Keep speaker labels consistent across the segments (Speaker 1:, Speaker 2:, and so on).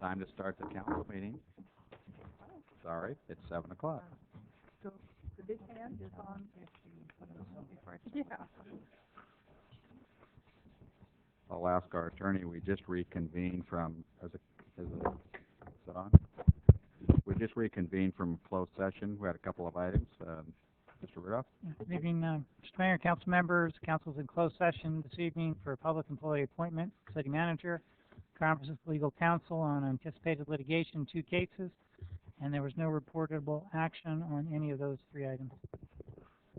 Speaker 1: Time to start the council meeting. Sorry, it's 7 o'clock.
Speaker 2: So the big hand is on. Yeah.
Speaker 1: I'll ask our attorney, we just reconvened from, is it on? We just reconvened from closed session. We had a couple of items. Mr. Rudolph?
Speaker 3: Good evening, Mr. Mayor, council members. Council's in closed session this evening for public employee appointment, city manager, conference with legal counsel on anticipated litigation, 2 cases, and there was no reportable action on any of those 3 items.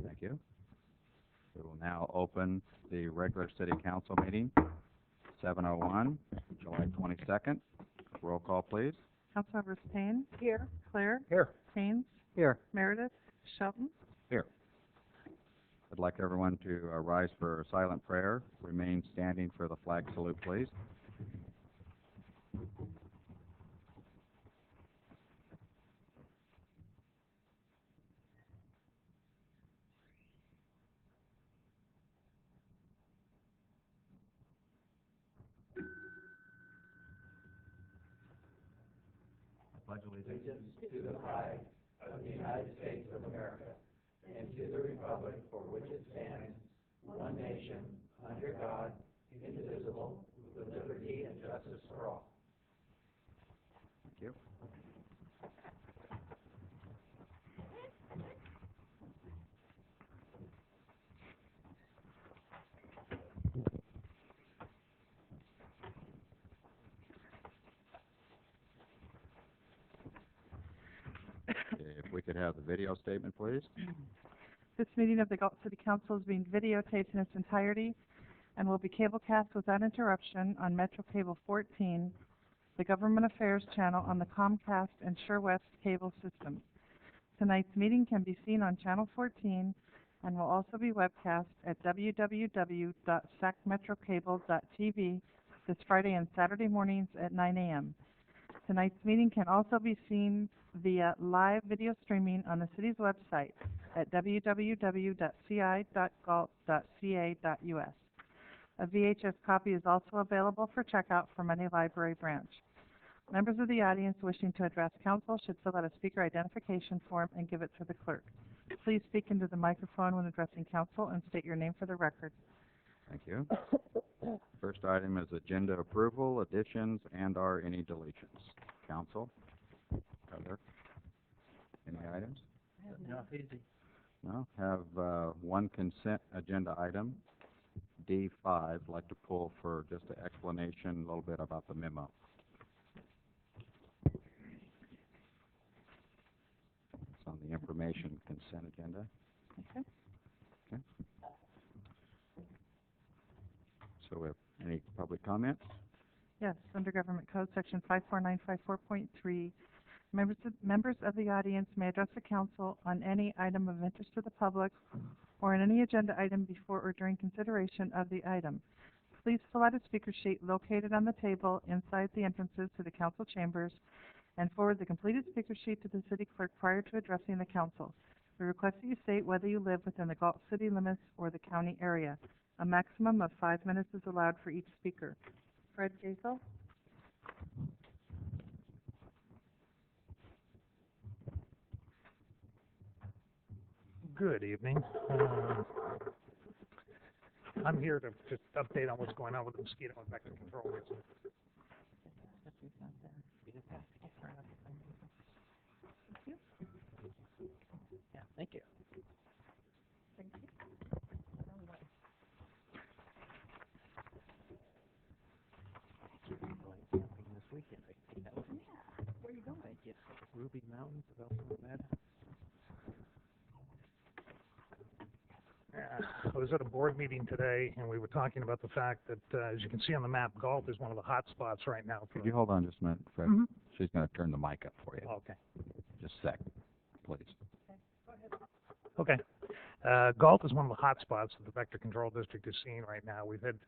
Speaker 1: Thank you. We will now open the regular city council meeting, 7:01, July 22nd. Roll call, please.
Speaker 2: Councilmembers Payne. Here. Claire.
Speaker 3: Here.
Speaker 2: Haynes.
Speaker 3: Here.
Speaker 2: Meredith. Shelton.
Speaker 1: Here. I'd like everyone to rise for a silent prayer. Remain standing for the flag salute, please. Pledge allegiance
Speaker 4: to the flag of the United States of America and to the republic for which it stands, one nation, under God, indivisible, with liberty and justice for all.
Speaker 1: Thank you. If we could have the video statement, please.
Speaker 2: This meeting of the Galt City Council is being videotaped in its entirety and will be cablecast without interruption on Metro Cable 14, the Government Affairs channel on the Comcast and SureWest cable systems. Tonight's meeting can be seen on Channel 14 and will also be webcast at www.sacmetrocable.tv this Friday and Saturday mornings at 9 a.m. Tonight's meeting can also be seen via live video streaming on the city's website at www.ci.galt.ca.us. A VHS copy is also available for checkout from any library branch. Members of the audience wishing to address council should fill out a speaker identification form and give it to the clerk. Please speak into the microphone when addressing council and state your name for the record.
Speaker 1: Thank you. First item is agenda approval, additions, and/or any deletions. Council? Are there any items?
Speaker 3: No, easy.
Speaker 1: No? Have one consent agenda item, D5. I'd like to pull for just an explanation, a little bit about the memo. It's on the information consent agenda.
Speaker 2: Okay.
Speaker 1: Okay. So we have any public comments?
Speaker 2: Yes, under Government Code Section 54954.3, members of the audience may address the council on any item of interest to the public or on any agenda item before or during consideration of the item. Please fill out a speaker sheet located on the table inside the entrances to the council chambers and forward the completed speaker sheet to the city clerk prior to addressing the council. We request that you state whether you live within the Galt city limits or the county area. A maximum of 5 minutes is allowed for each speaker. Fred Gaisel.
Speaker 5: Good evening. I'm here to just update on what's going on with the mosquito and vector control.
Speaker 3: Yeah, thank you. This weekend, where are you going? Thank you. Ruby Mountains, Development Med.
Speaker 5: I was at a board meeting today, and we were talking about the fact that, as you can see on the map, Galt is one of the hot spots right now.
Speaker 1: Could you hold on just a minute, Fred?
Speaker 5: Mm-hmm.
Speaker 1: She's going to turn the mic up for you.
Speaker 5: Okay.
Speaker 1: Just a sec, please.
Speaker 5: Okay. Galt is one of the hot spots that the Vector Control District is seeing right now. We've had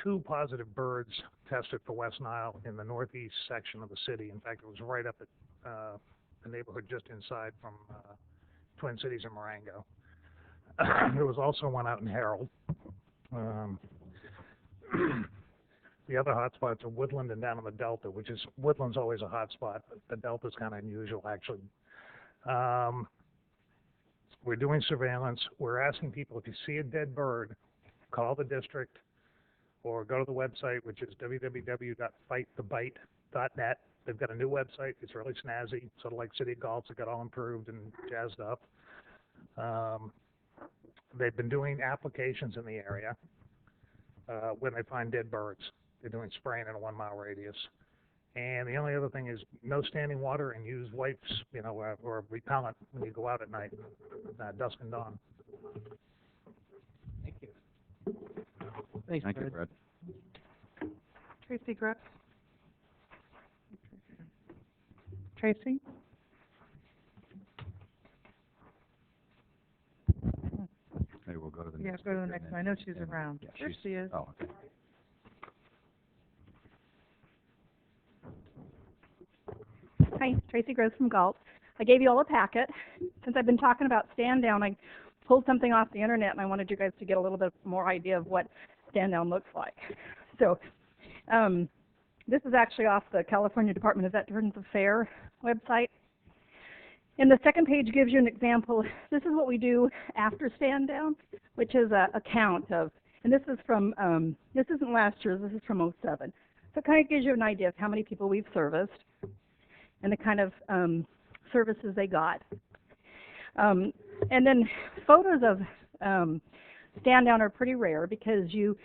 Speaker 5: 2 positive birds tested for West Nile in the northeast section of the city. In fact, it was right up at the neighborhood just inside from Twin Cities and Marengo. There was also one out in Harold. The other hotspots are Woodland and down in the Delta, which is, Woodland's always a hotspot, but the Delta's kind of unusual, actually. We're doing surveillance. We're asking people, if you see a dead bird, call the district or go to the website, which is www.fightthebite.net. They've got a new website. It's really snazzy, sort of like City of Galt. It got all improved and jazzed up. They've been doing applications in the area when they find dead birds. They're doing spraying in a 1 mile radius. And the only other thing is no standing water, and use wipes, you know, or repellent when you go out at night, dusk and dawn.
Speaker 3: Thank you. Thanks,
Speaker 1: Thank you,
Speaker 3: Fred.
Speaker 1: Fred.
Speaker 2: Tracy Grubb? Tracy?
Speaker 1: Maybe we'll go to the
Speaker 2: Yeah,
Speaker 1: next.
Speaker 2: go to the
Speaker 1: speaker
Speaker 2: next
Speaker 1: and
Speaker 2: one. I know
Speaker 1: then-
Speaker 2: she's
Speaker 1: and-
Speaker 2: around.
Speaker 1: yeah,
Speaker 2: There
Speaker 1: she's-
Speaker 2: she is.
Speaker 1: Oh, okay.
Speaker 6: Hi, Tracy Gross from Galt. I gave you all a packet. Since I've been talking about stand down, I pulled something off the internet and I wanted you guys to get a little bit more idea of what stand down looks like. So this is actually off the California Department of Veterans Affairs website. And the second page gives you an example. This is what we do after stand down, which is a count of, and this is from, this isn't last year's, this is from '07. So it kind of gives you an idea of how many people we've serviced and the kind of services they got. And then photos of stand down are pretty rare because you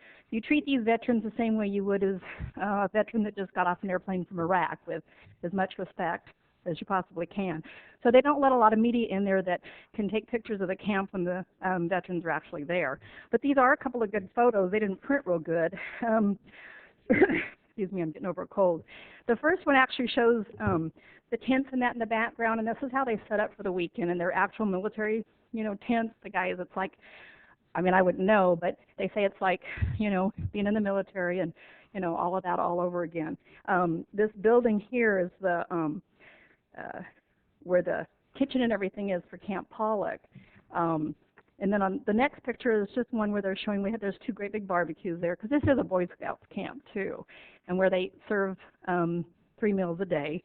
Speaker 6: treat these veterans the same way you would as a veteran that just got off an airplane from Iraq, with as much respect as you possibly can. So they don't let a lot of media in there that can take pictures of the camp when the veterans are actually there. But these are a couple of good photos. They didn't print real good. Excuse me, I'm getting over a cold. The first one actually shows the tents and that in the background, and this is how they set up for the weekend, and they're actual military, you know, tents. The guys, it's like, I mean, I wouldn't know, but they say it's like, you know, being in the military and, you know, all of that all over again. This building here is the where the kitchen and everything is for Camp Pollock. And then on the next picture is just one where they're showing there's two great big barbecues there, because this is a Boy Scouts camp too, and where they serve 3 meals a day.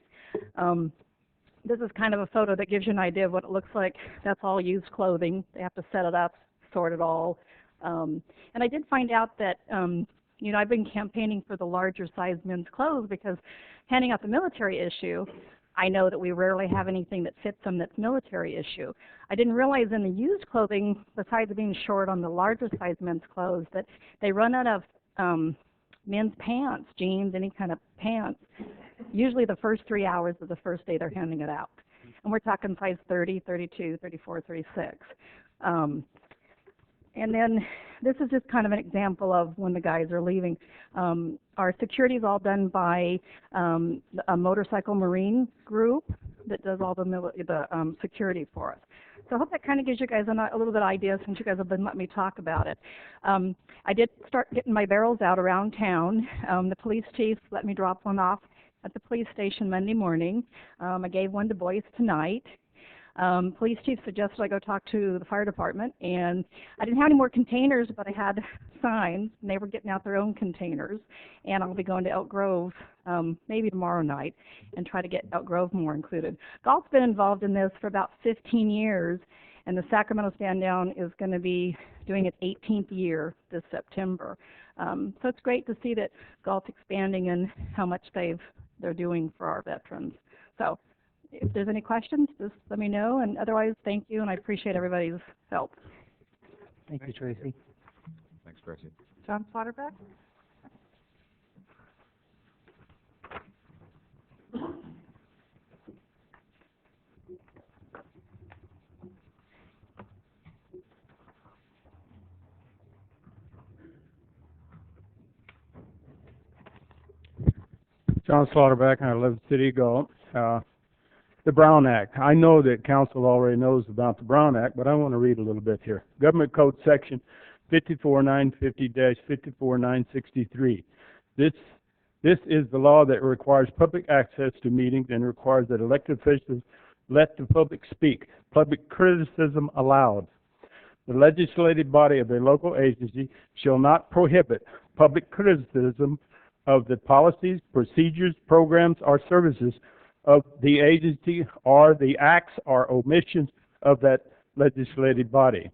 Speaker 6: This is kind of a photo that gives you an idea of what it looks like. That's all used clothing. They have to set it up, sort it all. And I did find out that, you know, I've been campaigning for the larger size men's clothes because handing out the military issue, I know that we rarely have anything that fits them that's military issue. I didn't realize in the used clothing, besides being short on the larger size men's clothes, that they run out of men's pants, jeans, any kind of pants, usually the first 3 hours of the first day they're handing it out. And we're talking size 30, 32, 34, 36. And then this is just kind of an example of when the guys are leaving. Our security is all done by a motorcycle marine group that does all the security for us. So I hope that kind of gives you guys a little bit of idea, since you guys have been letting me talk about it. I did start getting my barrels out around town. The police chief let me drop one off at the police station Monday morning. I gave one to Boyce tonight. Police chief suggested I go talk to the fire department, and I didn't have any more containers, but I had signs, and they were getting out their own containers, and I'll be going to Elk Grove maybe tomorrow night and try to get Elk Grove more included. Galt's been involved in this for about 15 years, and the Sacramento Stand Down is going to be doing its 18th year this September. So it's great to see that Galt's expanding and how much they're doing for our veterans. So if there's any questions, just let me know, and otherwise, thank you, and I appreciate everybody's help.
Speaker 3: Thank you, Tracy.
Speaker 1: Thanks, Tracy.
Speaker 2: John Slaughterbeck?
Speaker 7: John Slaughterback, and I live in the city of Galt. The Brown Act. I know that council already knows about the Brown Act, but I want to read a little bit here. Government Code Section 54950-54963. This is the law that requires public access to meetings and requires that elected officials let the public speak. Public criticism allowed. The legislative body of a local agency shall not prohibit public criticism of the policies, procedures, programs, or services of the agency or the acts or omissions of that legislative body.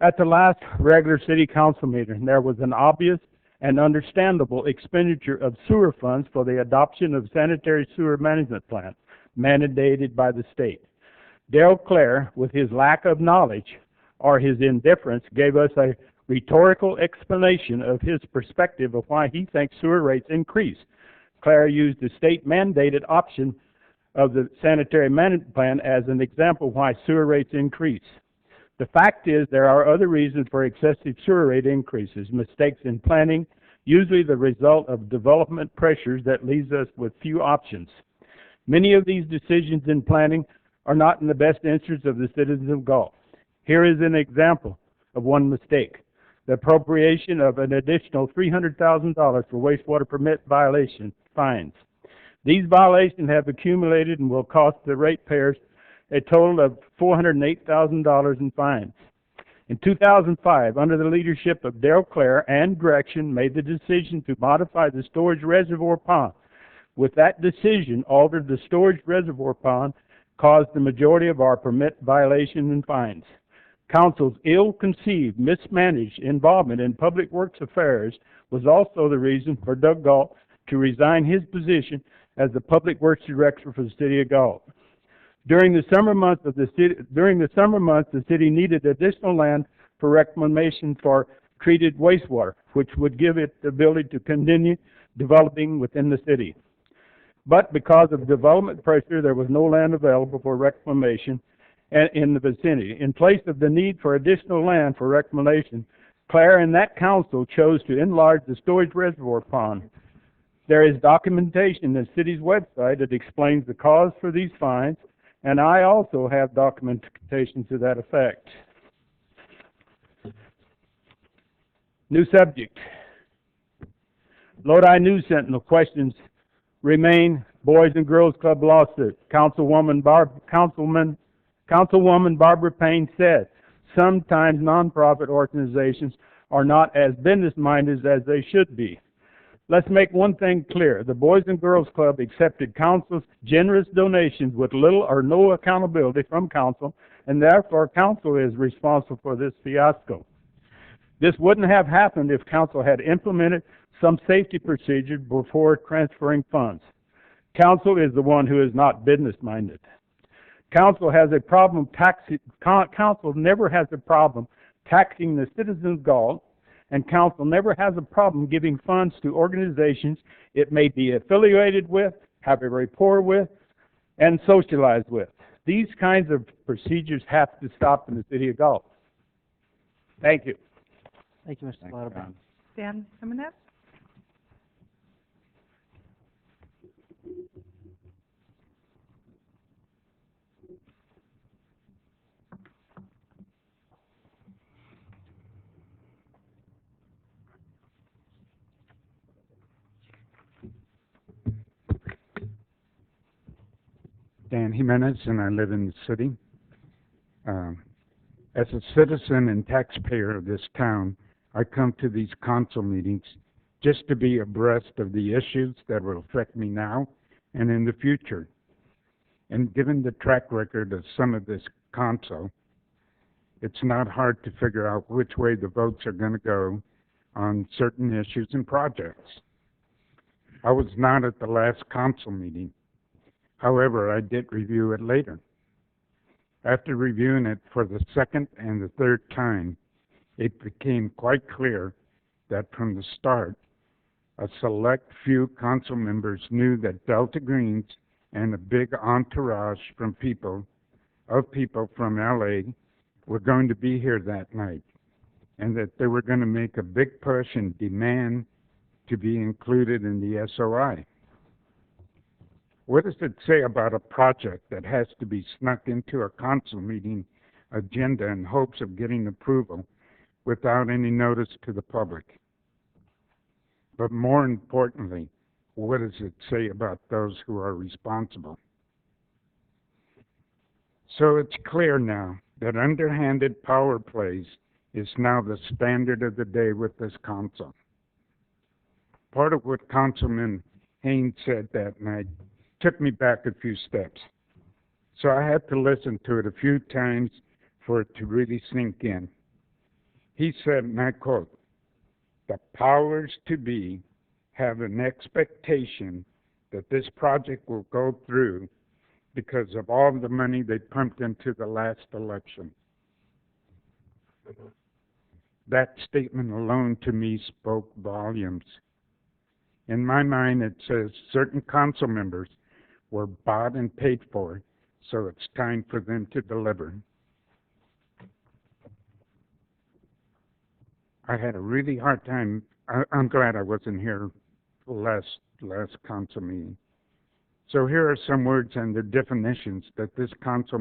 Speaker 7: At the last regular city council meeting, there was an obvious and understandable expenditure of sewer funds for the adoption of sanitary sewer management plan mandated by the state. Dale Clare, with his lack of knowledge or his indifference, gave us a rhetorical explanation of his perspective of why he thinks sewer rates increase. Clare used the state-mandated option of the sanitary management plan as an example why sewer rates increase. The fact is there are other reasons for excessive sewer rate increases, mistakes in planning, usually the result of development pressures that leaves us with few options. Many of these decisions in planning are not in the best interest of the citizens of Galt. Here is an example of one mistake: the appropriation of an additional $300,000 for wastewater permit violation fines. These violations have accumulated and will cost the ratepayers a total of $408,000 in fines. In 2005, under the leadership of Dale Clare and direction, made the decision to modify the storage reservoir pond. With that decision, altered the storage reservoir pond, caused the majority of our permit violations and fines. Council's ill-conceived, mismanaged involvement in public works affairs was also the reason for Doug Galt to resign his position as the public works director for the city of Galt. During the summer months, the city needed additional land for reclamation for treated wastewater, which would give it the ability to continue developing within the city. But because of development pressure, there was no land available for reclamation in the vicinity. In place of the need for additional land for reclamation, Clare and that council chose to enlarge the storage reservoir pond. There is documentation in the city's website that explains the cause for these fines, and I also have documentation to that effect. New subject. Lodi News Sentinel questions remain Boys and Girls Club lawsuit. Councilwoman Barbara Payne said, sometimes nonprofit organizations are not as business-minded as they should be. Let's make one thing clear. The Boys and Girls Club accepted council's generous donations with little or no accountability from council, and therefore council is responsible for this fiasco. This wouldn't have happened if council had implemented some safety procedure before transferring funds. Council is the one who is not business-minded. Council never has a problem taxing the citizens of Galt, and council never has a problem giving funds to organizations it may be affiliated with, have a rapport with, and socialize with. These kinds of procedures have to stop in the city of Galt. Thank you.
Speaker 3: Thank you, Mr. Lauterbach.
Speaker 2: Dan Jimenez?
Speaker 8: Dan Jimenez, and I live in the city. As a citizen and taxpayer of this town, I come to these council meetings just to be abreast of the issues that will affect me now and in the future. And given the track record of some of this council, it's not hard to figure out which way the votes are going to go on certain issues and projects. I was not at the last council meeting. However, I did review it later. After reviewing it for the second and the third time, it became quite clear that from the start, a select few council members knew that Delta Greens and a big entourage from people from LA were going to be here that night, and that they were going to make a big push and demand to be included in the SOI. What does it say about a project that has to be snuck into a council meeting agenda in hopes of getting approval without any notice to the public? But more importantly, what does it say about those who are responsible? So it's clear now that underhanded power plays is now the standard of the day with this council. part of what Councilman Haynes said that night took me back a few steps. So I had to listen to it a few times for it to really sink in. He said, and I quote, "The powers to be have an expectation that this project will go through because of all the money they pumped into the last election." That statement alone to me spoke volumes. In my mind, it says certain council members were bought and paid for, so it's time for them to deliver. I had a really hard time. I'm glad I wasn't here last council meeting. So here are some words and their definitions that those council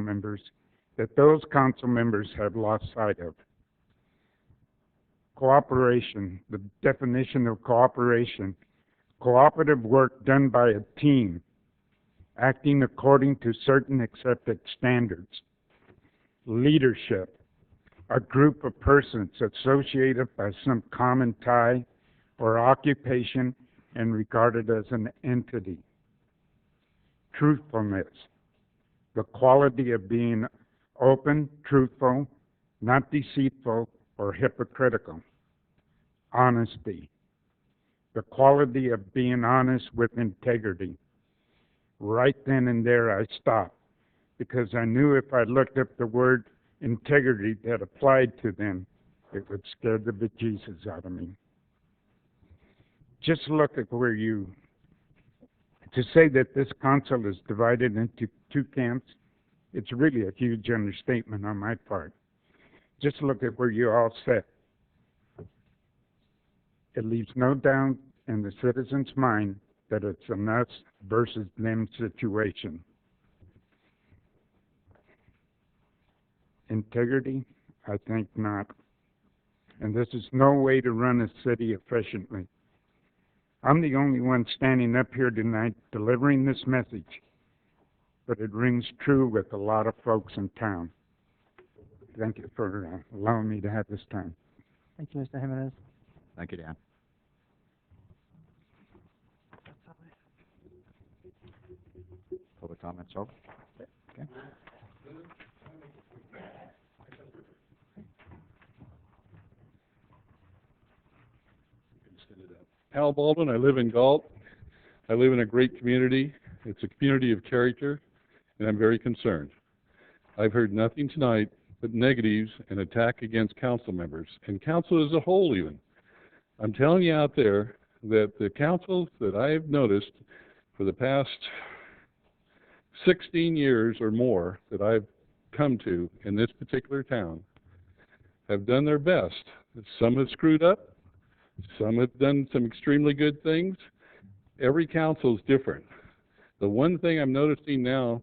Speaker 8: members have lost sight of. Cooperation, the definition of cooperation, cooperative work done by a team, acting according to certain accepted standards. Leadership, a group of persons associated by some common tie or occupation and regarded as an entity. Truthfulness, the quality of being open, truthful, not deceitful or hypocritical. Honesty, the quality of being honest with integrity. Right then and there I stopped, because I knew if I looked up the word integrity that applied to them, it would scare the bejesus out of me. Just look at to say that this council is divided into two camps, it's really a huge understatement on my part. Just look at where you all sit. It leaves no doubt in the citizen's mind that it's an us versus them situation. Integrity? I think not. And this is no way to run a city efficiently. I'm the only one standing up here tonight delivering this message, but it rings true with a lot of folks in town. Thank you for allowing me to have this time.
Speaker 3: Thank you, Mr. Jimenez.
Speaker 1: Thank you, Dan. Public comments over? Okay.
Speaker 9: Al Baldwin, I live in Galt. I live in a great community. It's a community of character, and I'm very concerned. I've heard nothing tonight but negatives and attack against council members, and council as a whole even. I'm telling you out there that the councils that I've noticed for the past 16 years or more that I've come to in this particular town have done their best. Some have screwed up. Some have done some extremely good things. Every council is different. The one thing I'm noticing now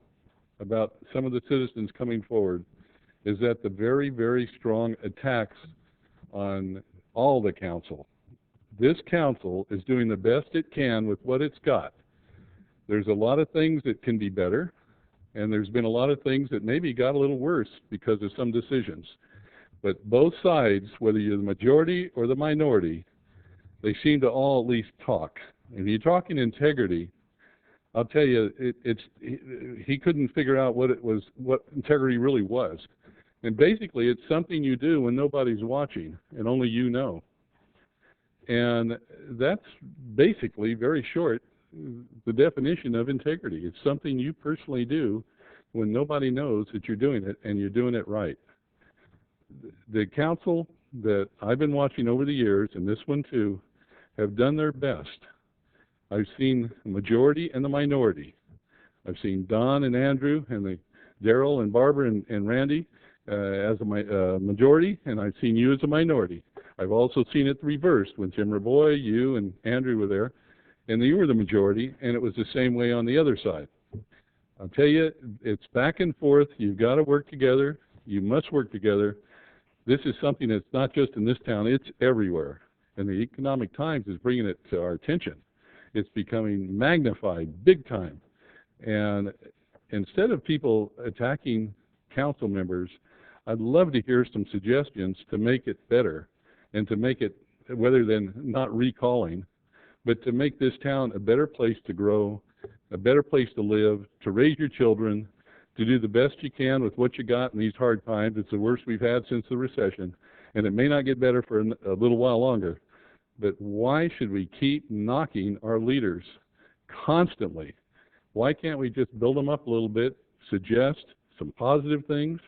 Speaker 9: about some of the citizens coming forward is that the very, very strong attacks on all the council. This council is doing the best it can with what it's got. There's a lot of things that can be better, and there's been a lot of things that maybe got a little worse because of some decisions. But both sides, whether you're the majority or the minority, they seem to all at least talk. And you're talking integrity, I'll tell you, he couldn't figure out what integrity really was. And basically, it's something you do when nobody's watching and only you know. And that's basically, very short, the definition of integrity. It's something you personally do when nobody knows that you're doing it and you're doing it right. The council that I've been watching over the years, and this one too, have done their best. I've seen the majority and the minority. I've seen Don and Andrew and the Daryl and Barbara and Randy as a majority, and I've seen you as a minority. I've also seen it reversed when Jim Raboy, you, and Andrew were there, and you were the majority, and it was the same way on the other side. I'll tell you, it's back and forth. You've got to work together. You must work together. This is something that's not just in this town, it's everywhere. And the Economic Times is bringing it to our attention. It's becoming magnified big time. And instead of people attacking council members, I'd love to hear some suggestions to make it better and to make it, rather than not recalling, but to make this town a better place to grow, a better place to live, to raise your children, to do the best you can with what you got in these hard times. It's the worst we've had since the recession, and it may not get better for a little while longer. But why should we keep knocking our leaders constantly? Why can't we just build them up a little bit, suggest some positive things,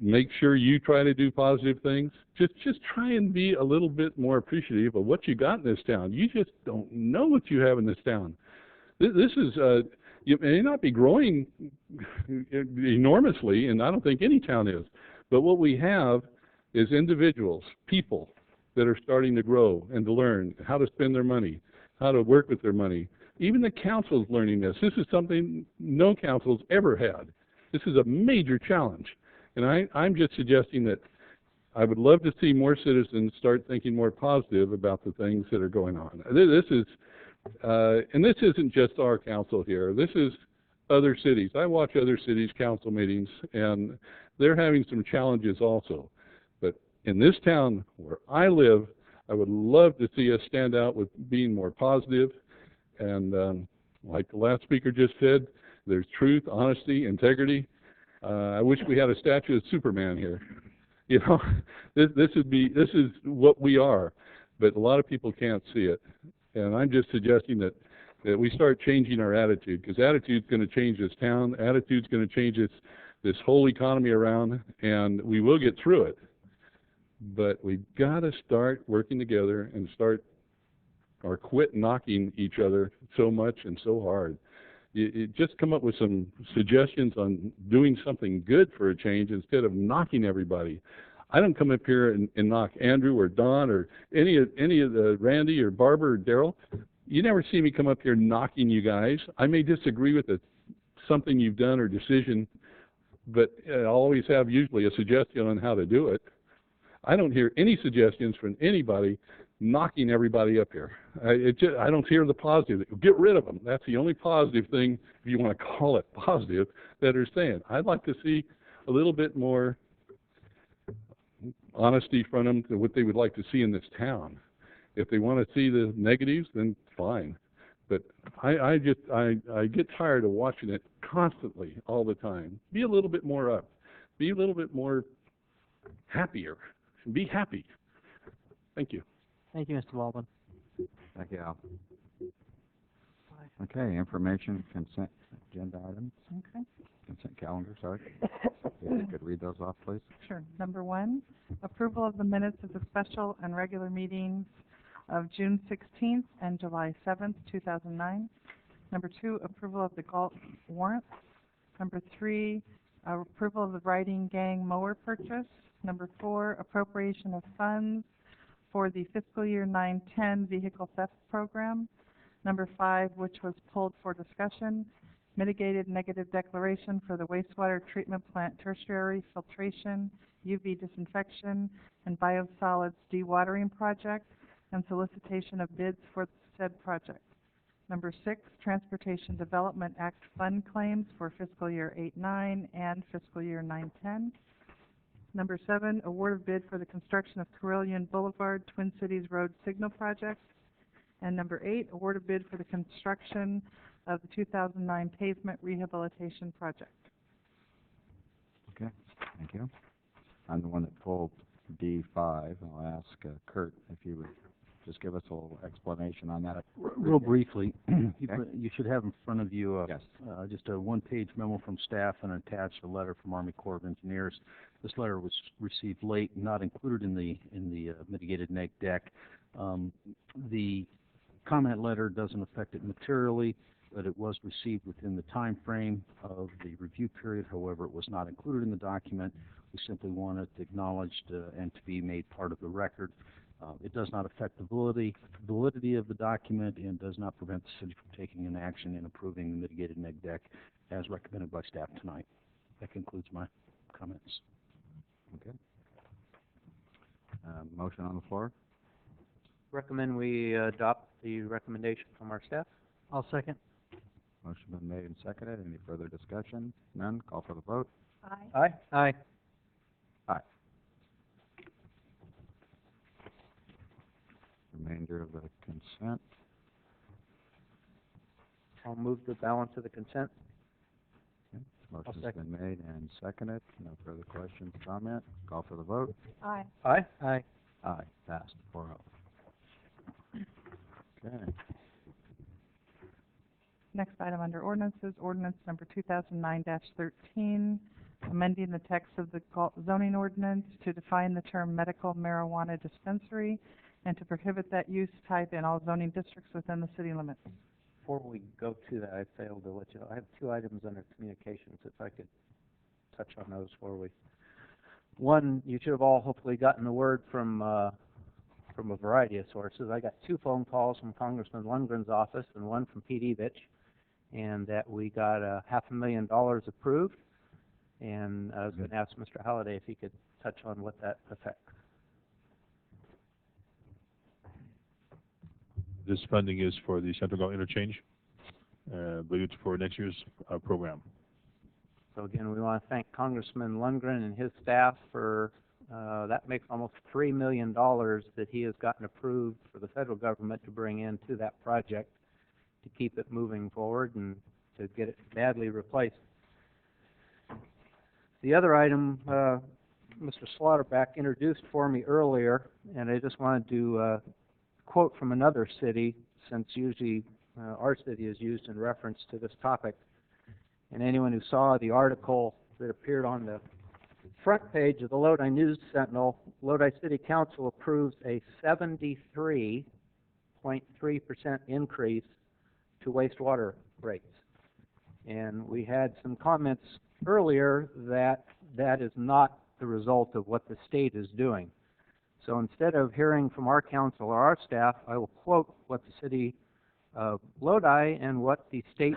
Speaker 9: make sure you try to do positive things? Just try and be a little bit more appreciative of what you got in this town. You just don't know what you have in this town. This is, you may not be growing enormously, and I don't think any town is, but what we have is individuals, people that are starting to grow and to learn how to spend their money, how to work with their money. Even the council's learning this. This is something no council's ever had. This is a major challenge. And I'm just suggesting that I would love to see more citizens start thinking more positive about the things that are going on. This is, and this isn't just our council here. This is other cities. I watch other cities' council meetings, and they're having some challenges also. But in this town where I live, I would love to see us stand out with being more positive. And like the last speaker just said, there's truth, honesty, integrity. I wish we had a statue of Superman here. You know, this is what we are, but a lot of people can't see it. And I'm just suggesting that we start changing our attitude, because attitude's going to change this town. Attitude's going to change this whole economy around, and we will get through it. But we've got to start working together and start or quit knocking each other so much and so hard. You just come up with some suggestions on doing something good for a change instead of knocking everybody. I don't come up here and knock Andrew or Don or any of the Randy or Barbara or Daryl. You never see me come up here knocking you guys. I may disagree with something you've done or decision, but I'll always have usually a suggestion on how to do it. I don't hear any suggestions from anybody knocking everybody up here. I don't hear the positive. Get rid of them. That's the only positive thing, if you want to call it positive, that they're saying. I'd like to see a little bit more honesty from them to what they would like to see in this town. If they want to see the negatives, then fine. But I get tired of watching it constantly, all the time. Be a little bit more up. Be a little bit more happier. Be happy. Thank you.
Speaker 3: Thank you, Mr. Baldwin.
Speaker 1: Thank you, Al. Okay, information, consent agenda items,
Speaker 2: Okay,
Speaker 1: consent calendar, sorry. If you could read those off, please.
Speaker 2: sure. Number 1, approval of the minutes of the special and regular meetings of June 16th and July 7th, 2009. Number 2, approval of the Galt warrant. Number 3, approval of the riding gang mower purchase. Number 4, appropriation of funds for the fiscal year 9-10 vehicle theft program. Number 5, which was pulled for discussion, mitigated negative declaration for the wastewater treatment plant tertiary filtration, UV disinfection, and biosolids dewatering project, and solicitation of bids for said project. Number 6, Transportation Development Act fund claims for fiscal year 8-9 and fiscal year 9-10. Number 7, award of bid for the construction of Carillion Boulevard Twin Cities Road Signal Project. And number 8, award of bid for the construction of the 2009 pavement rehabilitation project.
Speaker 1: Okay, thank you. I'm the one that pulled D5. I'll ask Kurt if you would just give us a little explanation on that.
Speaker 10: Real briefly,
Speaker 1: Okay.
Speaker 10: you should have in front of you
Speaker 1: Yes.
Speaker 10: just a one-page memo from staff and attached a letter from Army Corps of Engineers. This letter was received late, not included in the mitigated neg deck. The comment letter doesn't affect it materially, but it was received within the time frame of the review period. However, it was not included in the document. We simply want it acknowledged and to be made part of the record. It does not affect the validity of the document and does not prevent the city from taking an action in approving the mitigated neg deck as recommended by staff tonight. That concludes my comments.
Speaker 1: Okay. Motion on the floor?
Speaker 11: Recommend we adopt the recommendation from our staff.
Speaker 3: I'll second.
Speaker 1: Motion been made and seconded. Any further discussion? None? Call for the vote.
Speaker 11: Aye. Aye.
Speaker 1: Aye. remainder of the consent.
Speaker 11: I'll move the balance of the consent.
Speaker 1: Okay. Motion's
Speaker 11: second.
Speaker 1: been made and seconded. No further questions, comment? Call for the vote.
Speaker 2: Aye.
Speaker 11: Aye. Aye.
Speaker 1: Aye. Passed 4-0. Okay.
Speaker 2: Next item under ordinances, ordinance number 2009-13, amending the text of the Galt zoning ordinance to define the term medical marijuana dispensary and to prohibit that use type in all zoning districts within the city limits.
Speaker 11: Before we go to that, I failed to let you know, I have 2 items under communications, if I could touch on those for we. One, you should have all hopefully gotten the word from a variety of sources. I got 2 phone calls from Congressman Lundgren's office and one from Pete Evich, and that we got $500,000 approved. And I was going to ask Mr. Halliday if he could touch on what that affects.
Speaker 12: This funding is for the Central Galt interchange, but it's for next year's program.
Speaker 11: So again, we want to thank Congressman Lundgren and his staff for, that makes almost $3 million that he has gotten approved for the federal government to bring into that project to keep it moving forward and to get it badly replaced. The other item, Mr. Slaughterback introduced for me earlier, and I just wanted to quote from another city, since usually our city is used in reference to this topic. And anyone who saw the article that appeared on the front page of the Lodi News Sentinel, Lodi City Council approves a 73.3% increase to wastewater rates. And we had some comments earlier that that is not the result of what the state is doing. So instead of hearing from our council or our staff, I will quote what the city of Lodi and what the state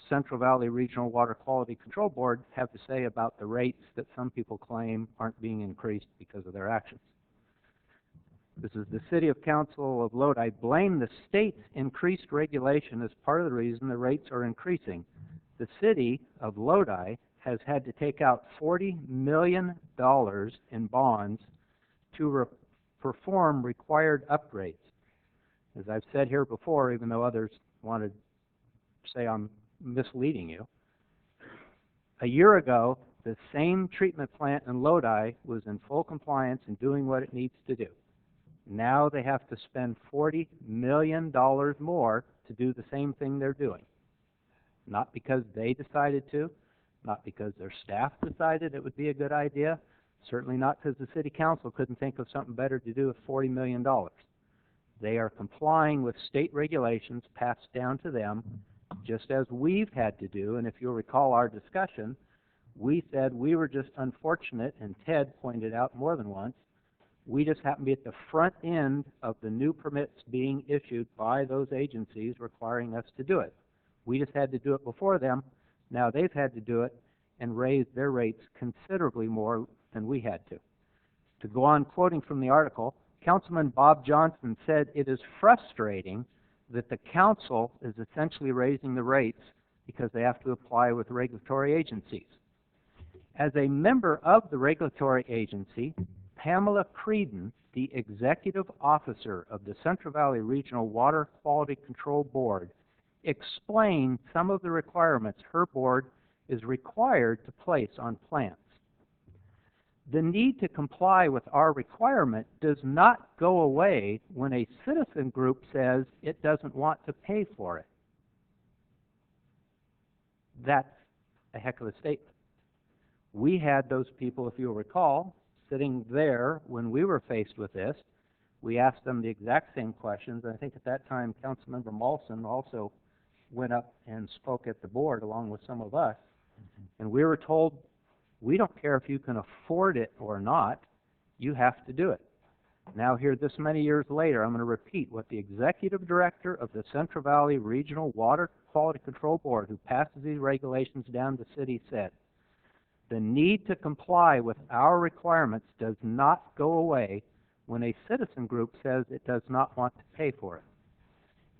Speaker 11: Central Valley Regional Water Quality Control Board have to say about the rates that some people claim aren't being increased because of their actions. This is the City of Council of Lodi blame the state's increased regulation as part of the reason the rates are increasing. The City of Lodi has had to take out $40 million in bonds to perform required upgrades. As I've said here before, even though others want to say I'm misleading you, a year ago, the same treatment plant in Lodi was in full compliance and doing what it needs to do. Now they have to spend $40 million more to do the same thing they're doing. Not because they decided to, not because their staff decided it would be a good idea, certainly not because the City Council couldn't think of something better to do with $40 million. They are complying with state regulations passed down to them, just as we've had to do. And if you'll recall our discussion, we said we were just unfortunate, and Ted pointed out more than once, we just happened to be at the front end of the new permits being issued by those agencies requiring us to do it. We just had to do it before them. Now they've had to do it and raise their rates considerably more than we had to. To go on quoting from the article, Councilman Bob Johnson said it is frustrating that the council is essentially raising the rates because they have to apply with regulatory agencies. As a member of the regulatory agency, Pamela Creedon, the executive officer of the Central Valley Regional Water Quality Control Board, explained some of the requirements her board is required to place on plants. The need to comply with our requirement does not go away when a citizen group says it doesn't want to pay for it. That's a heck of a statement. We had those people, if you'll recall, sitting there when we were faced with this. We asked them the exact same questions. I think at that time, Councilmember Molson also went up and spoke at the board along with some of us. And we were told, we don't care if you can afford it or not, you have to do it. Now here, this many years later, I'm going to repeat what the executive director of the Central Valley Regional Water Quality Control Board, who passes these regulations down the city, said. The need to comply with our requirements does not go away when a citizen group says it does not want to pay for it.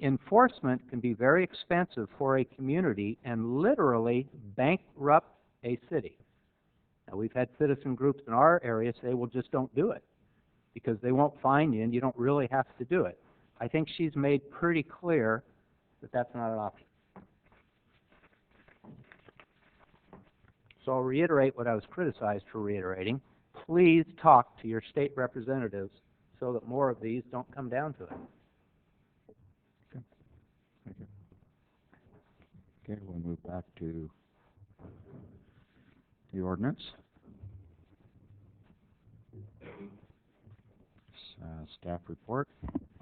Speaker 11: Enforcement can be very expensive for a community and literally bankrupt a city. Now, we've had citizen groups in our area say, well, just don't do it, because they won't fine you and you don't really have to do it. I think she's made pretty clear that that's not an option. So I'll reiterate what I was criticized for reiterating. Please talk to your state representatives so that more of these don't come down to it.
Speaker 1: Thank you. Okay, we'll move back to the ordinance. Staff report.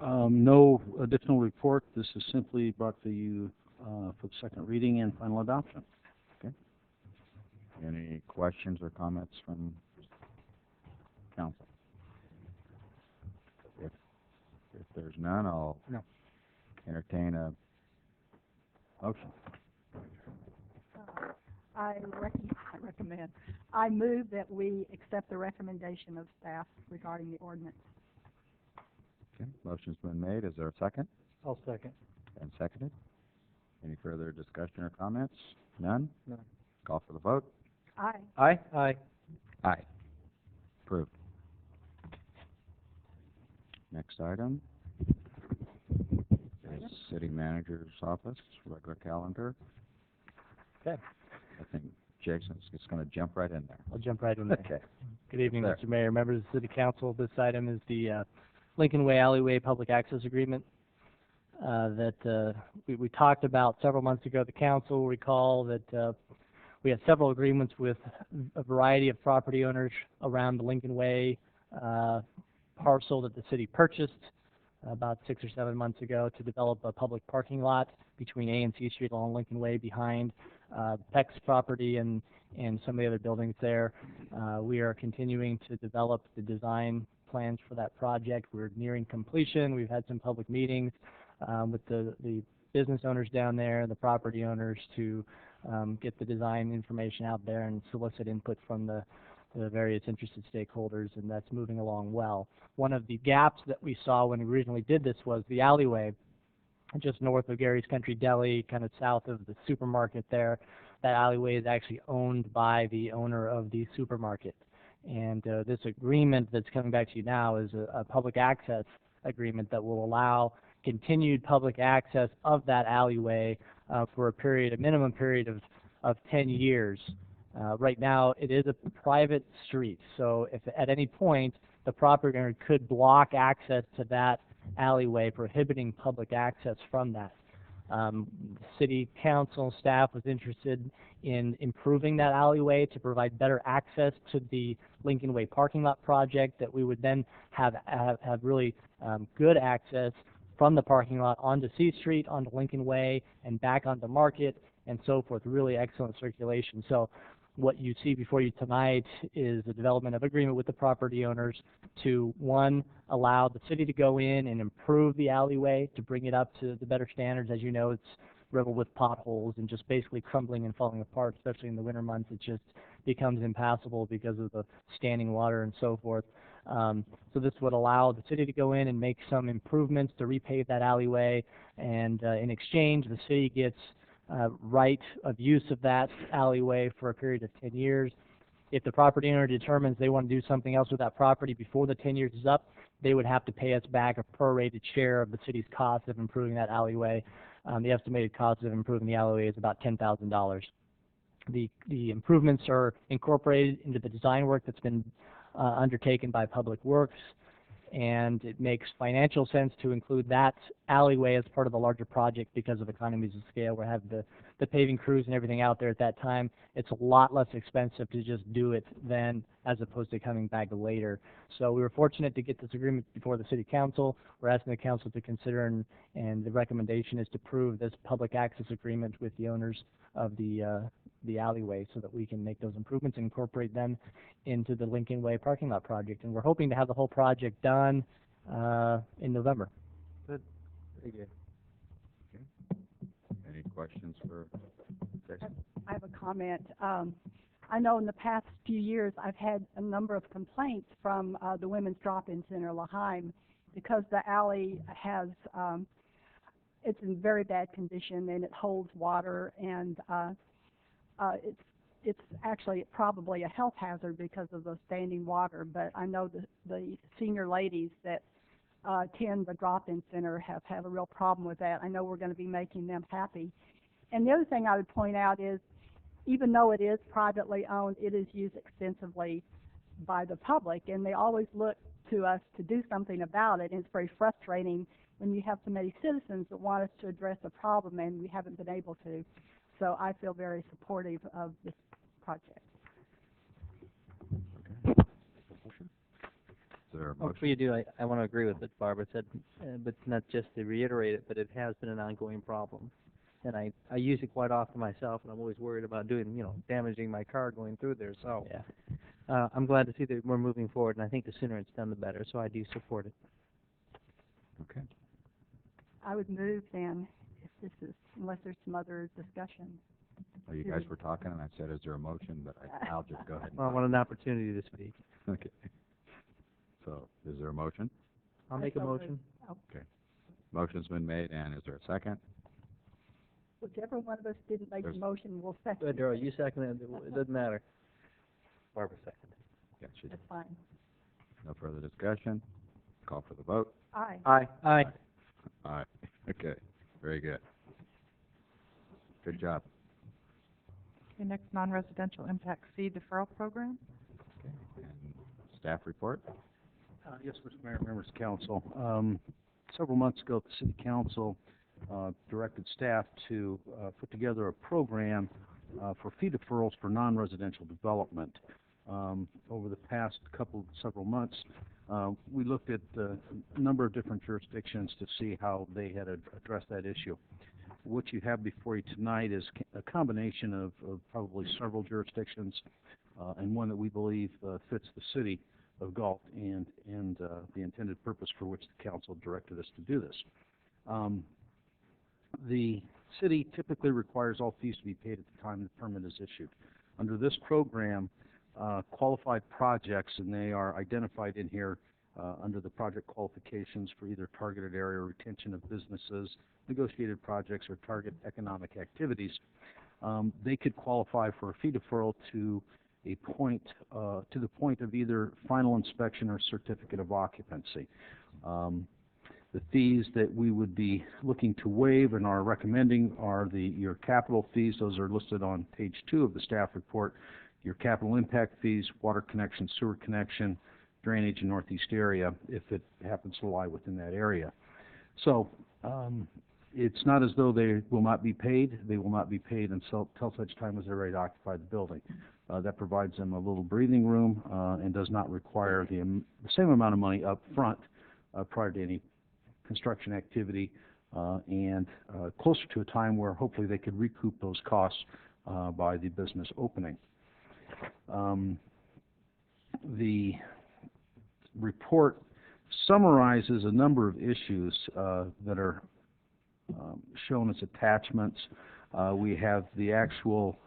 Speaker 10: No additional report. This is simply brought to you for the second reading and final adoption.
Speaker 1: Okay. Any questions or comments from council? If there's none, I'll entertain a motion.
Speaker 13: I move that we accept the recommendation of staff regarding the ordinance.
Speaker 1: Okay, motion's been made. Is there a second?
Speaker 3: I'll second.
Speaker 1: And seconded. Any further discussion or comments? None?
Speaker 3: None.
Speaker 1: Call for the vote.
Speaker 13: Aye.
Speaker 11: Aye?
Speaker 3: Aye.
Speaker 1: Aye. Approved. Next item is City Manager's Office, regular calendar.
Speaker 14: Okay.
Speaker 1: I think Jason's just going to jump right in there.
Speaker 14: I'll jump right in there.
Speaker 1: Okay.
Speaker 14: Good evening,
Speaker 1: There.
Speaker 14: Mr. Mayor, members of the City Council. This item is the Lincoln Way Alleyway Public Access Agreement that we talked about several months ago. The council will recall that we had several agreements with a variety of property owners around the Lincoln Way parcel that the city purchased about 6 or 7 months ago to develop a public parking lot between A and C Street along Lincoln Way behind Peck's property and some of the other buildings there. We are continuing to develop the design plans for that project. We're nearing completion. We've had some public meetings with the business owners down there, the property owners, to get the design information out there and solicit input from the various interested stakeholders, and that's moving along well. One of the gaps that we saw when we originally did this was the alleyway just north of Gary's Country Deli, kind of south of the supermarket there. That alleyway is actually owned by the owner of the supermarket. And this agreement that's coming back to you now is a public access agreement that will allow continued public access of that alleyway for a minimum period of 10 years. Right now, it is a private street, so if at any point the property owner could block access to that alleyway, prohibiting public access from that. City council staff was interested in improving that alleyway to provide better access to the Lincoln Way parking lot project, that we would then have really good access from the parking lot onto C Street, onto Lincoln Way, and back onto Market, and so forth. Really excellent circulation. So what you see before you tonight is the development of agreement with the property owners to, one, allow the city to go in and improve the alleyway to bring it up to the better standards. As you know, it's riddled with potholes and just basically crumbling and falling apart, especially in the winter months. It just becomes impassable because of the standing water and so forth. So this would allow the city to go in and make some improvements to repave that alleyway, and in exchange, the city gets right of use of that alleyway for a period of 10 years. If the property owner determines they want to do something else with that property before the 10 years is up, they would have to pay us back a prorated share of the city's cost of improving that alleyway. The estimated cost of improving the alleyway is about $10,000. The improvements are incorporated into the design work that's been undertaken by Public Works, and it makes financial sense to include that alleyway as part of the larger project because of economies of scale. We have the paving crews and everything out there at that time. It's a lot less expensive to just do it then, as opposed to coming back later. So we were fortunate to get this agreement before the City Council. We're asking the Council to consider, and the recommendation is to approve this public access agreement with the owners of the alleyway, so that we can make those improvements and incorporate them into the Lincoln Way parking lot project. And we're hoping to have the whole project done in November.
Speaker 11: Good. Very good.
Speaker 1: Any questions for Jason?
Speaker 13: I have a comment. I know in the past few years I've had a number of complaints from the Women's Drop-In Center, Laheim, because the alley has, it's in very bad condition and it holds water, and it's actually probably a health hazard because of the standing water. But I know the senior ladies that attend the drop-in center have a real problem with that. I know we're going to be making them happy. And the other thing I would point out is, even though it is privately owned, it is used extensively by the public, and they always look to us to do something about it. And it's very frustrating when you have so many citizens that want us to address a problem and we haven't been able to. So I feel very supportive of this project.
Speaker 1: Is there a
Speaker 14: Before
Speaker 1: motion?
Speaker 14: you do, I want to agree with what Barbara said, but not just to reiterate it, but it has been an ongoing problem. And I use it quite often myself, and I'm always worried about doing, damaging my car going through there. So yeah, I'm glad to see that we're moving forward, and I think the sooner it's done, the better. So I do support it.
Speaker 1: Okay.
Speaker 13: I would move then, if this is, unless there's some other discussion.
Speaker 1: Well, you guys were talking, and I said, is there a motion? But I'll just go ahead and...
Speaker 14: Well, I want an opportunity to speak.
Speaker 1: Okay. So, is there a motion?
Speaker 14: I'll make a motion.
Speaker 1: Okay. Motion's been made, and is there a second?
Speaker 13: Whichever one of us didn't make the
Speaker 1: There's-
Speaker 13: motion will second.
Speaker 14: Go ahead, Darrell, you second it. It doesn't matter. Barbara seconded.
Speaker 1: Yeah, she did.
Speaker 13: That's fine.
Speaker 1: No further discussion. Call for the vote.
Speaker 13: Aye.
Speaker 14: Aye. Aye.
Speaker 1: Aye. Okay. Very good. Good job.
Speaker 2: Okay, next, non-residential impact fee deferral program.
Speaker 1: Okay. And staff report?
Speaker 10: Yes, Mr. Mayor, members of council. Several months ago, the city council directed staff to put together a program for fee deferrals for non-residential development. Over the past several months, we looked at a number of different jurisdictions to see how they had addressed that issue. What you have before you tonight is a combination of probably several jurisdictions and one that we believe fits the city of Galt and the intended purpose for which the council directed us to do this. The city typically requires all fees to be paid at the time the permit is issued. Under this program, qualified projects, and they are identified in here under the project qualifications for either targeted area retention of businesses, negotiated projects, or target economic activities, they could qualify for a fee deferral to the point of either final inspection or certificate of occupancy. The fees that we would be looking to waive and are recommending are your capital fees. Those are listed on page 2 of the staff report. Your capital impact fees, water connection, sewer connection, drainage in northeast area, if it happens to lie within that area. So it's not as though they will not be paid. They will not be paid until such time as they're ready to occupy the building. That provides them a little breathing room and does not require the same amount of money up front prior to any construction activity and closer to a time where hopefully they could recoup those costs by the business opening. The report summarizes a number of issues that are shown as attachments. We have the actual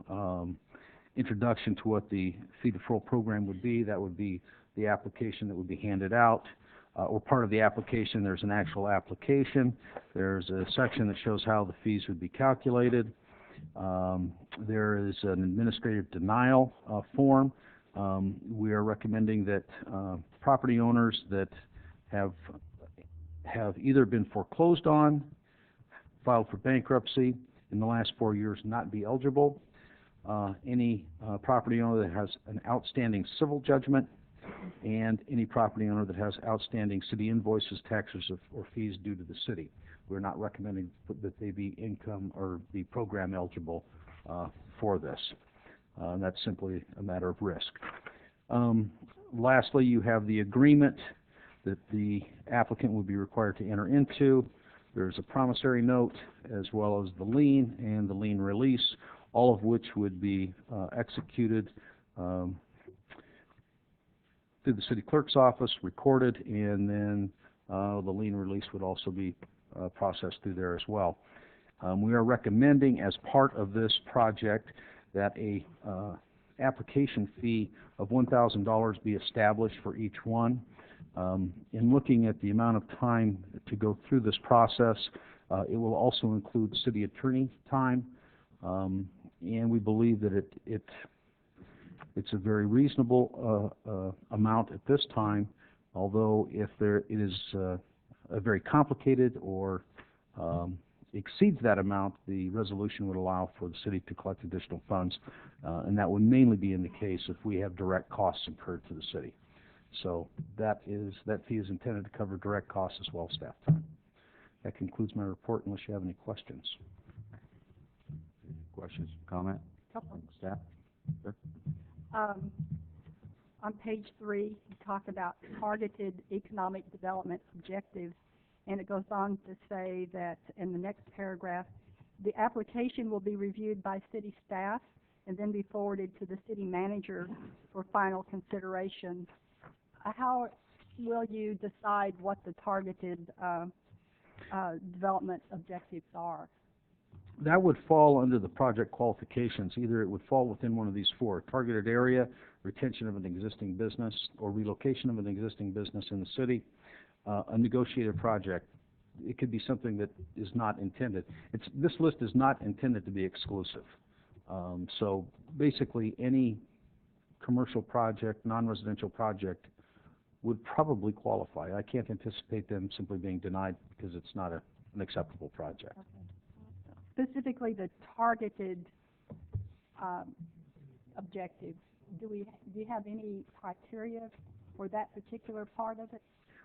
Speaker 10: introduction to what the fee deferral program would be. That would be the application that would be handed out. Or part of the application, there's an actual application. There's a section that shows how the fees would be calculated. There is an administrative denial form. We are recommending that property owners that have either been foreclosed on, filed for bankruptcy in the last 4 years not be eligible. Any property owner that has an outstanding civil judgment, and any property owner that has outstanding city invoices, taxes, or fees due to the city. We're not recommending that they be income or be program eligible for this. That's simply a matter of risk. Lastly, you have the agreement that the applicant would be required to enter into. There's a promissory note as well as the lien and the lien release, all of which would be executed through the city clerk's office, recorded, and then the lien release would also be processed through there as well. We are recommending as part of this project that a application fee of $1,000 be established for each one. In looking at the amount of time to go through this process, it will also include city attorney time, and we believe that it's a very reasonable amount at this time, although if it is very complicated or exceeds that amount, the resolution would allow for the city to collect additional funds, and that would mainly be in the case if we have direct costs incurred to the city. So that fee is intended to cover direct costs as well as staff time. That concludes my report unless you have any questions.
Speaker 1: Questions, comment?
Speaker 13: Couple.
Speaker 1: Staff? Sure.
Speaker 13: On page 3, you talk about targeted economic development objectives, and it goes on to say that in the next paragraph, the application will be reviewed by city staff and then be forwarded to the city manager for final consideration. How will you decide what the targeted development objectives are?
Speaker 10: That would fall under the project qualifications. Either it would fall within one of these four: targeted area, retention of an existing business, or relocation of an existing business in the city, a negotiated project. It could be something that is not intended. This list is not intended to be exclusive. So basically any commercial project, non-residential project would probably qualify. I can't anticipate them simply being denied because it's not an acceptable project.
Speaker 13: Okay. Specifically, the targeted objectives. Do you have any criteria for that particular part of it?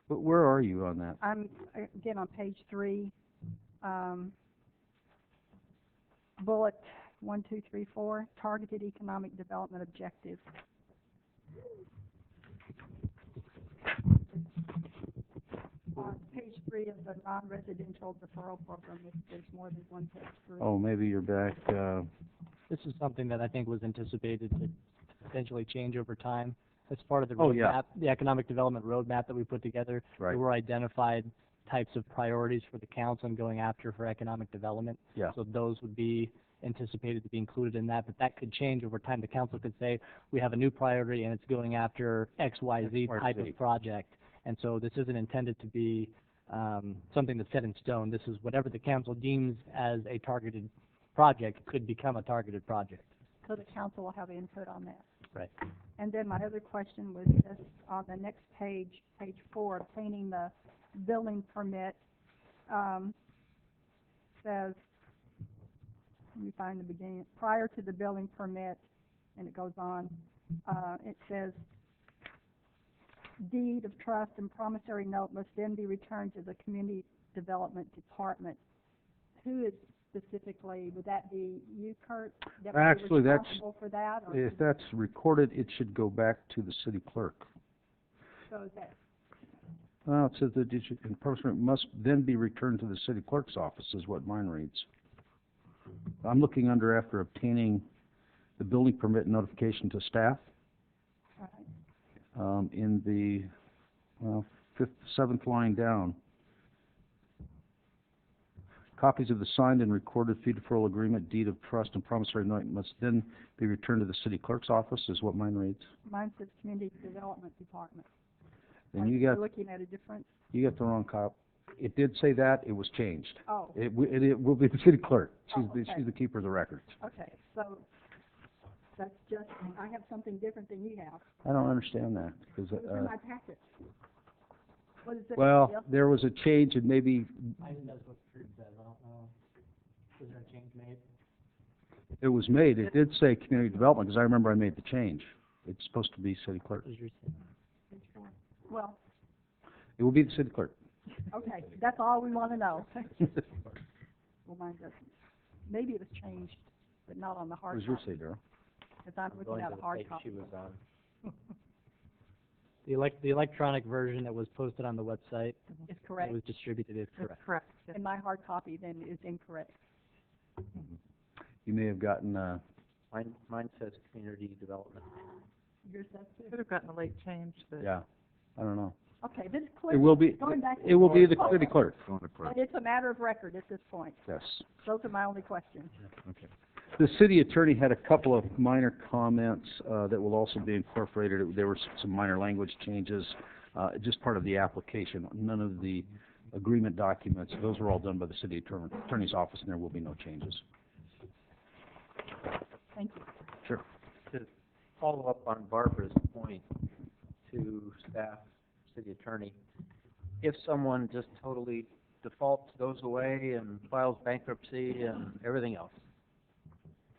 Speaker 10: But where are you on that?
Speaker 13: I'm again on page 3, bullet 1, 2, 3, 4. Targeted economic development objectives. Page 3 of the non-residential deferral program, if there's more than one page 3.
Speaker 10: Oh, maybe you're back.
Speaker 14: This is something that I think was anticipated to potentially change over time. As part of the
Speaker 10: Oh,
Speaker 14: roadmap,
Speaker 10: yeah.
Speaker 14: the economic development roadmap that we put together,
Speaker 10: Right.
Speaker 14: there were identified types of priorities for the council in going after for economic development.
Speaker 10: Yeah.
Speaker 14: So those would be anticipated to be included in that, but that could change over time. The council could say, we have a new priority and it's going after X, Y, Z type of project. And so this isn't intended to be something that's set in stone. This is whatever the council deems as a targeted project could become a targeted project.
Speaker 13: So the council will have input on that.
Speaker 14: Right.
Speaker 13: And then my other question was just on the next page, page 4, obtaining the building permit, says, let me find the beginning, prior to the building permit, and it goes on, it says, deed of trust and promissory note must then be returned to the community development department. Who is specifically, would that be you, Kurt? That would be
Speaker 10: Actually,
Speaker 13: responsible for that, or
Speaker 10: if that's recorded, it should go back to the city clerk.
Speaker 13: so is that?
Speaker 10: Well, it says the digit and promissory must then be returned to the city clerk's office, is what mine reads. I'm looking under after obtaining the building permit notification to staff. In the 7th line down. Copies of the signed and recorded fee deferral agreement, deed of trust, and promissory note must then be returned to the city clerk's office, is what mine reads.
Speaker 13: Mine says community development department.
Speaker 10: And
Speaker 13: Are
Speaker 10: you
Speaker 13: you
Speaker 10: got
Speaker 13: looking at a difference?
Speaker 10: you got the wrong cop. It did say that. It was changed.
Speaker 13: Oh.
Speaker 10: It will be the city clerk.
Speaker 13: Oh, okay.
Speaker 10: She's the keeper of the records.
Speaker 13: Okay, so that's just, I have something different than you have.
Speaker 10: I don't understand that because
Speaker 13: It's in my packet. What is it?
Speaker 10: well,
Speaker 13: Yep.
Speaker 10: there was a change and maybe
Speaker 14: I think that's what Kurt said. I don't know. Was there a change made?
Speaker 10: it was made. It did say community development because I remember I made the change. It's supposed to be city clerk.
Speaker 13: Well,
Speaker 10: It will be the city clerk.
Speaker 13: okay, that's all we want to know. Well, mine doesn't. Maybe it was changed, but not on the
Speaker 10: What
Speaker 13: hard
Speaker 10: does yours
Speaker 13: copy.
Speaker 10: say, Daryl?
Speaker 13: Because I'm looking at a hard copy.
Speaker 14: The electronic version that was posted on the website,
Speaker 13: Is correct.
Speaker 14: it was distributed, is correct.
Speaker 2: Correct.
Speaker 13: And my hard copy then is incorrect.
Speaker 10: You may have gotten
Speaker 11: Mine says community development.
Speaker 13: Yours does
Speaker 2: Could
Speaker 13: too?
Speaker 2: have gotten a late change, but.
Speaker 10: yeah. I don't know.
Speaker 13: Okay, this is clear.
Speaker 10: It will be.
Speaker 13: Going back
Speaker 10: It will be the city clerk.
Speaker 1: Going to clerk.
Speaker 13: And it's a matter of record at this point.
Speaker 10: Yes.
Speaker 13: Those are my only questions.
Speaker 1: Okay.
Speaker 10: The city attorney had a couple of minor comments that will also be incorporated. There were some minor language changes, just part of the application. None of the agreement documents. Those were all done by the city attorney's office, and there will be no changes.
Speaker 13: Thank you.
Speaker 10: Sure.
Speaker 11: To follow up on Barbara's point to staff, city attorney, if someone just totally defaults, goes away, and files bankruptcy and everything else,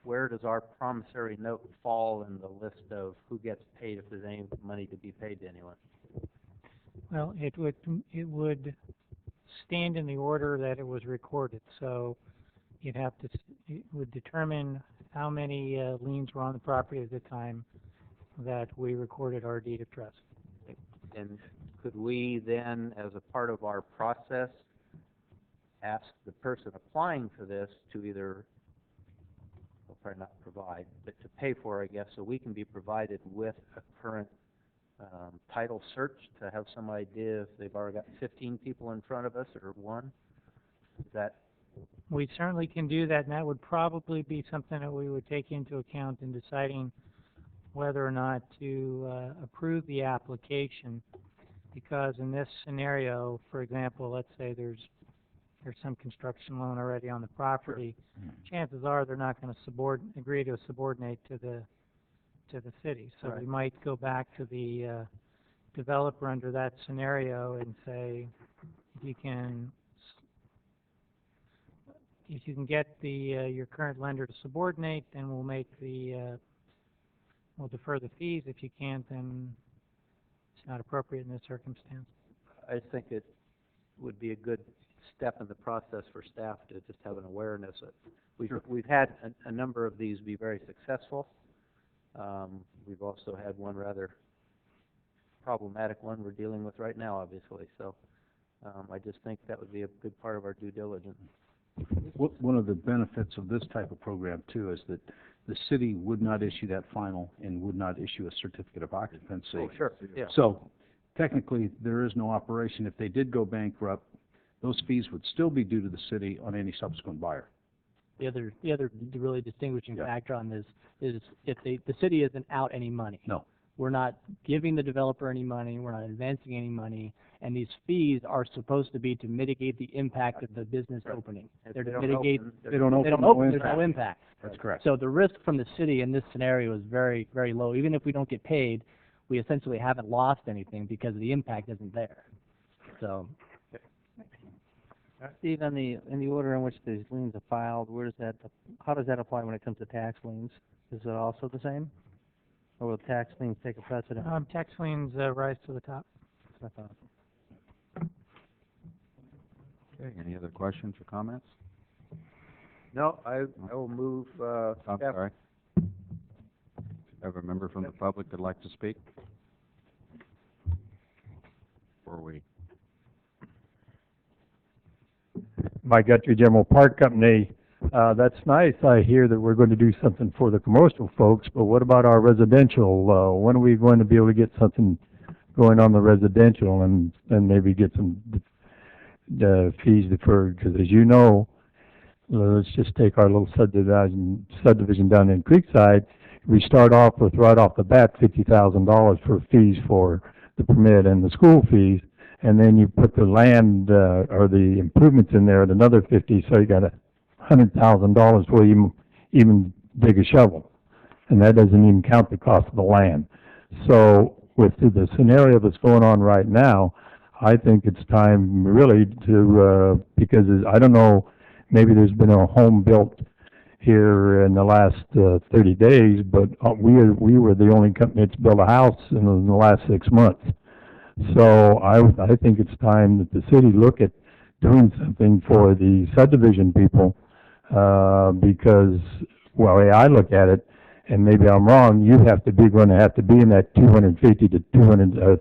Speaker 11: where does our promissory note fall in the list of who gets paid if there's any money to be paid to anyone?
Speaker 3: Well, it would stand in the order that it was recorded. So you'd have to, it would determine how many liens were on the property at the time that we recorded our deed of trust.
Speaker 11: And could we then, as a part of our process, ask the person applying for this to either, well, probably not provide, but to pay for, I guess, so we can be provided with a current title search to have some idea if they've already got 15 people in front of us or one? Is that?
Speaker 3: We certainly can do that, and that would probably be something that we would take into account in deciding whether or not to approve the application. Because in this scenario, for example, let's say there's some construction loan already on the property, chances are they're not going to agree to subordinate to the city. So
Speaker 11: Right.
Speaker 3: we might go back to the developer under that scenario and say, if you can get your current lender to subordinate, then we'll make we'll defer the fees. If you can't, then it's not appropriate in this circumstance.
Speaker 11: I think it would be a good step in the process for staff to just have an awareness. We've had a number of these be very successful. We've also had one rather problematic one we're dealing with right now, obviously. So I just think that would be a good part of our due diligence.
Speaker 10: One of the benefits of this type of program, too, is that the city would not issue that final and would not issue a certificate of occupancy.
Speaker 11: Oh, sure. Yeah.
Speaker 10: So technically, there is no operation. If they did go bankrupt, those fees would still be due to the city on any subsequent buyer.
Speaker 14: The other really distinguishing factor on this is if the city isn't out any money.
Speaker 10: No.
Speaker 14: We're not giving the developer any money, we're not advancing any money, and these fees are supposed to be to mitigate the impact of the business opening. They're to mitigate,
Speaker 10: they don't open,
Speaker 14: there's no impact.
Speaker 10: That's correct.
Speaker 14: So the risk from the city in this scenario is very, very low. Even if we don't get paid, we essentially haven't lost anything because the impact isn't there. So.
Speaker 15: Steve, in the order in which these liens are filed, how does that apply when it comes to tax liens? Is it also the same? Or will tax liens take a precedent?
Speaker 3: Tax liens rise to the top.
Speaker 15: That's what I thought.
Speaker 1: Okay, any other questions or comments?
Speaker 11: No, I will move.
Speaker 1: I'm sorry. Have a member from the public that'd like to speak? Before we
Speaker 7: Mike Guthrie, General Park Company. That's nice. I hear that we're going to do something for the commercial folks, but what about our residential? When are we going to be able to get something going on the residential and maybe get some fees deferred? Because as you know, let's just take our little subdivision down in Creekside. We start off with right off the bat $50,000 for fees for the permit and the school fees. And then you put the land or the improvements in there at another 50, so you got $100,000 before you even dig a shovel, and that doesn't even count the cost of the land. So with the scenario that's going on right now, I think it's time really to because I don't know, maybe there's been a home built here in the last 30 days, but we were the only company that's built a house in the last 6 months. So I think it's time that the city look at doing something for the subdivision people, because, well, the way I look at it, and maybe I'm wrong, going to have to be in that $250,000 to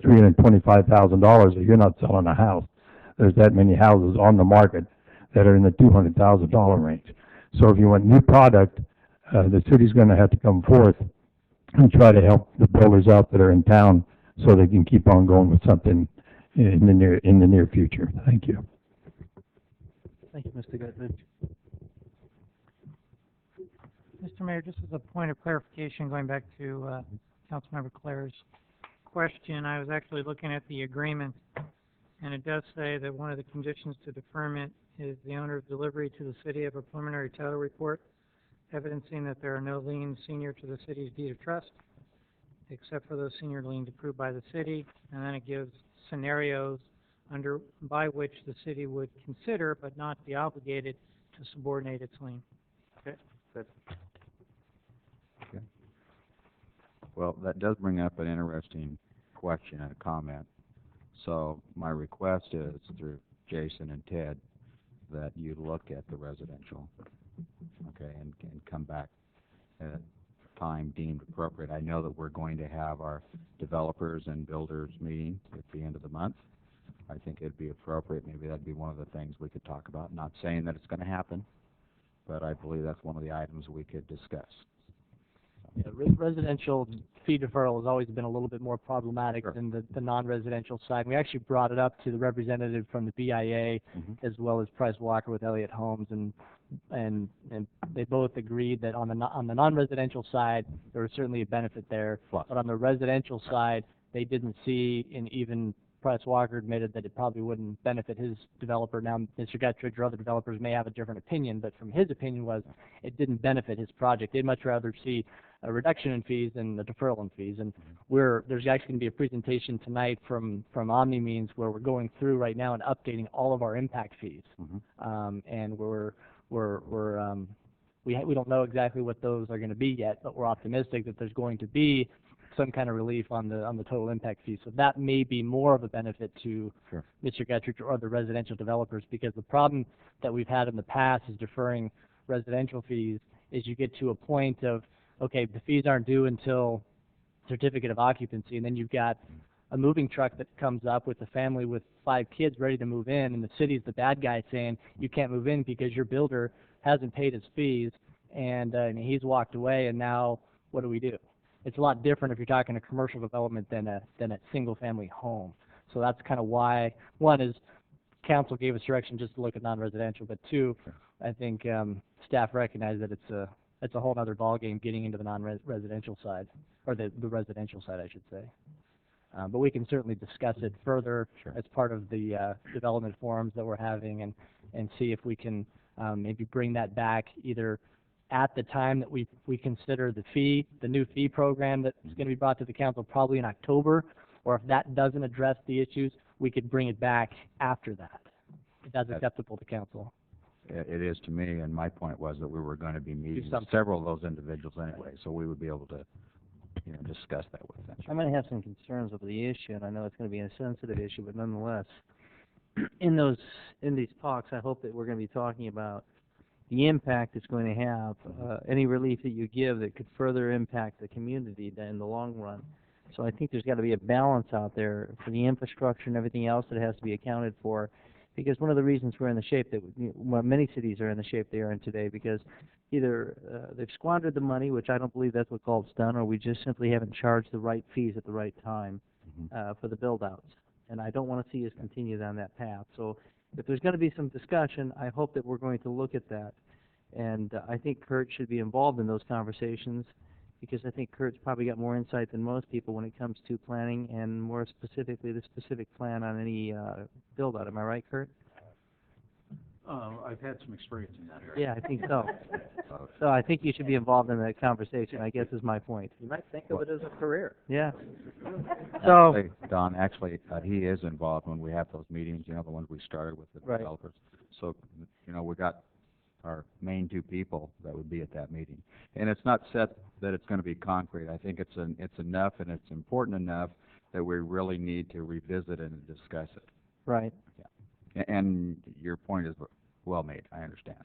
Speaker 7: $325,000 if you're not selling a house. There's that many houses on the market that are in the $200,000 range. So if you want new product, the city's going to have to come forth and try to help the builders out that are in town so they can keep on going with something in the near future. Thank you.
Speaker 15: Thank you, Mr. Guthrie.
Speaker 3: Mr. Mayor, just as a point of clarification, going back to Councilmember Clare's question, I was actually looking at the agreement, and it does say that one of the conditions to deferment is the owner's delivery to the city of a preliminary title report evidencing that there are no liens senior to the city's deed of trust, except for those senior liens approved by the city, and then it gives scenarios by which the city would consider but not be obligated to subordinate its lien.
Speaker 11: Okay, good.
Speaker 1: Okay. Well, that does bring up an interesting question and a comment. So my request is through Jason and Ted that you look at the residential, okay, and come back at time deemed appropriate. I know that we're going to have our developers and builders meeting at the end of the month. I think it'd be appropriate, maybe that'd be one of the things we could talk about. Not saying that it's going to happen, but I believe that's one of the items we could discuss.
Speaker 14: Yeah, residential fee deferral has always been a little bit more problematic than the non-residential side. We actually brought it up to the representative from the BIA as well as Price Walker with Elliott Homes, and they both agreed that on the non-residential side there was certainly a benefit there, but on the residential side they didn't see, and even Price Walker admitted that it probably wouldn't benefit his developer. Now, Mr. Guttridge or other developers may have a different opinion, but from his opinion was it didn't benefit his project. They'd much rather see a reduction in fees than the deferral in fees. And there's actually going to be a presentation tonight from OmniMeans where we're going through right now and updating all of our impact fees. And we don't know exactly what those are going to be yet, but we're optimistic that there's going to be some kind of relief on the total impact fee. So that may be more of a benefit to Mr. Guttridge or other residential developers, because the problem that we've had in the past is deferring residential fees is you get to a point of, okay, the fees aren't due until certificate of occupancy, and then you've got a moving truck that comes up with a family with 5 kids ready to move in, and the city's the bad guy saying you can't move in because your builder hasn't paid his fees, and he's walked away, and now what do we do? It's a lot different if you're talking a commercial development than a single-family home. So that's kind of why, one is council gave us direction just to look at non-residential, but two, I think staff recognize that it's a whole other ballgame getting into the non-residential side, or the residential side, I should say. But we can certainly discuss it further as part of the development forums that we're having, and see if we can maybe bring that back either at the time that we consider the new fee program that is going to be brought to the council probably in October, or if that doesn't address the issues, we could bring it back after that, if that's acceptable to council.
Speaker 1: It is to me, and my point was that we were going to be meeting with several of those individuals anyway, so we would be able to discuss that with them.
Speaker 15: I'm going to have some concerns over the issue, and I know it's going to be a sensitive issue, but nonetheless, in these talks, I hope that we're going to be talking about the impact it's going to have, any relief that you give that could further impact the community in the long run. So I think there's got to be a balance out there for the infrastructure and everything else that has to be accounted for, because one of the reasons we're in the shape that many cities are in the shape they are in today, because either they've squandered the money, which I don't believe that's what Galt's done, or we just simply haven't charged the right fees at the right time for the build-outs. And I don't want to see us continue down that path. So if there's going to be some discussion, I hope that we're going to look at that. And I think Kurt should be involved in those conversations, because I think Kurt's probably got more insight than most people when it comes to planning, and more specifically the specific plan on any build-out. Am I right, Kurt?
Speaker 10: I've had some experience in that area.
Speaker 15: Yeah, I think so. So I think you should be involved in that conversation, I guess is my point.
Speaker 11: You might think of it as a career.
Speaker 15: Yeah. So,
Speaker 1: Don, actually, he is involved when we have those meetings, the ones we started with the developers. So, we got our main 2 people that would be at that meeting. And it's not set that it's going to be concrete. I think it's enough and it's important enough that we really need to revisit it and discuss it.
Speaker 15: Right.
Speaker 1: Yeah. And your point is well made. I understand.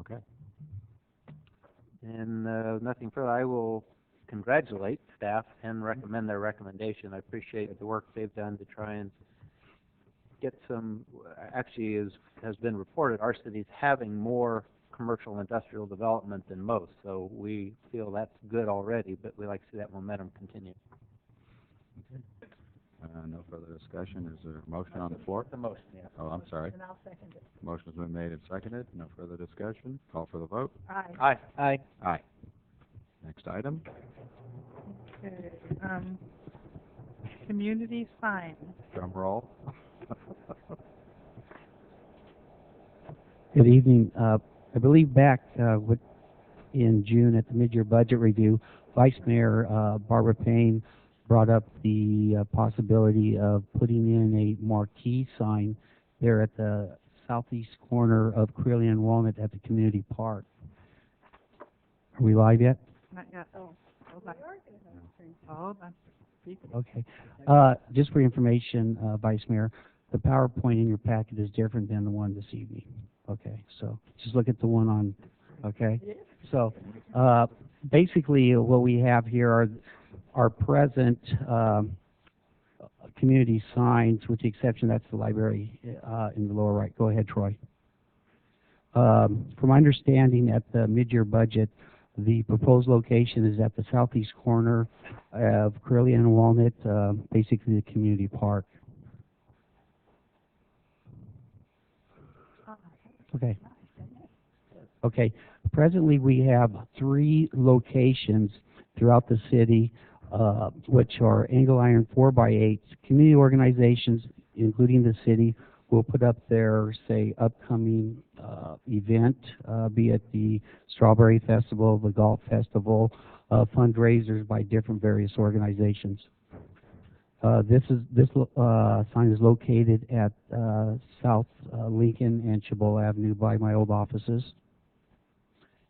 Speaker 1: Okay.
Speaker 11: And nothing further. I will congratulate staff and recommend their recommendation. I appreciate the work they've done to try and get some, actually has been reported, our city's having more commercial industrial development than most, so we feel that's good already, but we like to see that momentum continue.
Speaker 1: Okay. No further discussion. Is there a motion on the floor?
Speaker 11: The motion, yeah.
Speaker 1: Oh, I'm sorry.
Speaker 13: And I'll second it.
Speaker 1: Motion's been made and seconded. No further discussion. Call for the vote.
Speaker 13: Aye.
Speaker 11: Aye.
Speaker 15: Aye.
Speaker 1: Aye. Next item.
Speaker 2: Okay, community sign.
Speaker 1: Drum roll.
Speaker 16: Good evening. I believe back in June at the mid-year budget review, Vice Mayor Barbara Payne brought up the possibility of putting in a marquee sign there at the southeast corner of Creeley and Walnut at the community park. Are we live yet?
Speaker 2: Not yet. Oh, hold on. Hold on.
Speaker 16: Okay. Just for information, Vice Mayor, the PowerPoint in your packet is different than the one this evening. Okay, so just look at the one on, okay? So, basically what we have here are our present community signs, with the exception that's the library in the lower right. Go ahead, Troy. From my understanding, at the mid-year budget, the proposed location is at the southeast corner of Curly and Walnut, basically the community park. Okay. Okay. Presently, we have 3 locations throughout the city, which are angle iron 4x8s. Community organizations, including the city, will put up their, say, upcoming event, be it the Strawberry Festival, the Galt Festival, fundraisers by different various organizations. This sign is located at South Lincoln and Chabot Avenue by my old offices.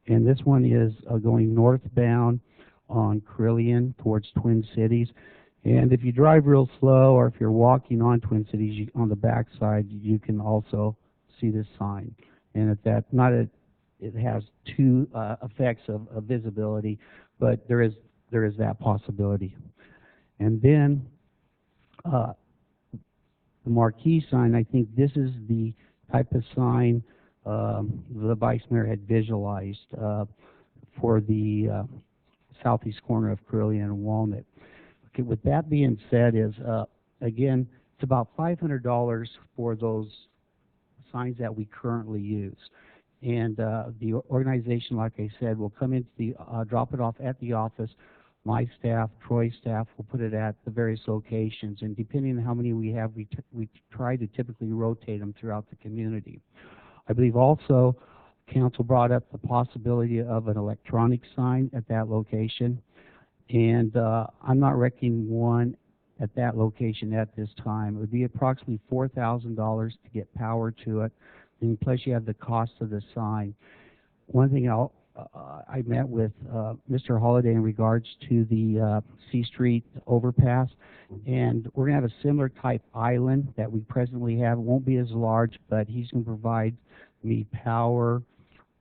Speaker 16: And this one is going northbound on Carillion towards Twin Cities. And if you drive real slow, or if you're walking on Twin Cities, on the back side, you can also see this sign. And at that, it has 2 effects of visibility, but there is that possibility. And then the marquee sign, I think this is the type of sign the Vice Mayor had visualized for the southeast corner of Carillion and Walnut. Okay, with that being said, again, it's about $500 for those signs that we currently use. And the organization, like I said, will come into the, drop it off at the office. My staff, Troy's staff, will put it at the various locations. And depending on how many we have, we try to typically rotate them throughout the community. I believe also council brought up the possibility of an electronic sign at that location. And I'm not reckoning one at that location at this time. It would be approximately $4,000 to get power to it, and plus you have the cost of the sign. One thing I met with Mr. Holliday in regards to the C Street overpass, and we're going to have a similar type island that we presently have. It won't be as large, but he's going to provide me power,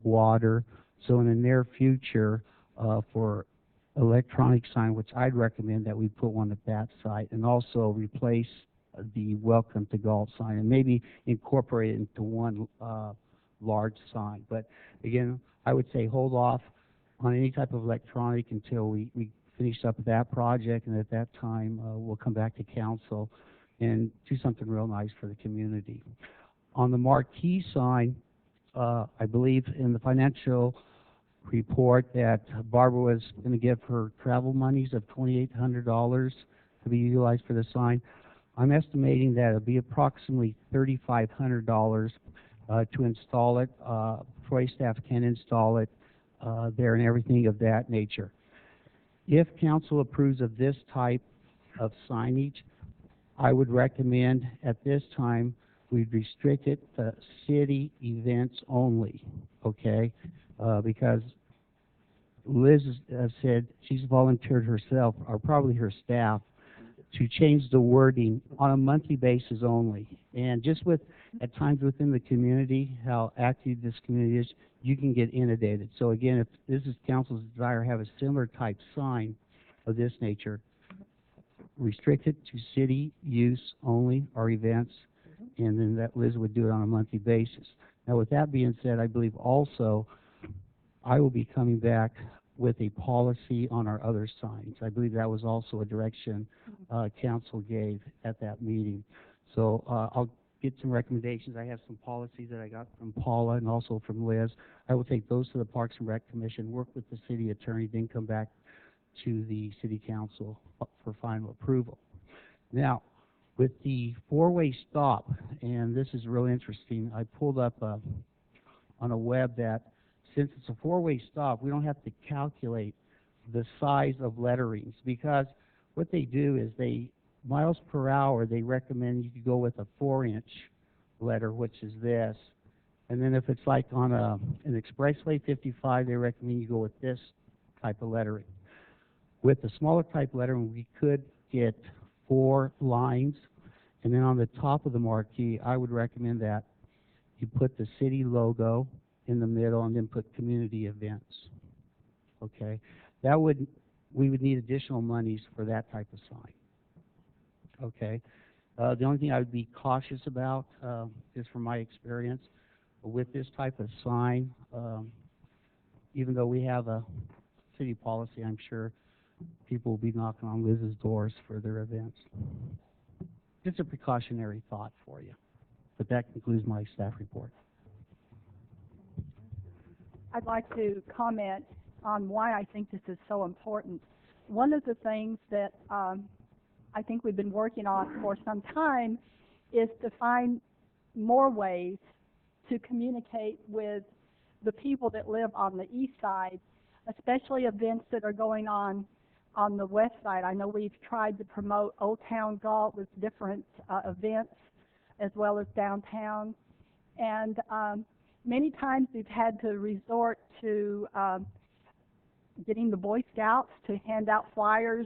Speaker 16: water. So in the near future, for electronic sign, which I'd recommend that we put one at that site, and also replace the Welcome to Galt sign, and maybe incorporate it into one large sign. But again, I would say hold off on any type of electronic until we finish up that project, and at that time we'll come back to council and do something real nice for the community. On the marquee sign, I believe in the financial report that Barbara was going to give her travel monies of $2,800 to be utilized for the sign. I'm estimating that it'll be approximately $3,500 to install it. Troy staff can install it there and everything of that nature. If council approves of this type of signage, I would recommend at this time we'd restrict it to city events only, okay? Because Liz has said she's volunteered herself, or probably her staff, to change the wording on a monthly basis only. And just with, at times within the community, how active this community is, you can get inundated. So again, if this is council's desire to have a similar type sign of this nature, restrict it to city use only, or events, and then that Liz would do it on a monthly basis. Now with that being said, I believe also I will be coming back with a policy on our other signs. I believe that was also a direction council gave at that meeting. So I'll get some recommendations. I have some policies that I got from Paula and also from Liz. I will take those to the Parks and Rec Commission, work with the city attorney, then come back to the city council for final approval. Now, with the four-way stop, and this is real interesting, I pulled up on a web that since it's a four-way stop, we don't have to calculate the size of letterings, because what they do is miles per hour, they recommend you could go with a 4-inch letter, which is this. And then if it's like on an Expressway 55, they recommend you go with this type of lettering. With the smaller type lettering, we could get 4 lines. And then on the top of the marquee, I would recommend that you put the city logo in the middle and then put community events. Okay? We would need additional monies for that type of sign. Okay? The only thing I would be cautious about, is from my experience, with this type of sign, even though we have a city policy, I'm sure people will be knocking on Liz's doors for their events. Just a precautionary thought for you. But that concludes my staff report.
Speaker 13: I'd like to comment on why I think this is so important. One of the things that I think we've been working on for some time is to find more ways to communicate with the people that live on the east side, especially events that are going on the west side. I know we've tried to promote Old Town Galt with different events as well as downtown. And many times we've had to resort to getting the Boy Scouts to hand out flyers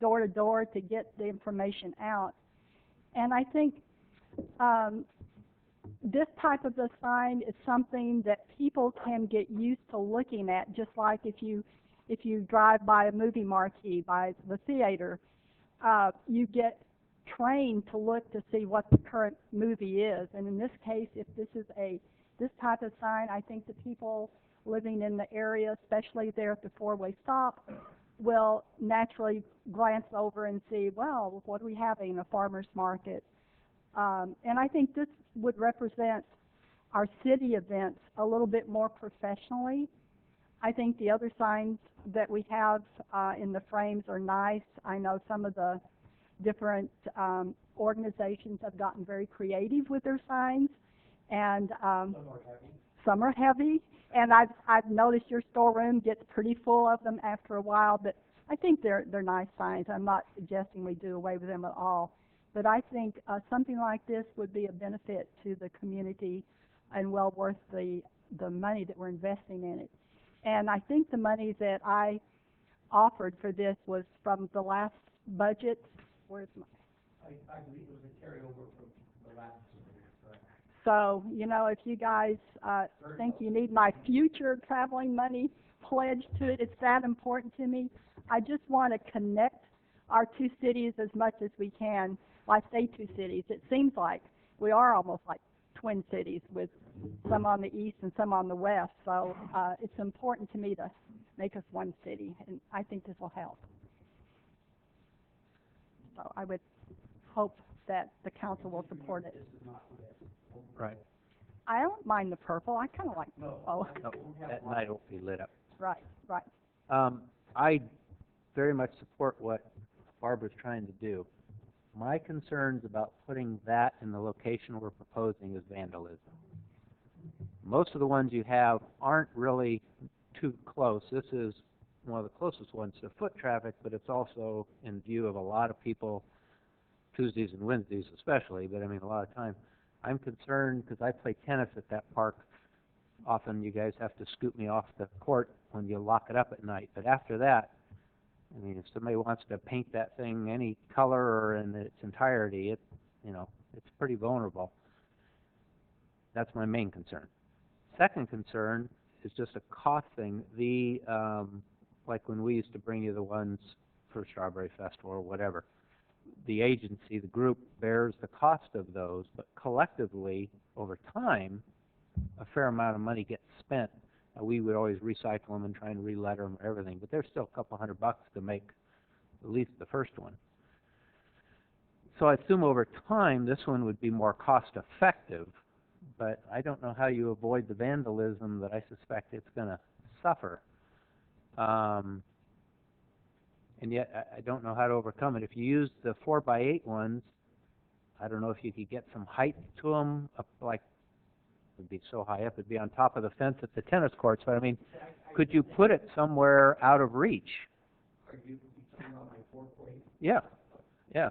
Speaker 13: door to door to get the information out. And I think this type of a sign is something that people can get used to looking at, just like if you drive by a movie marquee, by the theater, you get trained to look to see what the current movie is. And in this case, if this is this type of sign, I think the people living in the area, especially there at the 4-way stop, will naturally glance over and see, well, what are we having? A farmer's market. And I think this would represent our city events a little bit more professionally. I think the other signs that we have in the frames are nice. I know some of the different organizations have gotten very creative with their signs, and some are heavy. And I've noticed your storeroom gets pretty full of them after a while, but I think they're nice signs. I'm not suggesting we do away with them at all. But I think something like this would be a benefit to the community and well worth the money that we're investing in it. And I think the money that I offered for this was from the last budget. Where's my?
Speaker 4: I believe it was a carryover from the last.
Speaker 13: So, you know, if you guys think you need my future traveling money pledged to it, it's that important to me. I just want to connect our 2 cities as much as we can. Well, I say 2 cities. It seems like we are almost like twin cities with some on the east and some on the west. So it's important to me to make us one city, and I think this will help. So I would hope that the council will support it.
Speaker 11: Right.
Speaker 13: I don't mind the purple. I kind of like purple.
Speaker 11: No, at night it will be lit up.
Speaker 13: Right, right.
Speaker 11: I very much support what Barbara's trying to do. My concerns about putting that in the location we're proposing is vandalism. Most of the ones you have aren't really too close. This is one of the closest ones to foot traffic, but it's also in view of a lot of people, Tuesdays and Wednesdays especially, but I mean a lot of time. I'm concerned because I play tennis at that park. Often you guys have to scoot me off the court when you lock it up at night. But after that, I mean, if somebody wants to paint that thing any color or in its entirety, it's pretty vulnerable. That's my main concern. Second concern is just a cost thing. Like when we used to bring you the ones for Strawberry Festival or whatever, the agency, the group, bears the cost of those, but collectively, over time, a fair amount of money gets spent. We would always recycle them and try and re-letter them and everything, but there's still a couple $100 to make at least the first one. So I assume over time this one would be more cost effective, but I don't know how you avoid the vandalism that I suspect it's going to suffer. And yet I don't know how to overcome it. If you use the 4x8 ones, I don't know if you could get some height to them, up like, it would be so high up, it'd be on top of the fence at the tennis courts, but I mean, could you put it somewhere out of reach?
Speaker 4: Are you talking about my 4.8
Speaker 11: Yeah, yeah.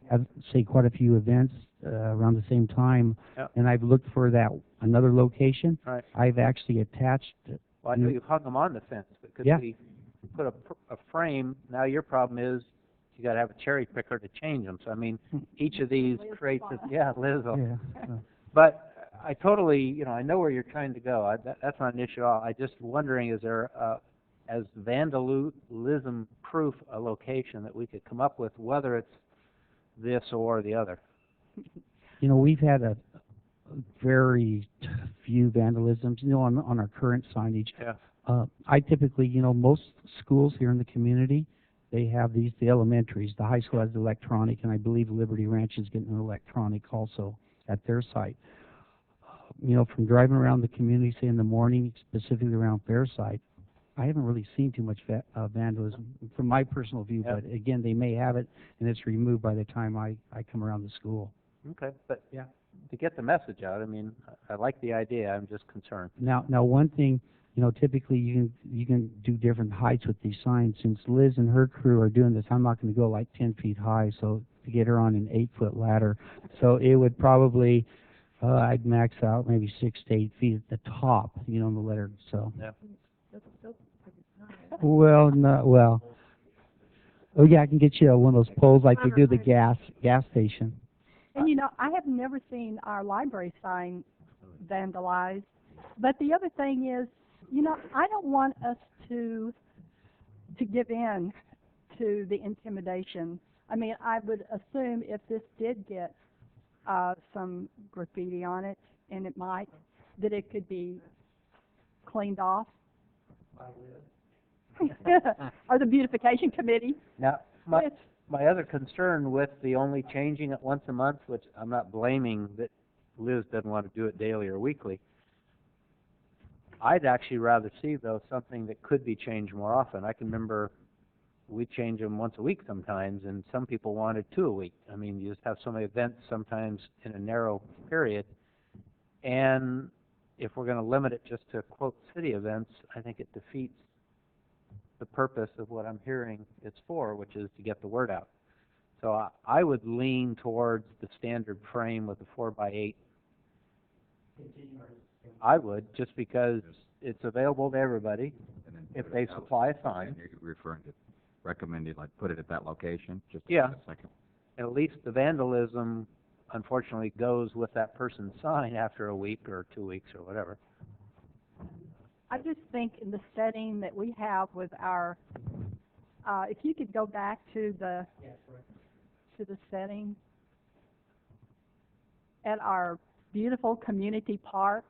Speaker 16: Have, say, quite a few events around the same time,
Speaker 11: Yeah.
Speaker 16: and I've looked for that another location.
Speaker 11: Right.
Speaker 16: I've actually attached.
Speaker 11: Well, I know you've hung them on the fence, but could
Speaker 16: Yeah.
Speaker 11: we put a frame? Now your problem is you got to have a cherry picker to change them. So I mean, each of these creates a, yeah, Liz.
Speaker 16: Yeah.
Speaker 11: But I totally, I know where you're trying to go. That's not an issue at all. I just wondering, is there as vandalism proof a location that we could come up with, whether it's this or the other?
Speaker 16: You know, we've had a very few vandalisms, on our current signage.
Speaker 11: Yeah.
Speaker 16: I typically, most schools here in the community, they have the elementaries. The high school has electronic, and I believe Liberty Ranch is getting an electronic also at their site. From driving around the community, say in the morning, specifically around Fairside, I haven't really seen too much vandalism from my personal view,
Speaker 11: Yeah.
Speaker 16: but again, they may have it, and it's removed by the time I come around the school.
Speaker 11: Okay, but yeah, to get the message out, I mean, I like the idea. I'm just concerned.
Speaker 16: Now one thing, typically you can do different heights with these signs. Since Liz and her crew are doing this, I'm not going to go like 10 feet high, so to get her on an 8-foot ladder. So it would probably, I'd max out maybe 6 to 8 feet at the top, the ladder, so.
Speaker 11: Yeah.
Speaker 16: Well, not, well. Oh yeah, I can get you one of those poles like they do at the gas station.
Speaker 13: And I have never seen our library sign vandalized. But the other thing is, I don't want us to give in to the intimidation. I mean, I would assume if this did get some graffiti on it, and it might, that it could be cleaned off. Or the beautification committee.
Speaker 11: Now, my other concern with the only changing it once a month, which I'm not blaming that Liz doesn't want to do it daily or weekly, I'd actually rather see, though, something that could be changed more often. I can remember we change them once a week sometimes, and some people wanted 2 a week. I mean, you just have so many events sometimes in a narrow period. And if we're going to limit it just to, quote, city events, I think it defeats the purpose of what I'm hearing it's for, which is to get the word out. So I would lean towards the standard frame with the 4x8. I would, just because it's available to everybody if they supply a sign.
Speaker 1: You're referring to recommended, like, put it at that location? Just
Speaker 11: Yeah.
Speaker 1: a second.
Speaker 11: At least the vandalism, unfortunately, goes with that person's sign after a week or 2 weeks or whatever.
Speaker 13: I just think in the setting that we have with our, if you could go back to the setting at our beautiful community park.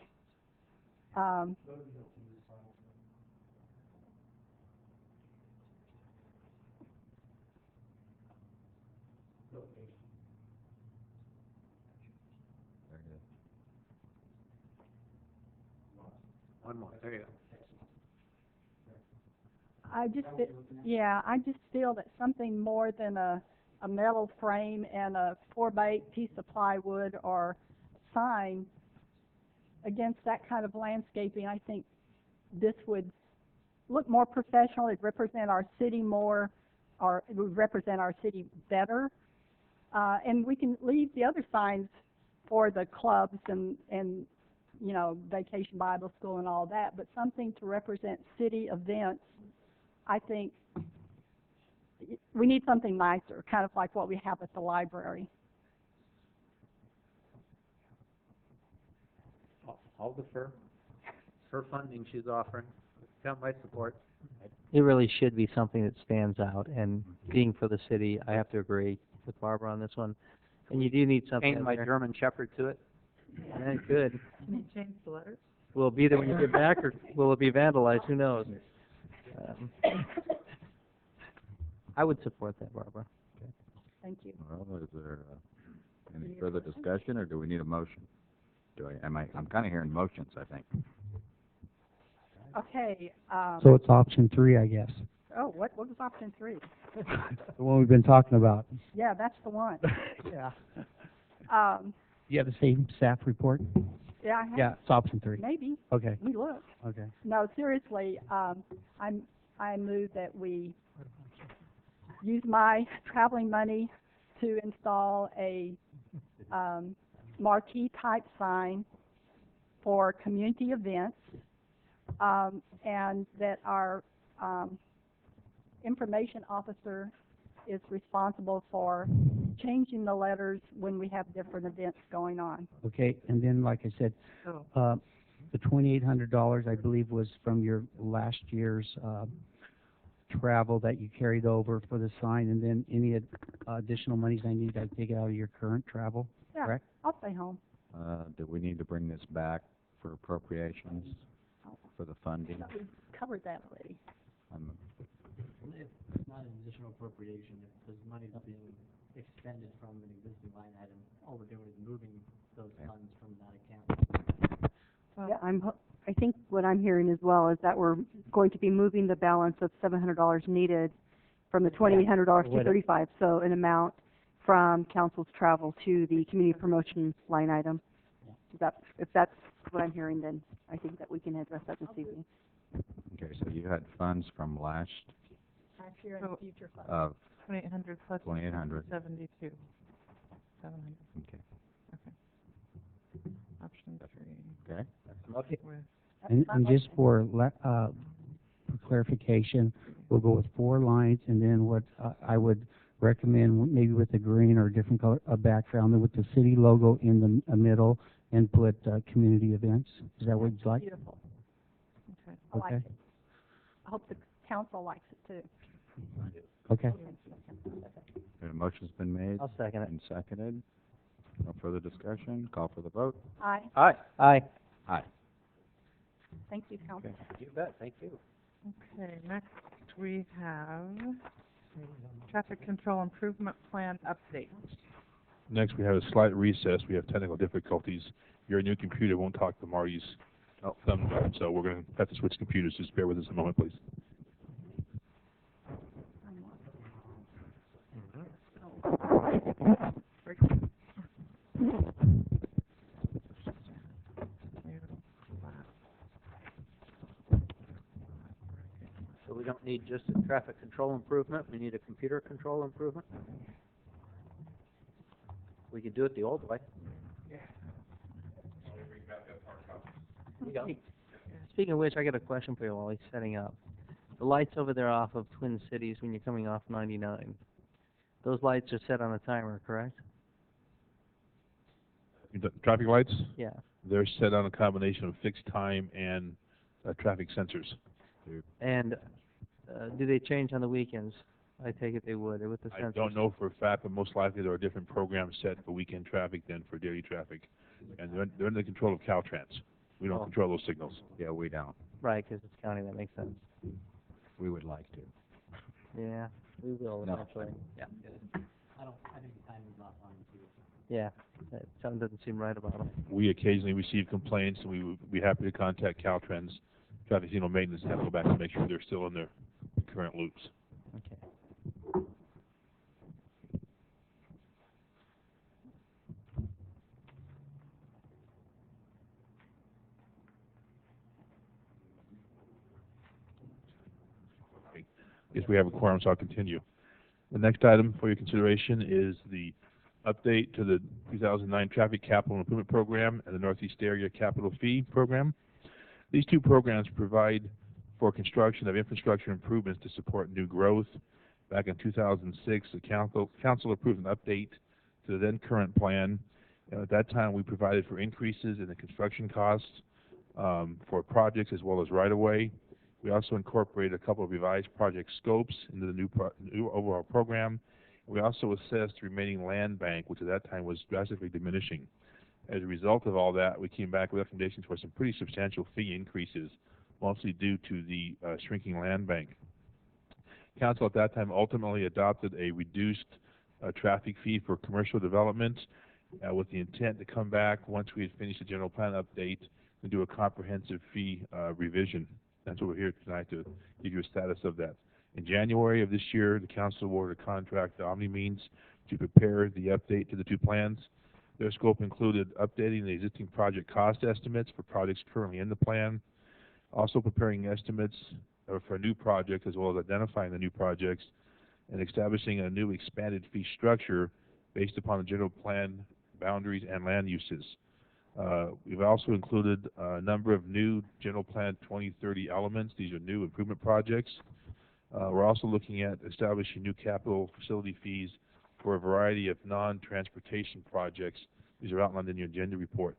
Speaker 11: One more. There you go.
Speaker 13: I just feel that something more than a metal frame and a 4x8 piece of plywood or sign against that kind of landscaping, I think this would look more professional. It'd represent our city more, or it would represent our city better. And we can leave the other signs for the clubs and Vacation Bible School and all that, but something to represent city events. I think we need something nicer, kind of like what we have at the library.
Speaker 11: I'll defer. Her funding she's offering. Got my support.
Speaker 15: It really should be something that stands out, and being for the city, I have to agree with Barbara on this one. And you do need something.
Speaker 11: Paint my
Speaker 15: there.
Speaker 11: German Shepherd to it.
Speaker 15: Yeah, good.
Speaker 2: Can you change the letters?
Speaker 15: Will it be there when you get back, or will it be vandalized? Who knows? I would support that, Barbara.
Speaker 13: Thank you.
Speaker 1: Well, is there any further discussion, or do we need a motion? I'm kind of hearing motions, I think.
Speaker 13: Okay.
Speaker 16: So it's option 3, I guess.
Speaker 13: Oh, what was option 3?
Speaker 16: The one we've been talking about.
Speaker 13: Yeah, that's the one.
Speaker 16: Yeah.
Speaker 13: Um,
Speaker 16: You have the same staff report?
Speaker 13: yeah, I have.
Speaker 16: Yeah, it's option 3.
Speaker 13: Maybe.
Speaker 16: Okay.
Speaker 13: Let me look.
Speaker 16: Okay.
Speaker 13: No, seriously, I move that we use my traveling money to install a marquee type sign for community events, and that our information officer is responsible for changing the letters when we have different events going on.
Speaker 16: Okay, and then, like I said,
Speaker 2: Oh.
Speaker 16: the $2,800, I believe, was from your last year's travel that you carried over for the sign, and then any additional monies I need, I take it out of your current travel,
Speaker 13: Yeah,
Speaker 16: correct?
Speaker 13: I'll stay home.
Speaker 1: Do we need to bring this back for appropriations for the funding?
Speaker 13: We've covered that already.
Speaker 14: It's not an additional appropriation, if there's money being expended from an existing line item, all we're doing is moving those funds from that account.
Speaker 17: Yeah, I think what I'm hearing as well is that we're going to be moving the balance of $700 needed from the $2,800 to $35, so an amount from council's travel to the community promotion line item. If that's what I'm hearing, then I think that we can address that this evening.
Speaker 1: Okay, so you had funds from last
Speaker 13: Year and future funds.
Speaker 1: of
Speaker 2: 2,800 plus
Speaker 1: 2,800.
Speaker 2: 72. 700.
Speaker 1: Okay.
Speaker 2: Okay. Option 3.
Speaker 1: Okay.
Speaker 11: Okay.
Speaker 16: And just for clarification, we'll go with 4 lines, and then what I would recommend, maybe with a green or a different color background, and with the city logo in the middle, and put community events. Is that what you'd like?
Speaker 13: Beautiful.
Speaker 2: Okay.
Speaker 13: I like it. I hope the council likes it too.
Speaker 16: Okay.
Speaker 1: A motion's been made.
Speaker 15: I'll second it.
Speaker 1: And seconded. No further discussion. Call for the vote.
Speaker 13: Aye.
Speaker 11: Aye.
Speaker 15: Aye.
Speaker 1: Aye.
Speaker 13: Thank you, council.
Speaker 11: You bet, thank you.
Speaker 2: Okay, next we have traffic control improvement plan update.
Speaker 12: Next, we have a slight recess. We have technical difficulties. Your new computer won't talk to Marty's thumb drive, so we're going to have to switch computers. Just bear with us a moment, please.
Speaker 11: So we don't need just a traffic control improvement, we need a computer control improvement? We could do it the old way.
Speaker 15: Speaking of which, I got a question for you while he's setting up. The lights over there off of Twin Cities when you're coming off 99, those lights are set on a timer, correct?
Speaker 12: Traffic lights?
Speaker 15: Yeah.
Speaker 12: They're set on a combination of fixed time and traffic sensors.
Speaker 15: And do they change on the weekends? I take it they would, with the sensors.
Speaker 12: I don't know for a fact, but most likely there are different programs set for weekend traffic than for daily traffic. And they're under the control of Caltrans. We don't control those signals.
Speaker 1: Yeah, we don't.
Speaker 15: Right, because it's county, that makes sense.
Speaker 1: We would like to.
Speaker 15: Yeah, we will
Speaker 1: No.
Speaker 15: eventually. Yeah.
Speaker 14: I think the timing's not fine too.
Speaker 15: Yeah, something doesn't seem right about them.
Speaker 12: We occasionally receive complaints, and we would be happy to contact Caltrans traffic signal maintenance and have to go back to make sure they're still in their current loops.
Speaker 15: Okay.
Speaker 12: Yes, we have a quorum, so I'll continue. The next item for your consideration is the update to the 2009 Traffic Capital Improvement Program and the Northeast Area Capital Fee Program. These two programs provide for construction of infrastructure improvements to support new growth. Back in 2006, the council approved an update to the then current plan. At that time, we provided for increases in the construction costs for projects as well as right-of-way. We also incorporated a couple of revised project scopes into the new overall program. We also assessed the remaining land bank, which at that time was drastically diminishing. As a result of all that, we came back with recommendations for some pretty substantial fee increases, mostly due to the shrinking land bank. Council at that time ultimately adopted a reduced traffic fee for commercial development with the intent to come back once we had finished the general plan update and do a comprehensive fee revision. That's what we're here tonight to give you a status of that. In January of this year, the council awarded a contract to OmniMeans to prepare the update to the two plans. Their scope included updating the existing project cost estimates for projects currently in the plan, also preparing estimates for a new project as well as identifying the new projects, and establishing a new expanded fee structure based upon the general plan boundaries and land uses. We've also included a number of new general plan 2030 elements. These are new improvement projects. We're also looking at establishing new capital facility fees for a variety of non-transportation projects. These are outlined in your agenda report.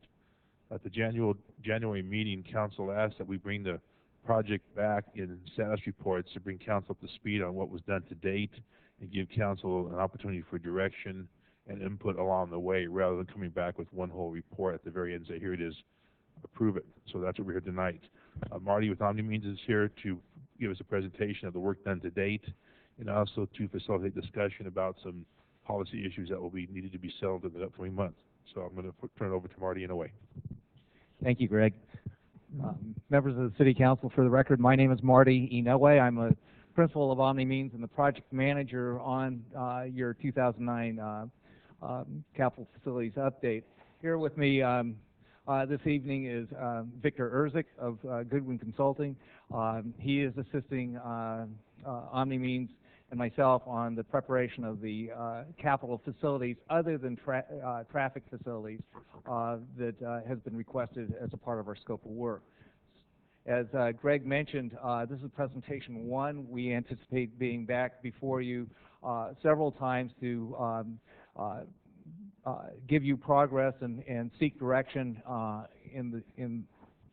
Speaker 12: At the January meeting, Council asked that we bring the project back in status reports to bring Council up to speed on what was done to date and give Council an opportunity for direction and input along the way, rather than coming back with one whole report at the very end and say, here it is, approve it. So that's what we're here tonight. Marty with OmniMeans is here to give us a presentation of the work done to date, and also to facilitate discussion about some policy issues that will be needed to be settled in the upcoming months. So I'm going to turn it over to Marty in a way.
Speaker 18: Thank you, Greg. Members of the City Council, for the record, my name is Marty Inoue. I'm a principal of OmniMeans and the project manager on your 2009 capital facilities update. Here with me this evening is Victor Erzik of Goodwin Consulting. He is assisting OmniMeans and myself on the preparation of the capital facilities other than traffic facilities that has been requested as a part of our scope of work. As Greg mentioned, this is presentation one. We anticipate being back before you several times to give you progress and seek direction in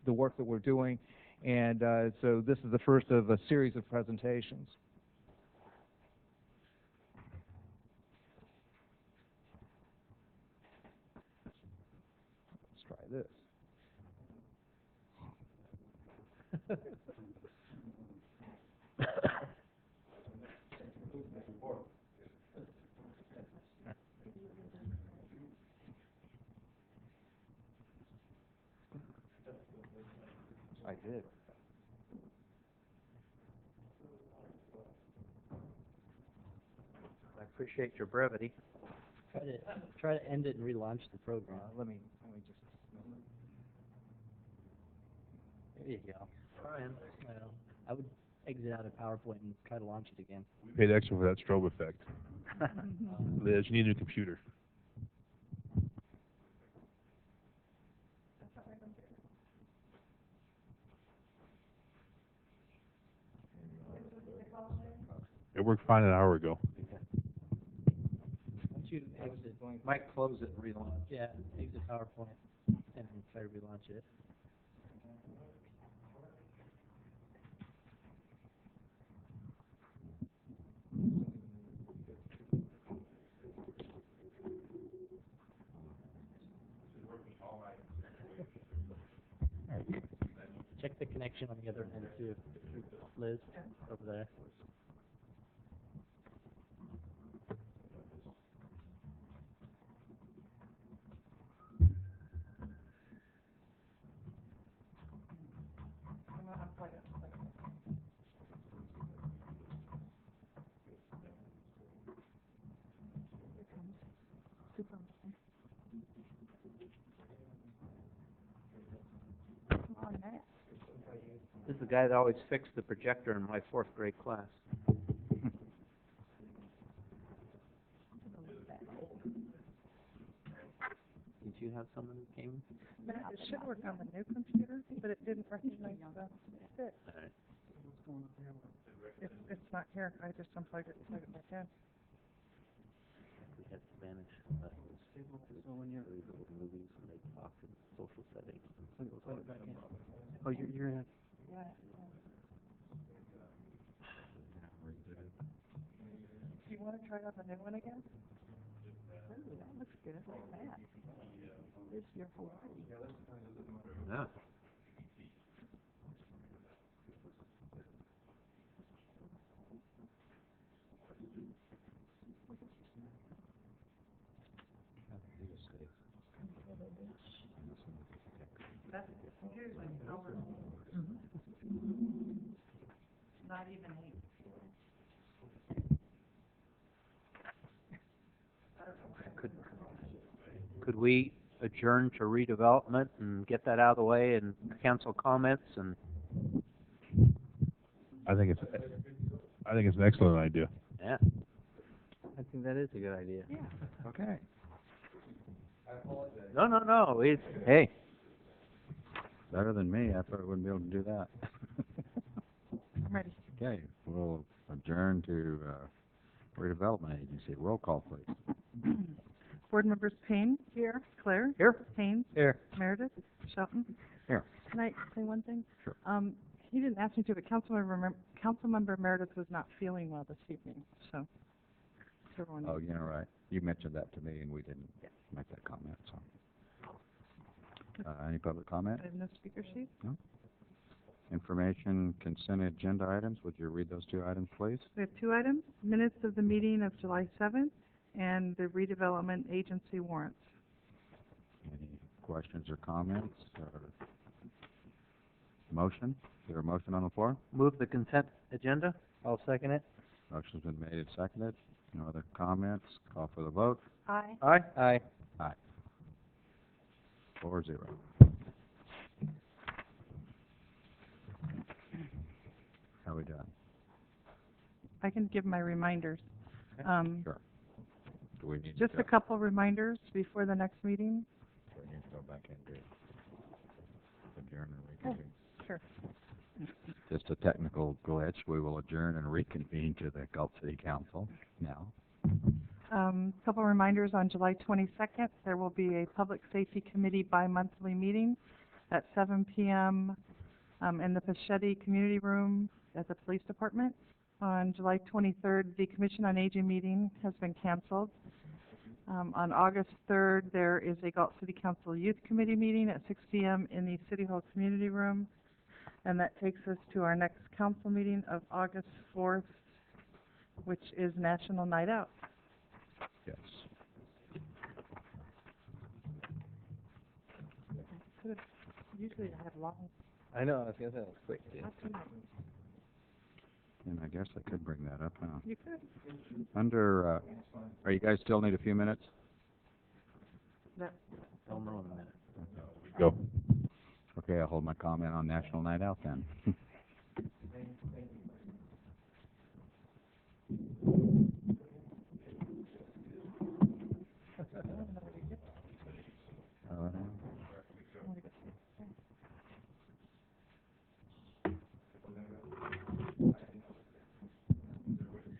Speaker 18: the work that we're doing. And so this is the first of a series of presentations. Let's try this. I did.
Speaker 11: I appreciate your brevity.
Speaker 14: Try to end it and relaunch the program.
Speaker 18: Let me just.
Speaker 14: There you go. Well, I would exit out of PowerPoint and try to launch it again.
Speaker 12: We paid extra for that strobe effect. Liz, you need a new computer. It worked fine an hour ago.
Speaker 14: Once you exit,
Speaker 11: Might close it and relaunch.
Speaker 14: yeah, exit PowerPoint and try to relaunch it. Check the connection on the other end too, Liz, over there.
Speaker 11: This is the guy that always fixed the projector in my 4th grade class. Did you have someone who came?
Speaker 2: It should work on the new computer, but it didn't recognize the stick.
Speaker 11: All right.
Speaker 2: It's not here. I just unplugged it and plugged it back in.
Speaker 11: We had Spanish lessons. So when you're movies and they talk in social settings.
Speaker 18: Plug it back in. Oh, you're in.
Speaker 2: Yeah. Do you want to try out the new one again?
Speaker 13: Ooh, that looks good. Like that. Here's your Hawaii.
Speaker 11: Yeah.
Speaker 2: That's confusing. Not even 8.
Speaker 11: Could we adjourn to redevelopment and get that out of the way and cancel comments and?
Speaker 12: I think it's an excellent idea.
Speaker 11: Yeah.
Speaker 15: I think that is a good idea.
Speaker 2: Yeah.
Speaker 1: Okay.
Speaker 15: No, no, no, it's, hey.
Speaker 1: Better than me. I thought I wouldn't be able to do that.
Speaker 2: I'm ready.
Speaker 1: Okay, we'll adjourn to Redevelopment Agency. Roll call, please.
Speaker 2: Board members Payne. Here. Claire.
Speaker 11: Here.
Speaker 2: Haynes.
Speaker 11: Here.
Speaker 2: Meredith. Shelton.
Speaker 1: Here.
Speaker 2: Can I say one thing?
Speaker 1: Sure.
Speaker 2: He didn't ask me to, but Councilmember Meredith was not feeling well this evening, so. Everyone.
Speaker 1: Oh, you know, right. You mentioned that to me, and we didn't make that comment, so. Any public comment?
Speaker 2: I have no speaker sheet.
Speaker 1: No? Information consent agenda items. Would you read those two items, please?
Speaker 2: We have two items, minutes of the meeting of July 7th and the redevelopment agency warrants.
Speaker 1: Any questions or comments? Or motion? Is there a motion on the floor?
Speaker 15: Move the consent agenda. I'll second it.
Speaker 1: Motion's been made and seconded. No other comments? Call for the vote.
Speaker 2: Aye.
Speaker 15: Aye. Aye.
Speaker 1: Aye. 4-0. How we done?
Speaker 2: I can give my reminders.
Speaker 1: Sure. Do we need
Speaker 2: Just
Speaker 1: to
Speaker 2: a couple reminders before the next meeting.
Speaker 1: we need to go back into adjourn and reconvene?
Speaker 2: Sure.
Speaker 1: Just a technical glitch. We will adjourn and reconvene to the Galt City Council now.
Speaker 2: Couple reminders on July 22nd, there will be a Public Safety Committee bi-monthly meeting at 7 p.m. In the Pachetti Community Room at the Police Department. On July 23rd, the Commission on Aging meeting has been canceled. On August 3rd, there is a Galt City Council Youth Committee meeting at 6 p.m. in the City Hall Community Room. And that takes us to our next council meeting of August 4th, which is National Night Out.
Speaker 1: Yes.
Speaker 2: Usually I have long.
Speaker 15: I know, I was going to say that was quick.
Speaker 2: Not tonight.
Speaker 1: And I guess I could bring that up, huh?
Speaker 2: You could.
Speaker 1: Under, are you guys still need a few minutes?
Speaker 15: I'll know in a minute.
Speaker 1: Go. Okay, I'll hold my comment on National Night Out then.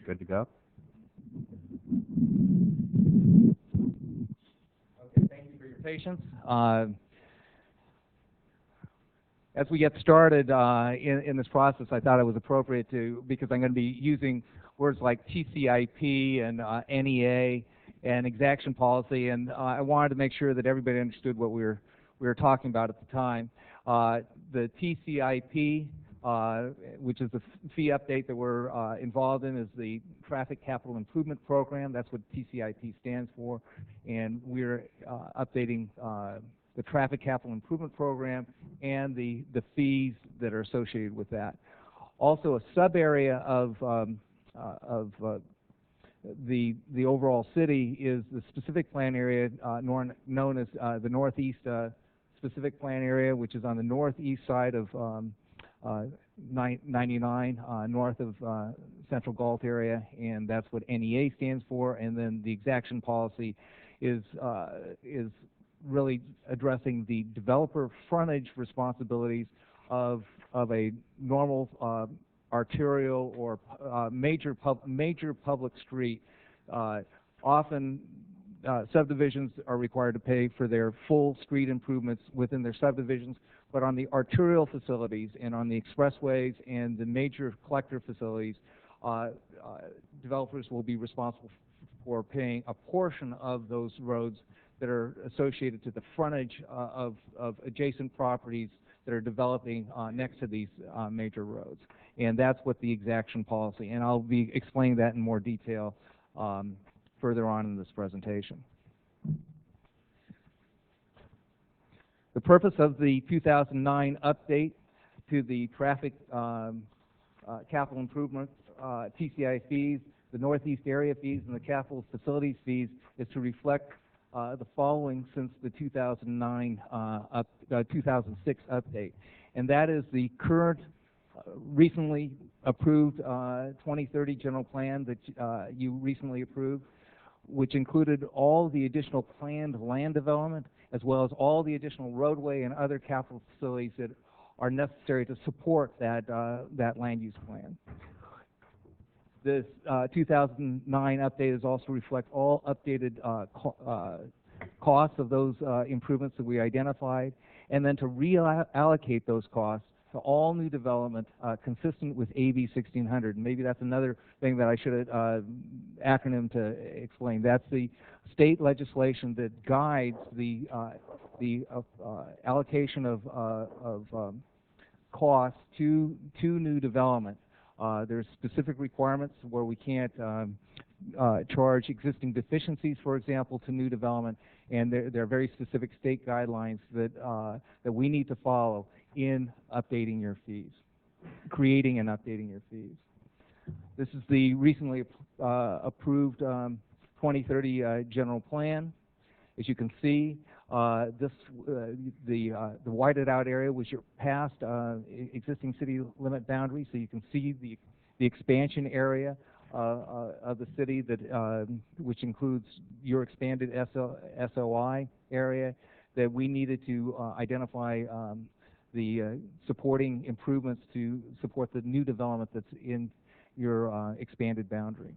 Speaker 1: Good to go?
Speaker 18: Okay, thank you for your patience. As we get started in this process, I thought it was appropriate to, because I'm going to be using words like TCIP and NEA and exaction policy, and I wanted to make sure that everybody understood what we were talking about at the time. The TCIP, which is the fee update that we're involved in, is the Traffic Capital Improvement Program. That's what TCIP stands for, and we're updating the Traffic Capital Improvement Program and the fees that are associated with that. Also, a sub-area of the overall city is the specific plan area known as the Northeast Specific Plan Area, which is on the northeast side of 99, north of Central Galt area, and that's what NEA stands for. And then the exaction policy is really addressing the developer frontage responsibilities of a normal arterial or major public street. Often subdivisions are required to pay for their full street improvements within their subdivisions, but on the arterial facilities and on the expressways and the major collector facilities, developers will be responsible for paying a portion of those roads that are associated to the frontage of adjacent properties that are developing next to these major roads. And that's what the exaction policy, and I'll be explaining that in more detail further on in this presentation. The purpose of the 2009 update to the traffic capital improvement TCI fees, the Northeast area fees, and the capital facilities fees is to reflect the following since the 2006 update, and that is the current recently approved 2030 general plan that you recently approved, which included all the additional planned land development as well as all the additional roadway and other capital facilities that are necessary to support that, that land use plan. This 2009 update is also reflect all updated costs of those improvements that we identified, and then to reallocate those costs to all new development consistent with AB 1600. And maybe that's another thing that I should acronym to explain. That's the state legislation that guides the allocation of costs to new development. There's specific requirements where we can't charge existing deficiencies, for example, to new development, and there are very specific state guidelines that that we need to follow in updating your fees, creating and updating your fees. This is the recently approved 2030 general plan. As you can see, the whited out area was your past existing city limit boundary, so you can see the expansion area of the city that which includes your expanded SOI area that we needed to identify the supporting improvements to support the new development that's in your expanded boundary.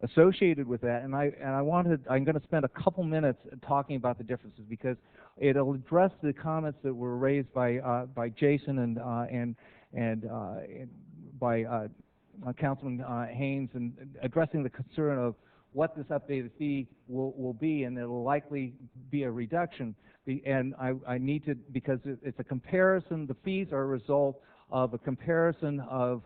Speaker 18: Associated with that, and I'm going to spend a couple minutes talking about the differences because it'll address the comments that were raised by Jason and by Councilman Haynes, and addressing the concern of what this updated fee will be, and it'll likely be a reduction. And I need to, because it's a comparison. The fees are a result of a comparison of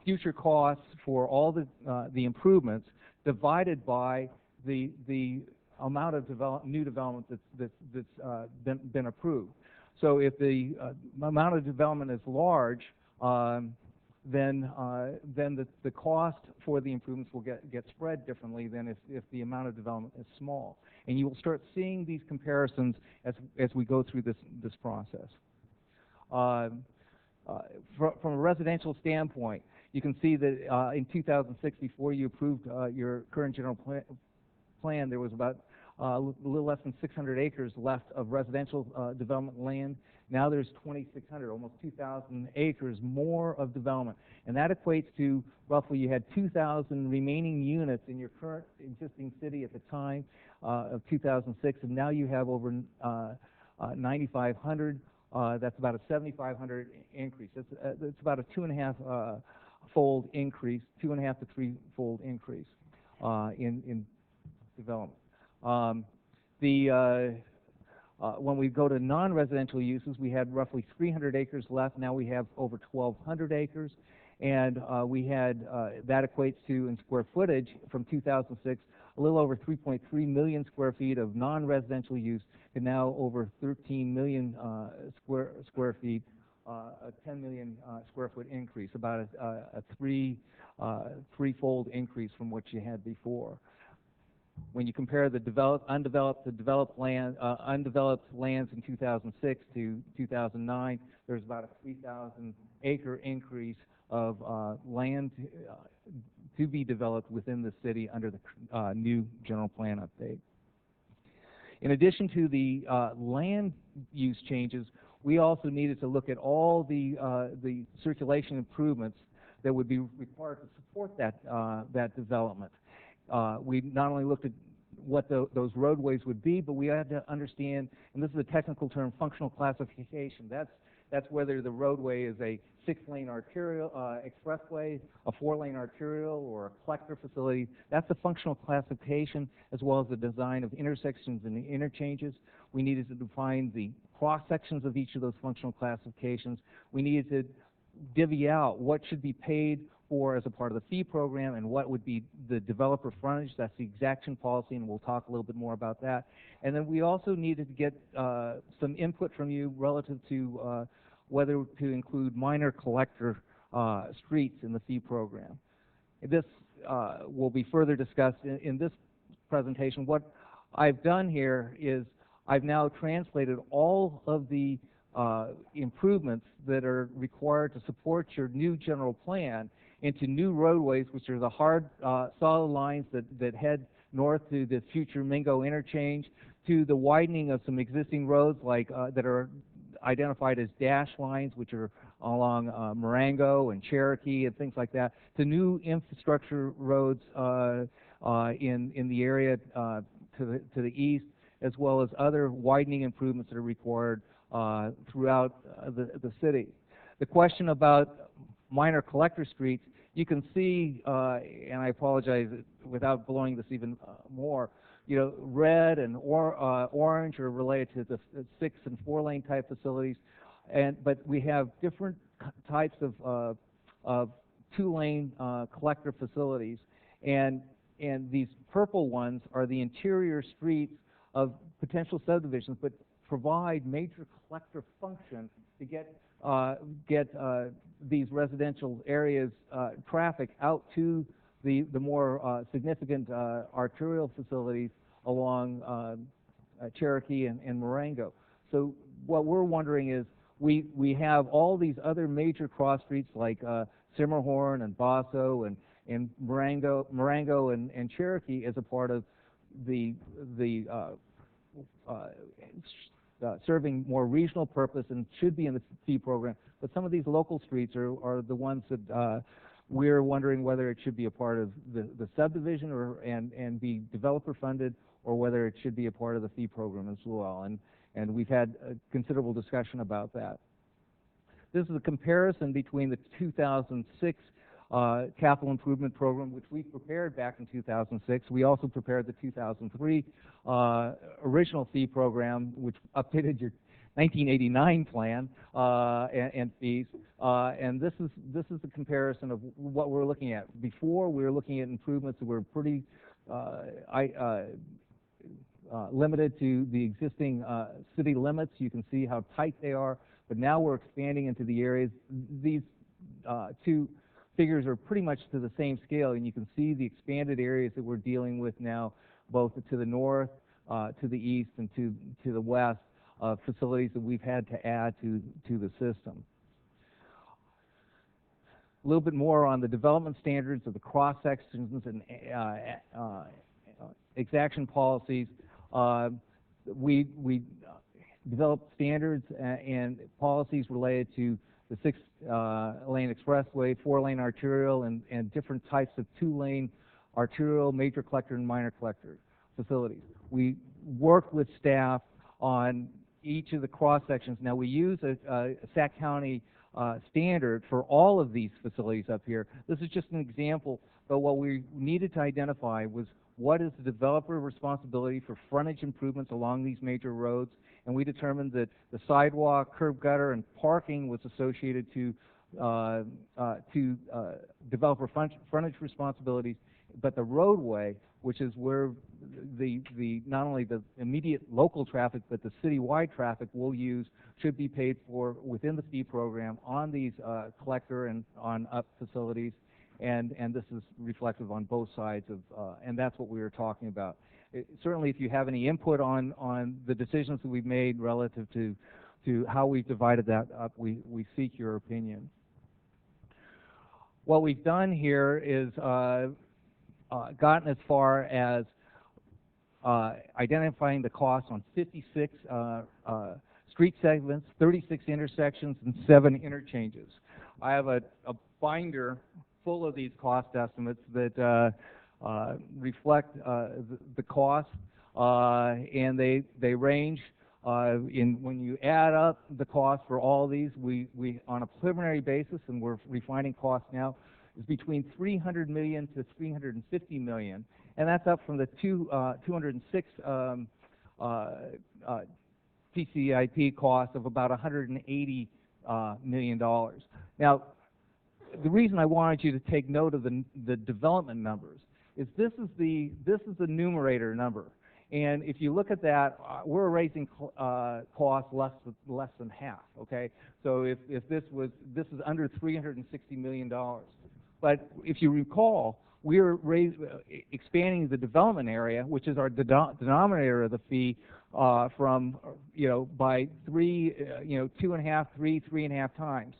Speaker 18: future costs for all the improvements divided by the amount of new development that's been approved. So if the amount of development is large, then the cost for the improvements will get spread differently than if the amount of development is small. And you will start seeing these comparisons as we go through this process. From a residential standpoint, you can see that in 2006, before you approved your current general plan, there was about a little less than 600 acres left of residential development land. Now there's 2,600, almost 2,000 acres more of development. And that equates to roughly you had 2,000 remaining units in your current existing city at the time of 2006, and now you have over 9,500. That's about a 7,500 increase. It's about a 2.5 fold increase, 2.5 to 3-fold increase in development. When we go to non-residential uses, we had roughly 300 acres left. Now we have over 1,200 acres, and we had that equates to, in square footage, from 2006, a little over 3.3 million square feet of non-residential use, and now over 13 million square feet, a 10 million square foot increase, about a threefold increase from what you had before. When you compare the developed lands in 2006 to 2009, there's about a 3,000 acre increase of land to be developed within the city under the new general plan update. In addition to the land use changes, we also needed to look at all the circulation improvements that would be required to support that development. We not only looked at what those roadways would be, but we had to understand, and this is a technical term, functional classification. That's whether the roadway is a 6-lane arterial expressway, a 4-lane arterial, or a collector facility. That's the functional classification, as well as the design of intersections and the interchanges. We needed to define the cross sections of each of those functional classifications. We needed to divvy out what should be paid for as a part of the fee program and what would be the developer frontage. That's the exaction policy, and we'll talk a little bit more about that. And then we also needed to get some input from you relative to whether to include minor collector streets in the fee program. This will be further discussed in this presentation. What I've done here is I've now translated all of the improvements that are required to support your new general plan into new roadways, which are the hard, solid lines that head north to the future Mingo interchange, to the widening of some existing roads like that are identified as dash lines, which are along Marengo and Cherokee and things like that, to new infrastructure roads in the area to the east, as well as other widening improvements that are required throughout the city. The question about minor collector streets, you can see, and I apologize without blowing this even more, you know, red and orange are related to the 6- and 4-lane type facilities, but we have different types of 2-lane collector facilities, and these purple ones are the interior streets of potential subdivisions, but provide major collector function to get these residential areas traffic out to the more significant arterial facilities along Cherokee and Marengo. So what we're wondering is we have all these other major cross streets like Simmerhorn and Basso and Marengo and Cherokee as a part of the serving more regional purpose and should be in the fee program. But some of these local streets are the ones that we're wondering whether it should be a part of the subdivision and be developer funded, or whether it should be a part of the fee program as well. And we've had a considerable discussion about that. This is a comparison between the 2006 capital improvement program, which we prepared back in 2006. We also prepared the 2003 original fee program, which updated your 1989 plan and fees. And this is the comparison of what we're looking at. Before, we were looking at improvements that were pretty limited to the existing city limits. You can see how tight they are. But now we're expanding into the areas. These two figures are pretty much to the same scale, and you can see the expanded areas that we're dealing with now, both to the north, to the east, and to the west, facilities that we've had to add to the system. A little bit more on the development standards of the cross sections and exaction policies. We developed standards and policies related to the 6-lane expressway, 4-lane arterial, and different types of 2-lane arterial, major collector, and minor collector facilities. We worked with staff on each of the cross sections. Now we use a Sac County standard for all of these facilities up here. This is just an example, but what we needed to identify was what is the developer responsibility for frontage improvements along these major roads, and we determined that the sidewalk, curb gutter, and parking was associated to developer frontage responsibilities, but the roadway, which is where not only the immediate local traffic but the citywide traffic we'll use, should be paid for within the fee program on these collector and on up facilities, and this is reflective on both sides of, and that's what we were talking about. Certainly, if you have any input on the decisions that we've made relative to how we've divided that up, we seek your opinion. What we've done here is gotten as far as identifying the costs on 56 street segments, 36 intersections, and 7 interchanges. I have a binder full of these cost estimates that reflect the cost, and they range when you add up the cost for all of these, we on a preliminary basis, and we're refining costs now, is between $300 million to $350 million, and that's up from the 206 TCIP cost of about $180 million. Now, the reason I wanted you to take note of the development numbers is this is the numerator number, and if you look at that, we're raising costs less than half. Okay, so if this is under $360 million, but if you recall, we're expanding the development area, which is our denominator of the fee, from, by 2.5, 3.5 times.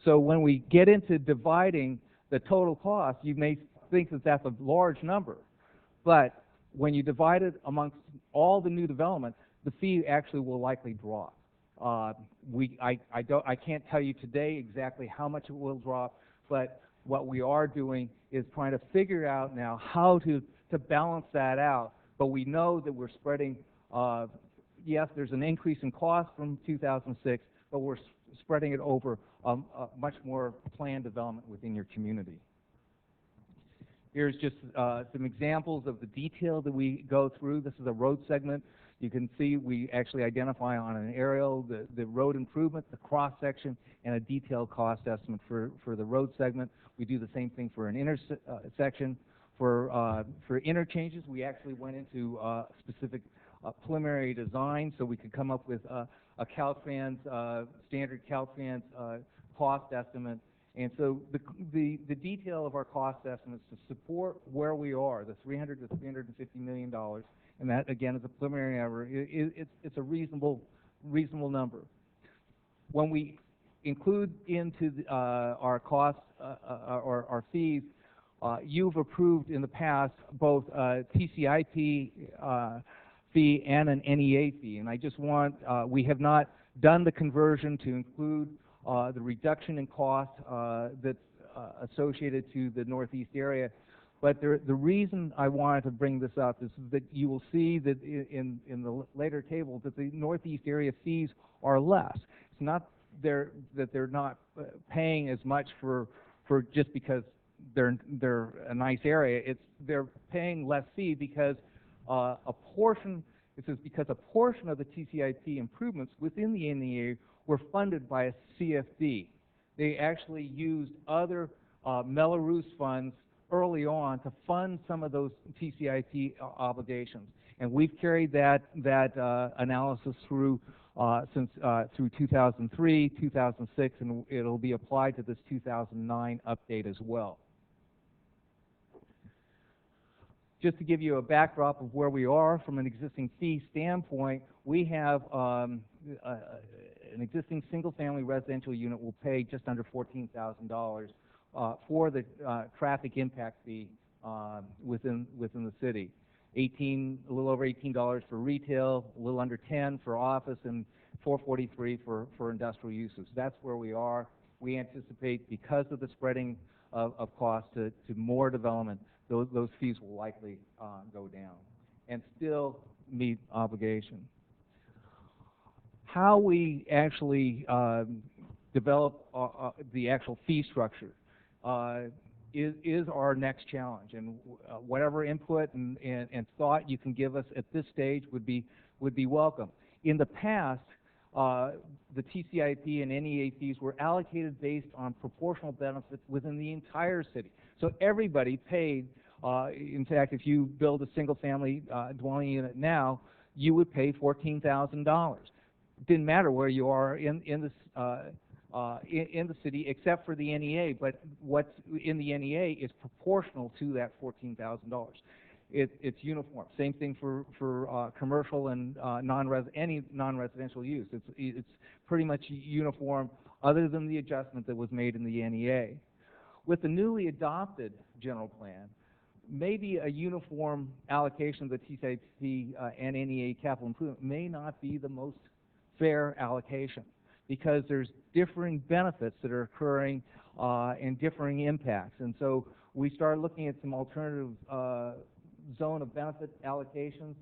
Speaker 18: So when we get into dividing the total cost, you may think that that's a large number, but when you divide it amongst all the new development, the fee actually will likely drop. I can't tell you today exactly how much it will drop, but what we are doing is trying to figure out now how to balance that out. But we know that we're spreading, yes, there's an increase in cost from 2006, but we're spreading it over much more planned development within your community. Here's just some examples of the detail that we go through. This is a road segment. You can see we actually identify on an aerial the road improvement, the cross-section, and a detailed cost estimate for the road segment. We do the same thing for an intersection. For interchanges, we actually went into specific preliminary design so we could come up with a Caltrans, standard Caltrans cost estimate. And so the detail of our cost estimates to support where we are, the $300 to $350 million, and that again is a preliminary number. It's a reasonable number. When we include into our costs or our fees, you've approved in the past both TCIP fee and an NEA fee, and I just want we have not done the conversion to include the reduction in cost that's associated to the Northeast area. But the reason I wanted to bring this up is that you will see that in the later table that the Northeast area fees are less. It's not that they're not paying as much for just because they're a nice area. They're paying less fee because a portion of the TCIP improvements within the NEA were funded by a CFD. They actually used other Melrose funds early on to fund some of those TCIP obligations, and we've carried that analysis through through 2003, 2006, and it'll be applied to this 2009 update as well. Just to give you a backdrop of where we are from an existing fee standpoint, we have an existing single-family residential unit will pay just under $14,000 for the traffic impact fee within the city. A little over $18 for retail, a little under $10 for office, and $4.43 for industrial uses. That's where we are. We anticipate, because of the spreading of costs to more development, those fees will likely go down and still meet obligation. How we actually develop the actual fee structure is our next challenge, and whatever input and thought you can give us at this stage would be welcome. In the past, the TCIP and NEA fees were allocated based on proportional benefits within the entire city. So everybody paid, in fact, if you build a single-family dwelling unit now, you would pay $14,000. It didn't matter where you are in the city, except for the NEA, but what's in the NEA is proportional to that $14,000. It's uniform. Same thing for commercial and any non-residential use. It's pretty much uniform, other than the adjustment that was made in the NEA. With the newly adopted general plan, maybe a uniform allocation of the TCIP and NEA capital improvement may not be the most fair allocation, because there's differing benefits that are occurring and differing impacts. And so we started looking at some alternative zone of benefit allocations,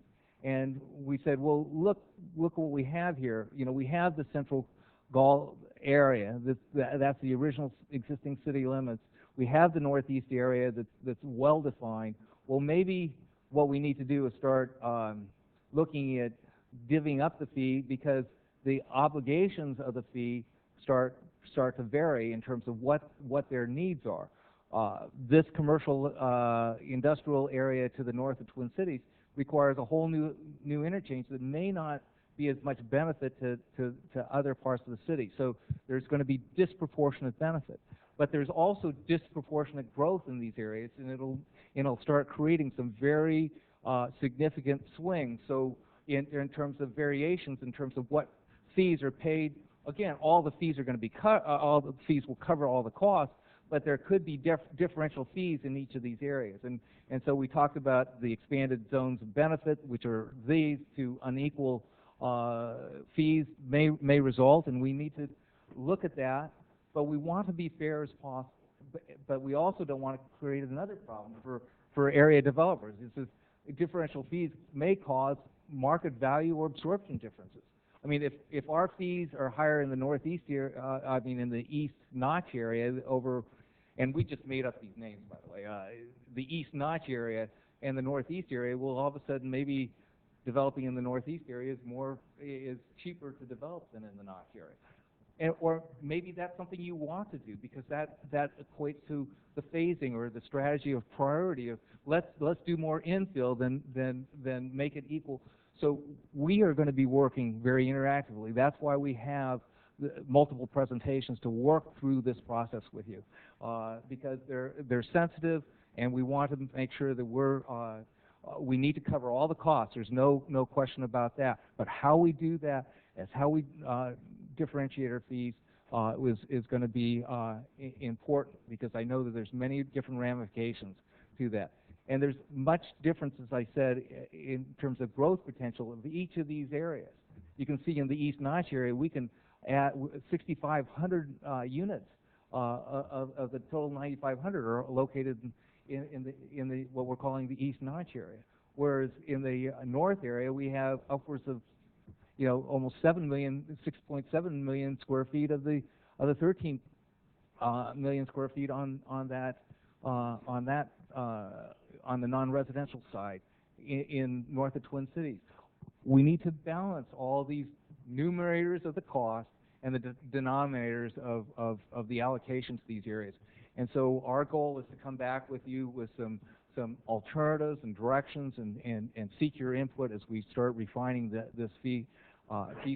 Speaker 18: and we said, well, look what we have here. You know, we have the central Galt area. That's the original existing city limits. We have the northeast area that's well defined. Well, maybe what we need to do is start looking at divvying up the fee, because the obligations of the fee start to vary in terms of what their needs are. This commercial industrial area to the north of Twin Cities requires a whole new interchange that may not be as much benefit to other parts of the city. So there's going to be disproportionate benefit. But there's also disproportionate growth in these areas, and and it'll start creating some very significant swings. So in terms of variations, in terms of what fees are paid, again, all the fees are going to be all the fees will cover all the costs, but there could be differential fees in each of these areas. And so we talked about the expanded zones of benefit, which are these to unequal fees may result, and we need to look at that, but we want to be fair as possible. But we also don't want to create another problem for area developers. Differential fees may cause market value or absorption differences. I mean, if our fees are higher in the northeast area, in the East Notch area and we just made up these names, by the way, the East Notch area and the northeast area, well, all of a sudden maybe developing in the northeast area is cheaper to develop than in the Notch area. Or maybe that's something you want to do because that equates to the phasing or the strategy of priority of let's do more infill than make it equal. So we are going to be working very interactively. That's why we have multiple presentations to work through this process with you because they're sensitive, and we want to make sure that we need to cover all the costs. There's no question about that. But how we do that is how we differentiate our fees is going to be important because I know that there's many different ramifications to that. And there's much difference, as I said, in terms of growth potential of each of these areas. You can see in the East Notch area, we can add 6,500 units of the total 9,500 are located in the what we're calling the East Notch area. Whereas in the north area, we have upwards of almost 6.7 million square feet of the 13 million square feet on the non-residential side in north of Twin Cities. We need to balance all these numerators of the cost and the denominators of the allocations to these areas. And so our goal is to come back with you with some alternatives and directions and seek your input as we start refining this fee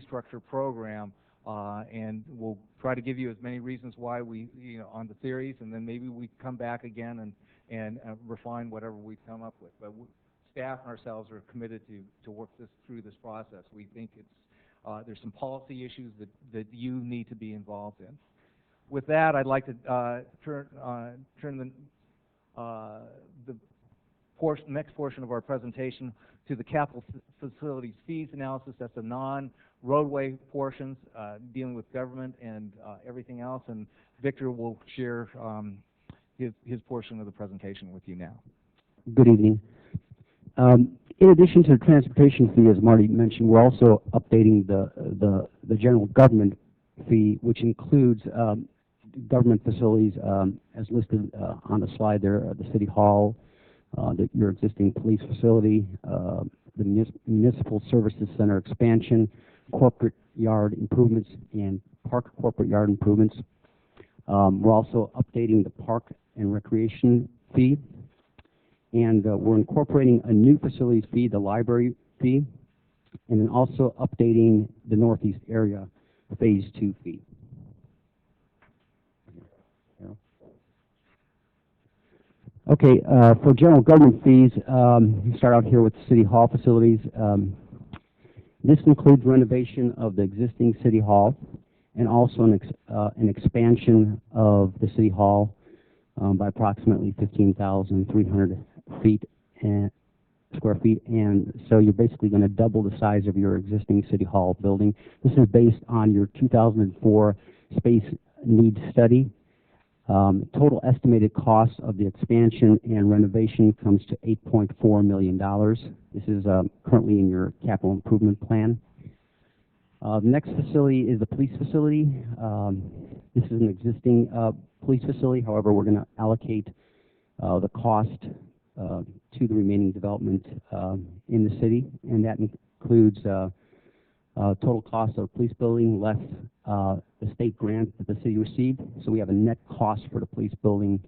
Speaker 18: structure program. And we'll try to give you as many reasons why we, on the theories, and then maybe we come back again and refine whatever we come up with. But staff and ourselves are committed to work through this process. We think there's some policy issues that you need to be involved in. With that, I'd like to turn the next portion of our presentation to the capital facilities fees analysis. That's the non-roadway portions dealing with government and everything else. And Victor will share his portion of the presentation with you now.
Speaker 16: Good evening. In addition to the transportation fee, as Marty mentioned, we're also updating the general government fee, which includes government facilities as listed on the slide there, the City Hall, your existing police facility, the Municipal Services Center expansion, corporate yard improvements, and park corporate yard improvements. We're also updating the park and recreation fee, and we're incorporating a new facilities fee, the library fee, and then also updating the Northeast area Phase 2 fee. Okay, for general government fees, we start out here with City Hall facilities. This includes renovation of the existing City Hall and also an expansion of the City Hall by approximately 15,300 square feet, and so you're basically going to double the size of your existing City Hall building. This is based on your 2004 space needs study. Total estimated cost of the expansion and renovation comes to $8.4 million. This is currently in your capital improvement plan. The next facility is the police facility. This is an existing police facility. However, we're going to allocate the cost to the remaining development in the city, and that includes total cost of police building less the state grant that the city received. So we have a net cost for the police building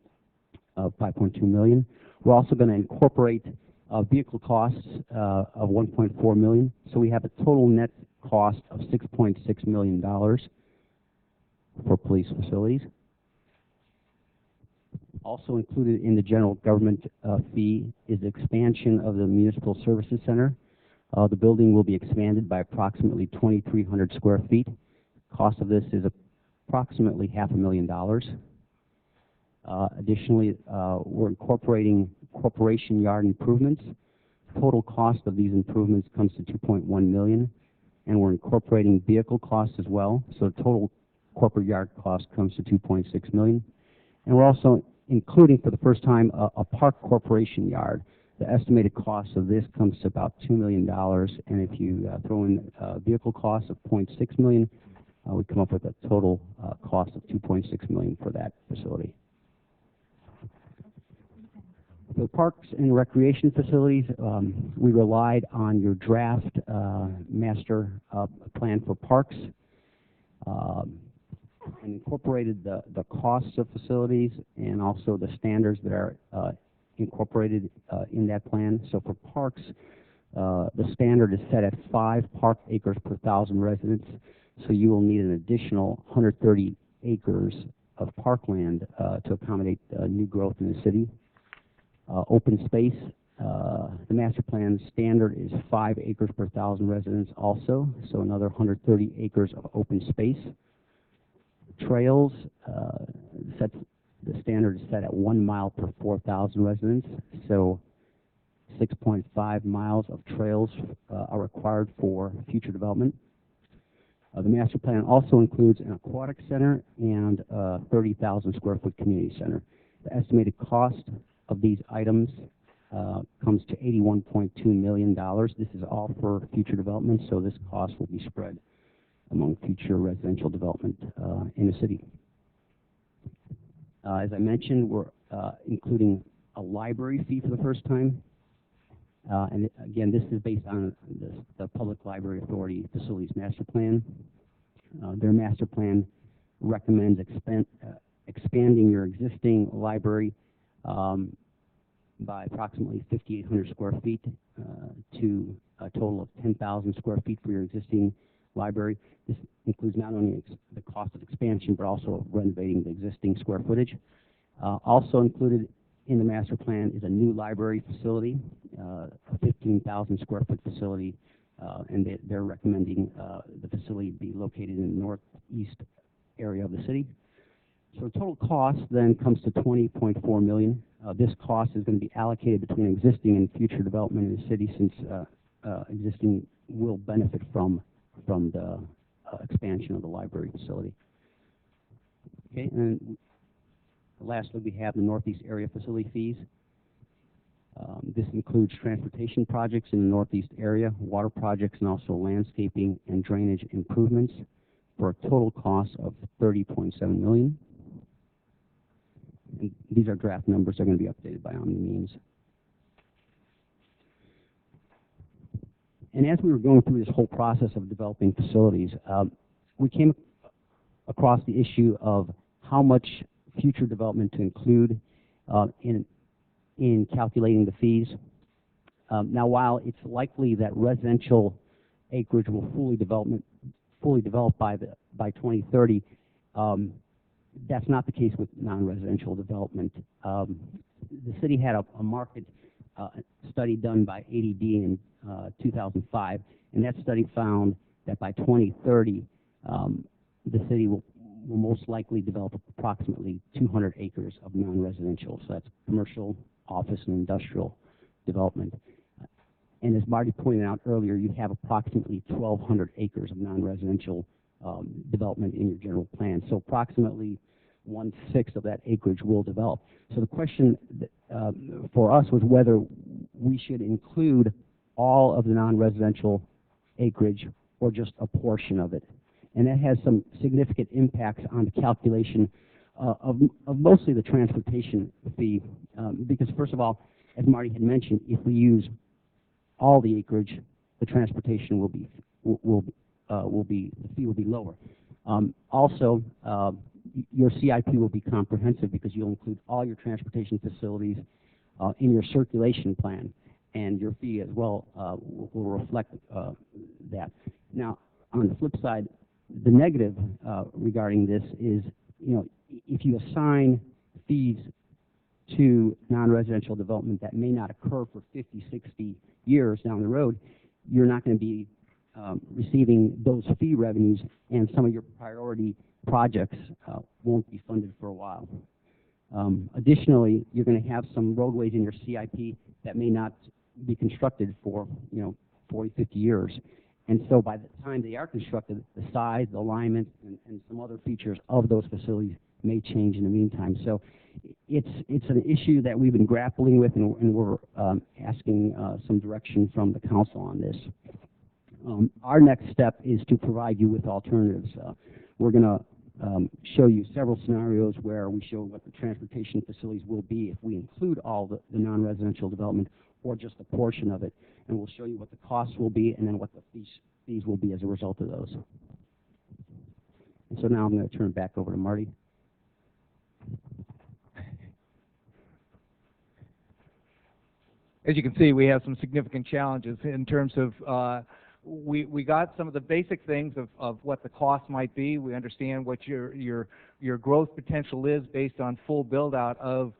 Speaker 16: of $5.2 million. We're also going to incorporate vehicle costs of $1.4 million. So we have a total net cost of $6.6 million for police facilities. Also included in the general government fee is the expansion of the Municipal Services Center. The building will be expanded by approximately 2,300 square feet. Cost of this is approximately $500,000. Additionally, we're incorporating corporation yard improvements. Total cost of these improvements comes to $2.1 million, and we're incorporating vehicle costs as well. So total corporate yard cost comes to $2.6 million. And we're also including for the first time a park corporation yard. The estimated cost of this comes to about $2 million, and if you throw in vehicle costs of $0.6 million, we come up with a total cost of $2.6 million for that facility. For the parks and recreation facilities, we relied on your draft master plan for parks and incorporated the costs of facilities and also the standards that are incorporated in that plan. So for parks, the standard is set at 5 park acres per 1,000 residents. So you will need an additional 130 acres of parkland to accommodate new growth in the city. Open space, the master plan standard is 5 acres per 1,000 residents also, so another 130 acres of open space. Trails, the standard is set at 1 mile per 4,000 residents, so 6.5 miles of trails are required for future development. The master plan also includes an aquatic center and a 30,000 square foot community center. The estimated cost of these items comes to $81.2 million. This is all for future development, so this cost will be spread among future residential development in the city. As I mentioned, we're including a library fee for the first time. And again, this is based on the Public Library Authority Facilities Master Plan. Their master plan recommends expanding your existing library by approximately 5,800 square feet to a total of 10,000 square feet for your existing library. This includes not only the cost of expansion, but also renovating the existing square footage. Also included in the master plan is a new library facility, a 15,000 square foot facility, and they're recommending the facility be located in the northeast area of the city. So total cost then comes to $20.4 million. This cost is going to be allocated between existing and future development in the city, since existing will benefit from the expansion of the library facility. Okay, and then lastly, we have the Northeast area facility fees. This includes transportation projects in the Northeast area, water projects, and also landscaping and drainage improvements for a total cost of $30.7 million. And these are draft numbers. They're going to be updated by Omni Means. And as we were going through this whole process of developing facilities, we came across the issue of how much future development to include in calculating the fees. Now, while it's likely that residential acreage will fully develop by 2030, that's not the case with non-residential development. The city had a market study done by ADD in 2005, and that study found that by 2030, the city will most likely develop approximately 200 acres of non-residential. So that's commercial, office, and industrial development. And as Marty pointed out earlier, you have approximately 1,200 acres of non-residential development in your general plan. So approximately 1/6 of that acreage will develop. So the question for us was whether we should include all of the non-residential acreage or just a portion of it. And that has some significant impacts on the calculation of mostly the transportation fee, because first of all, as Marty had mentioned, if we use all the acreage, the transportation the fee will be lower. Also, your CIP will be comprehensive because you'll include all your transportation facilities in your circulation plan, and your fee as well will reflect that. Now, on the flip side, the negative regarding this is, if you assign fees to non-residential development that may not occur for 50, 60 years down the road, you're not going to be receiving those fee revenues, and some of your priority projects won't be funded for a while. Additionally, you're going to have some roadways in your CIP that may not be constructed for 40, 50 years. And so by the time they are constructed, the size, the alignment, and some other features of those facilities may change in the meantime. So it's an issue that we've been grappling with, and we're asking some direction from the council on this. Our next step is to provide you with alternatives. We're going to show you several scenarios where we show what the transportation facilities will be if we include all the non-residential development or just a portion of it. And we'll show you what the costs will be and then what the fees will be as a result of those. And so now I'm going to turn it back over to Marty.
Speaker 18: As you can see, we have some significant challenges in terms of we got some of the basic things of what the cost might be. We understand what your growth potential is based on full build out of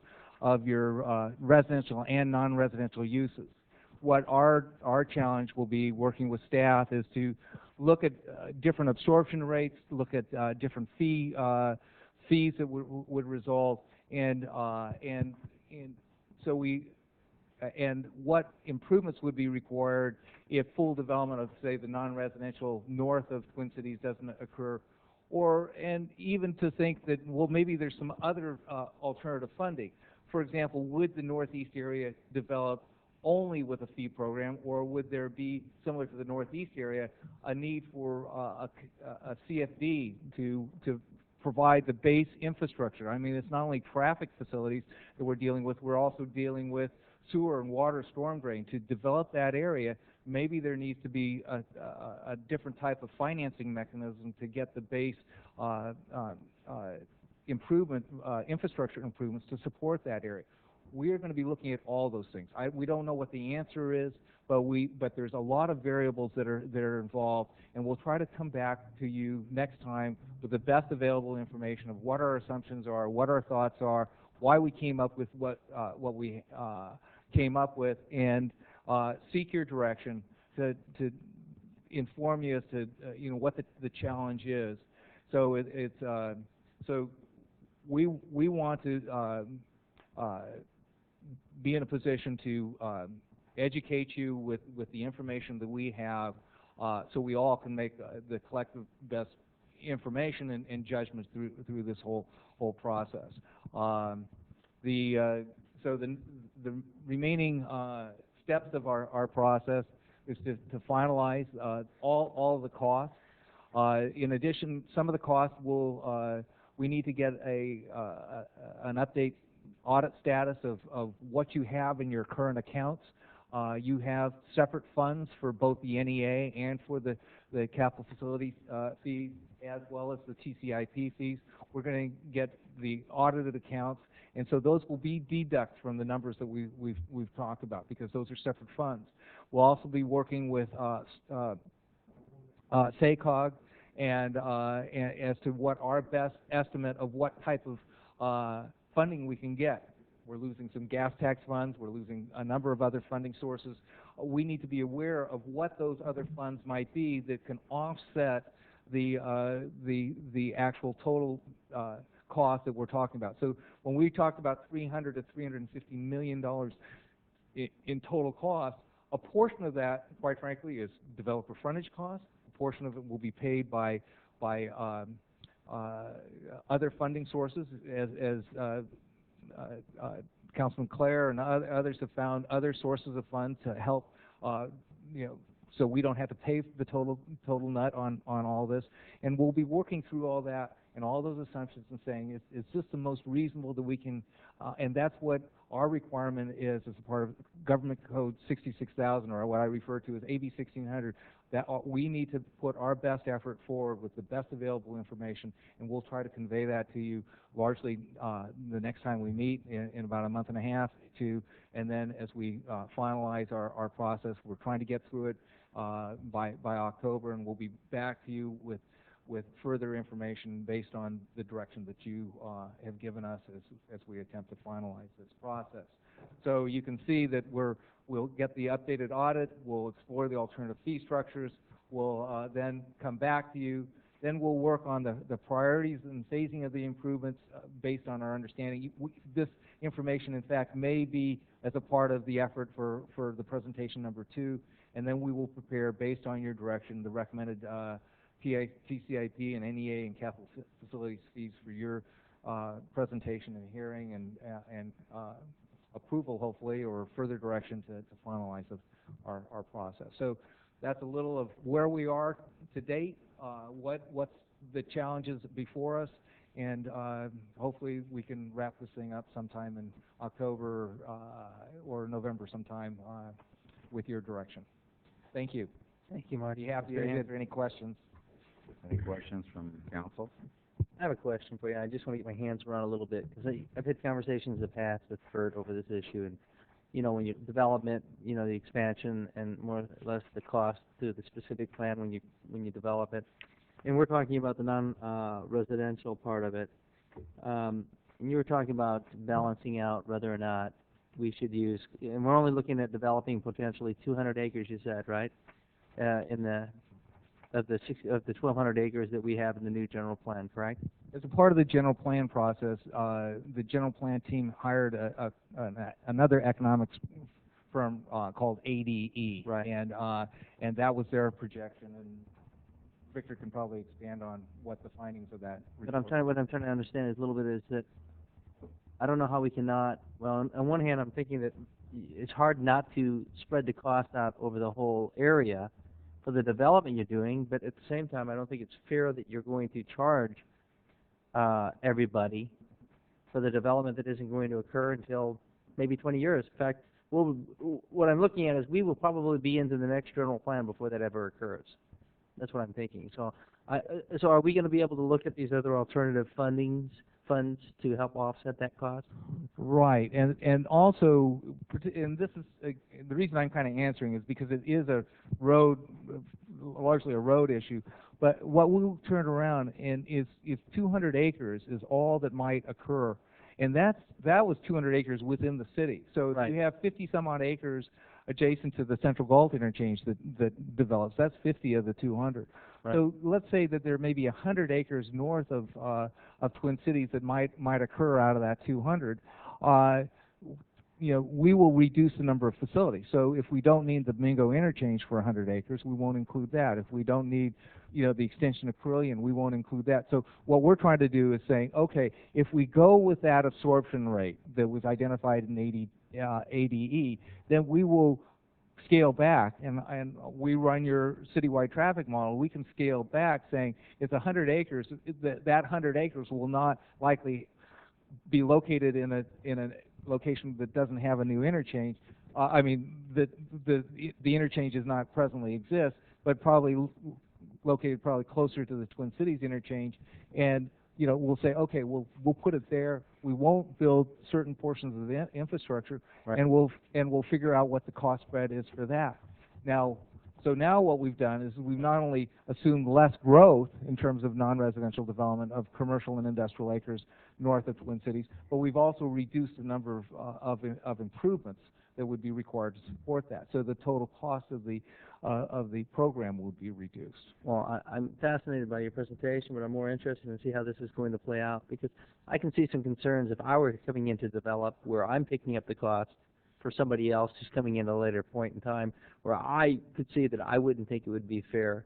Speaker 18: your residential and non-residential uses. What our challenge will be working with staff is to look at different absorption rates, look at different fees that would result, and what improvements would be required if full development of, say, the non-residential north of Twin Cities doesn't occur, and even to think that, well, maybe there's some other alternative funding. For example, would the Northeast area develop only with a fee program, or would there be, similar to the Northeast area, a need for a CFD to provide the base infrastructure? I mean, it's not only traffic facilities that we're dealing with, we're also dealing with sewer and water storm drain. To develop that area, maybe there needs to be a different type of financing mechanism to get the base infrastructure improvements to support that area. We are going to be looking at all those things. We don't know what the answer is, but there's a lot of variables that are involved, and we'll try to come back to you next time with the best available information of what our assumptions are, what our thoughts are, why we came up with what we came up with, and seek your direction to inform you as to what the challenge is. So so we want to be in a position to educate you with the information that we have, so we all can make the collective best information and judgments through this whole process. So the remaining steps of our process is to finalize all the costs. In addition, some of the costs we need to get an update audit status of what you have in your current accounts. You have separate funds for both the NEA and for the capital facility fees, as well as the TCIP fees. We're going to get the audited accounts, and so those will be deducted from the numbers that we've talked about, because those are separate funds. We'll also be working with SACOG and as to what our best estimate of what type of funding we can get. We're losing some gas tax funds. We're losing a number of other funding sources. We need to be aware of what those other funds might be that can offset the actual total cost that we're talking about. So when we talked about $300 to $350 million in total cost, a portion of that, quite frankly, is developer frontage cost. A portion of it will be paid by other funding sources, as Councilman Clare and others have found other sources of funds to help, so we don't have to pay the total nut on all this. And we'll be working through all that and all those assumptions and saying, is this the most reasonable that we can, and that's what our requirement is as a part of Government Code 66,000, or what I refer to as AB 1600, that we need to put our best effort forward with the best available information, and we'll try to convey that to you largely the next time we meet in about a month and a half, and then as we finalize our process, we're trying to get through it by October, and we'll be back to you with with further information based on the direction that you have given us as we attempt to finalize this process. So you can see that we'll get the updated audit, we'll explore the alternative fee structures, we'll then come back to you, then we'll work on the priorities and phasing of the improvements based on our understanding. This information, in fact, may be as a part of the effort for the presentation number 2, and then we will prepare, based on your direction, the recommended TCIP and NEA and capital facilities fees for your presentation and hearing and approval, hopefully, or further direction to finalize our process. So that's a little of where we are to date, what's the challenges before us, and hopefully we can wrap this thing up sometime in October or November sometime with your direction. Thank you.
Speaker 15: Thank you, Marty.
Speaker 18: Be happy to answer any questions.
Speaker 1: Any questions from council?
Speaker 15: I have a question for you. I just want to get my hands around a little bit, because I've had conversations in the past with FERT over this issue, and when you development, the expansion and more or less the cost to the specific plan when you develop it. And we're talking about the non-residential part of it. And you were talking about balancing out whether or not we should use, and we're only looking at developing potentially 200 acres, you said, right? Of the 1,200 acres that we have in the new general plan, correct?
Speaker 18: As a part of the general plan process, the general plan team hired another economics firm called ADE,
Speaker 15: right?
Speaker 18: And that was their projection. And Victor can probably expand on what the findings of that report.
Speaker 15: But what I'm trying to understand is a little bit is that I don't know how we cannot. Well, on one hand, I'm thinking that it's hard not to spread the cost out over the whole area for the development you're doing, but at the same time, I don't think it's fair that you're going to charge everybody for the development that isn't going to occur until maybe 20 years. In fact, what I'm looking at is we will probably be into the next general plan before that ever occurs. That's what I'm thinking. So are we going to be able to look at these other alternative funds to help offset that cost?
Speaker 18: Right, and also, and this is the reason I'm kind of answering is because it is largely a road issue. But what we'll turn around and is 200 acres is all that might occur, and that was 200 acres within the city. So if you have 50 some odd acres adjacent to the Central Galt interchange that develops, that's 50 of the 200. Right. So let's say that there may be 100 acres north of Twin Cities that might occur out of that 200. We will reduce the number of facilities. So if we don't need the Mingo interchange for 100 acres, we won't include that. If we don't need, the extension of Carillion, we won't include that. So what we're trying to do is saying, okay, if we go with that absorption rate that was identified in ADE, then we will scale back, and we run your citywide traffic model. We can scale back, saying it's 100 acres. That 100 acres will not likely be located in a location that doesn't have a new interchange. The interchange does not presently exist, but probably located closer to the Twin Cities interchange, and we'll say, okay, we'll put it there. We won't build certain portions of the infrastructure, right. and we'll figure out what the cost spread is for that. Now what we've done is we've not only assumed less growth in terms of non-residential development of commercial and industrial acres north of Twin Cities, but we've also reduced the number of improvements that would be required to support that. So the total cost of the program would be reduced.
Speaker 15: Well, I'm fascinated by your presentation, but I'm more interested in see how this is going to play out, because I can see some concerns if I were coming in to develop where I'm picking up the cost for somebody else who's coming in at a later point in time, where I could see that I wouldn't think it would be fair.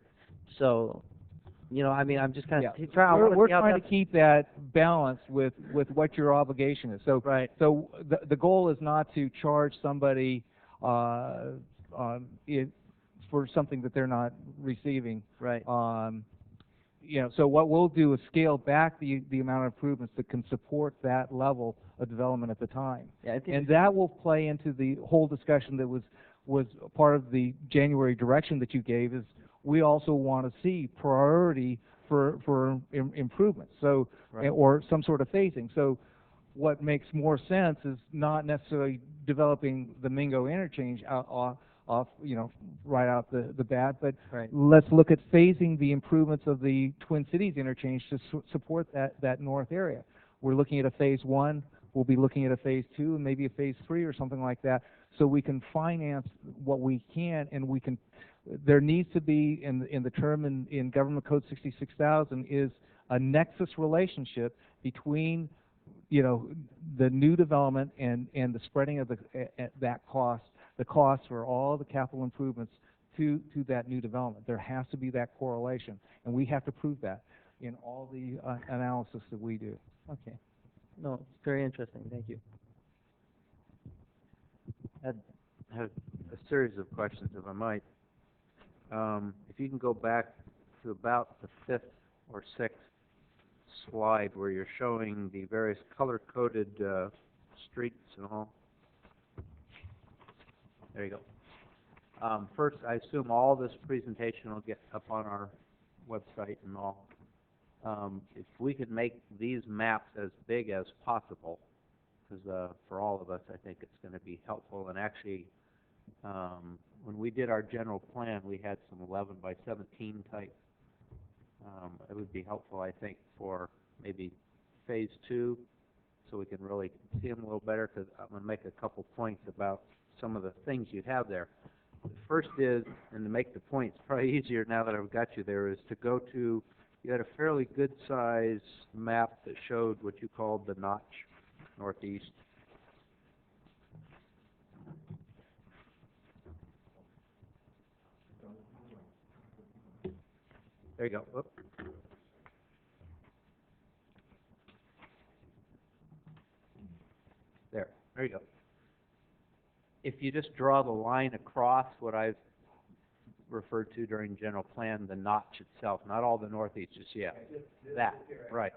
Speaker 15: So, I'm just kind of
Speaker 18: we're trying to keep that balance with what your obligation is. So right. So the goal is not to charge somebody for something that they're not receiving.
Speaker 15: Right.
Speaker 18: So what we'll do is scale back the amount of improvements that can support that level of development at the time.
Speaker 15: Yeah,
Speaker 18: and that will play into the whole discussion that was part of the January direction that you gave. Is we also want to see priority for improvements, so right. or some sort of phasing. So what makes more sense is not necessarily developing the Mingo interchange off, you know, right out the bat, but
Speaker 15: Right.
Speaker 18: let's look at phasing the improvements of the Twin Cities interchange to support that north area. We're looking at a phase 1, we'll be looking at a phase 2, and maybe a phase 3 or something like that, so we can finance what we can, and we can, there needs to be, in the term in Government Code 66,000, is a nexus relationship between, you know, the new development and the spreading of that cost, the cost for all the capital improvements to that new development. There has to be that correlation, and we have to prove that in all the analysis that we do.
Speaker 15: Okay. No, it's very interesting. Thank you.
Speaker 11: I have a series of questions, if I might. If you can go back to about the 5th or 6th slide where you're showing the various color-coded streets and all. There you go. First, I assume all this presentation will get up on our website and all. If we could make these maps as big as possible, because for all of us, I think it's going to be helpful. And actually, when we did our general plan, we had some 11 by 17 type. It would be helpful, I think, for maybe phase 2, so we can really see them a little better, because I'm going to make a couple points about some of the things you have there. The first is, and to make the points probably easier now that I've got you there, is to go to, you had a fairly good size map that showed what you called the notch, northeast. There you go. Whoop. There you go. If you just draw the line across what I've referred to during general plan, the notch itself, not all the northeast, just yet. That, right.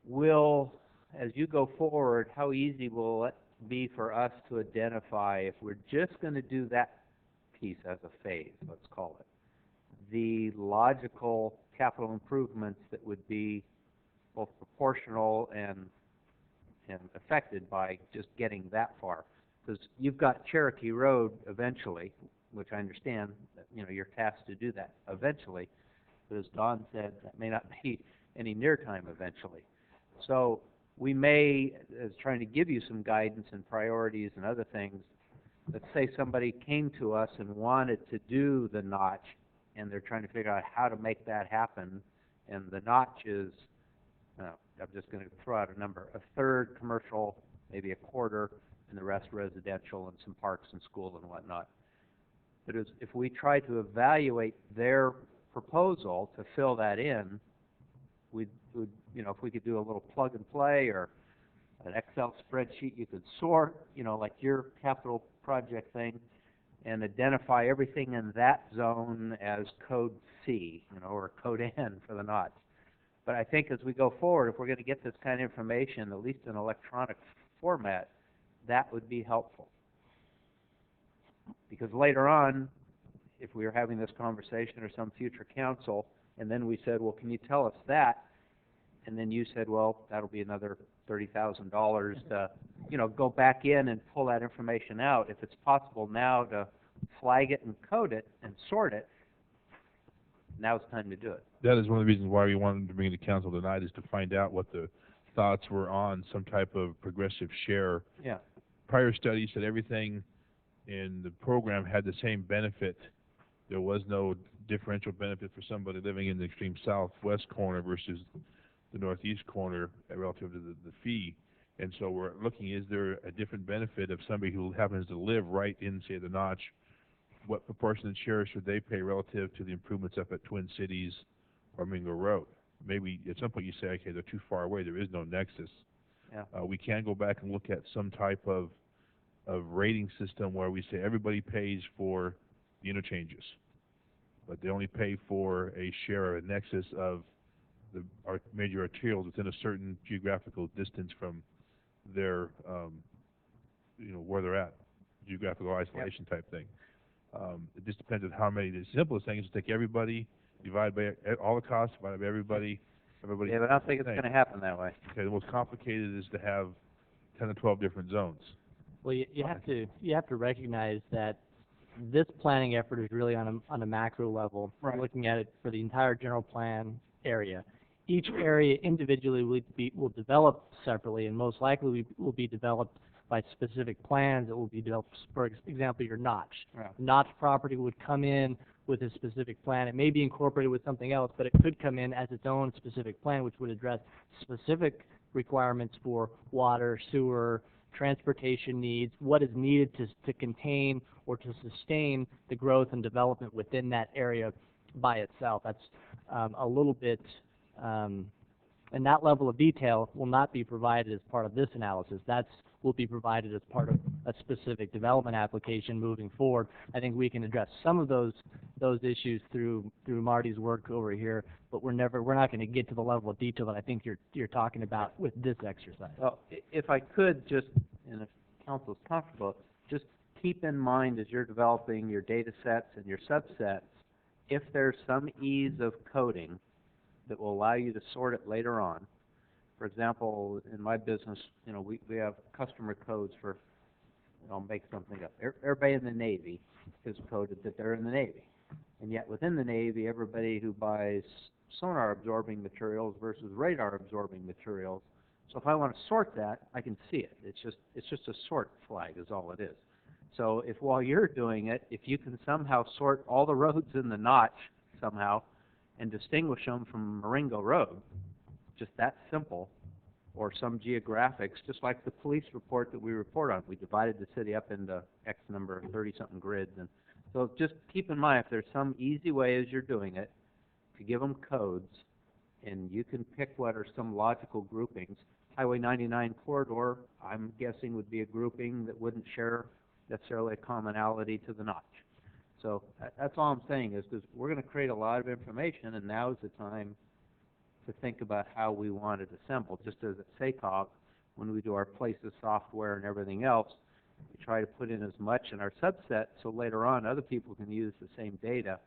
Speaker 11: Will, as you go forward, how easy will it be for us to identify, if we're just going to do that piece as a phase, let's call it, the logical capital improvements that would be both proportional and affected by just getting that far? Because you've got Cherokee Road eventually, which I understand that, you know, you're tasked to do that eventually, but as Don said, that may not be any near time eventually. So we may, as trying to give you some guidance and priorities and other things, let's say somebody came to us and wanted to do the notch, and they're trying to figure out how to make that happen, and the notch is, I'm just going to throw out a number, a third commercial, maybe a quarter, and the rest residential and some parks and school and whatnot. But if we try to evaluate their proposal to fill that in, we'd, you know, if we could do a little plug and play or an Excel spreadsheet you could sort, you know, like your capital project thing, and identify everything in that zone as code C, you know, or code N for the notch. But I think as we go forward, if we're going to get this kind of information, at least in electronic format, that would be helpful. Because later on, if we were having this conversation or some future council, and then we said, well, can you tell us that? And then you said, well, that'll be another $30,000 to, you know, go back in and pull that information out. If it's possible now to flag it and code it and sort it, now it's time to do it.
Speaker 12: That is one of the reasons why we wanted to bring it to council tonight, is to find out what the thoughts were on some type of progressive share.
Speaker 11: Yeah.
Speaker 12: Prior studies said everything in the program had the same benefit. There was no differential benefit for somebody living in the extreme southwest corner versus the northeast corner relative to the fee. And so we're looking, is there a different benefit of somebody who happens to live right in, say, the notch? What proportionate share should they pay relative to the improvements up at Twin Cities or Mingo Road? Maybe at some point you say, okay, they're too far away, there is no nexus.
Speaker 11: Yeah.
Speaker 12: We can go back and look at some type of rating system where we say everybody pays for the interchanges, but they only pay for a share or a nexus of the major arterials within a certain geographical distance from their, you know, where they're at, geographical isolation type thing. It just depends on how many. The simplest thing is to take everybody, divide by all the costs, divide by everybody.
Speaker 11: Yeah, but I don't think it's going to happen that way.
Speaker 12: Okay, the most complicated is to have 10 or 12 different zones.
Speaker 14: Well, you have to recognize that This planning effort is really on a macro level,
Speaker 11: Right.
Speaker 14: looking at it for the entire general plan area. Each area individually will develop separately, and most likely will be developed by specific plans that will be developed. For example, your notch.
Speaker 11: Yeah.
Speaker 14: Notch property would come in with a specific plan. It may be incorporated with something else, but it could come in as its own specific plan, which would address specific requirements for water, sewer, transportation needs, what is needed to contain or to sustain the growth and development within that area by itself. That's a little bit, and that level of detail will not be provided as part of this analysis. Will be provided as part of a specific development application moving forward. I think we can address some of those issues through Marty's work over here, but we're not going to get to the level of detail that I think you're talking about with this exercise.
Speaker 11: Well, if I could just, and if council's comfortable, just keep in mind as you're developing your data sets and your subsets, if there's some ease of coding that will allow you to sort it later on. For example, in my business, we have customer codes for, I'll make something up. Everybody in the Navy is coded that they're in the Navy. And yet within the Navy, everybody who buys sonar absorbing materials versus radar absorbing materials. So if I want to sort that, I can see it. It's just a sort flag is all it is. So if while you're doing it, if you can somehow sort all the roads in the notch somehow and distinguish them from Marengo Road, just that simple, or some geographics, just like the police report that we report on. We divided the city up into X number of 30-something grids. And so just keep in mind, if there's some easy way as you're doing it to give them codes, and you can pick what are some logical groupings. Highway 99 corridor, I'm guessing, would be a grouping that wouldn't share necessarily a commonality to the notch. So that's all I'm saying is because we're going to create a lot of information, and now's the time to think about how we want it assembled. Just as at SACOG, when we do our places software and everything else, we try to put in as much in our subset so later on other people can use the same data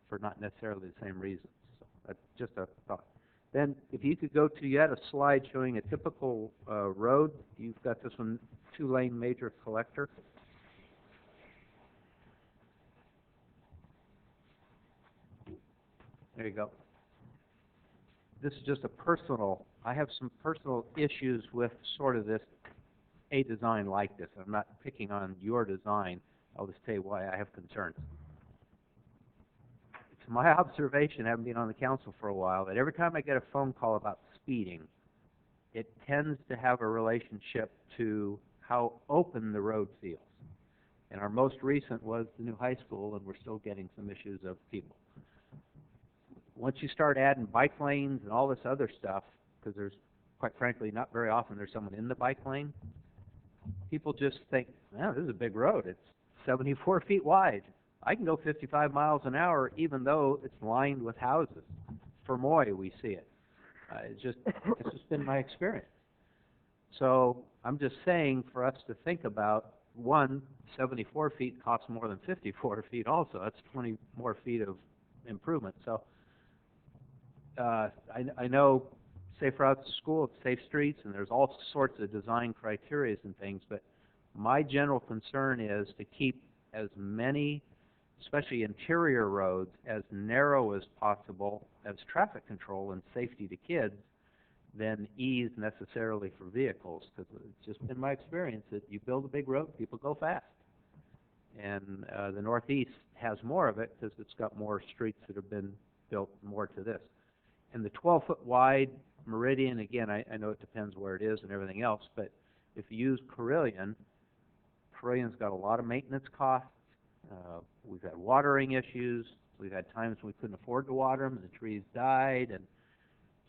Speaker 11: for not necessarily the same reasons. So that's just a thought. Then if you could go to, you had a slide showing a typical road. You've got this one, 2-lane major collector. There you go. This is just a personal, I have some personal issues with sort of a design like this. I'm not picking on your design. I'll just tell you why I have concerns. It's my observation, having been on the council for a while, that every time I get a phone call about speeding, it tends to have a relationship to how open the road feels. And our most recent was the new high school, and we're still getting some issues of people. Once you start adding bike lanes and all this other stuff, because there's, quite frankly, not very often there's someone in the bike lane, people just think, man, this is a big road. It's 74 feet wide. I can go 55 miles an hour even though it's lined with houses. For Moy, we see it. It's just been my experience. So I'm just saying for us to think about, 74 feet costs more than 54 feet also. That's 20 more feet of improvement. So I know, say for out the school, it's safe streets, and there's all sorts of design criteria and things, but my general concern is to keep as many, especially interior roads, as narrow as possible as traffic control and safety to kids than ease necessarily for vehicles, because it's just been my experience that you build a big road, people go fast. And the Northeast has more of it because it's got more streets that have been built more to this. And the 12-foot wide Meridian, again, I know it depends where it is and everything else, but if you use Carilion, Carillion's got a lot of maintenance costs. We've had watering issues. We've had times when we couldn't afford to water them and the trees died. And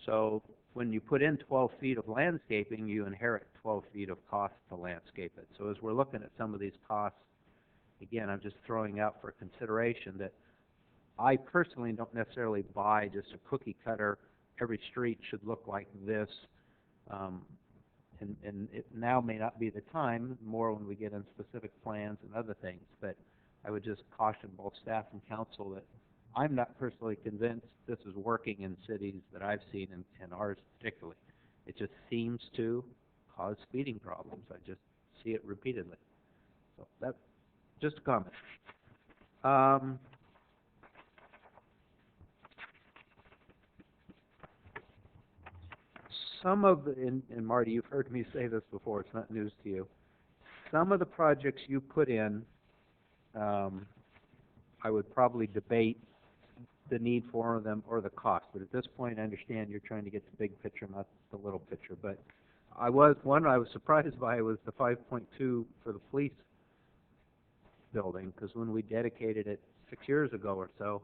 Speaker 11: so when you put in 12 feet of landscaping, you inherit 12 feet of cost to landscape it. So as we're looking at some of these costs, again, I'm just throwing out for consideration that I personally don't necessarily buy just a cookie cutter, every street should look like this, and it now may not be the time, more when we get in specific plans and other things, but I would just caution both staff and council that I'm not personally convinced this is working in cities that I've seen, and ours particularly. It just seems to cause speeding problems. I just see it repeatedly. So that's just a comment. Um, some of the, and Marty, you've heard me say this before, it's not news to you. Some of the projects you put in, I would probably debate the need for them or the cost. But at this point, I understand you're trying to get the big picture, not the little picture. But I was surprised by was the 5.2 for the police building, because when we dedicated it 6 years ago or so,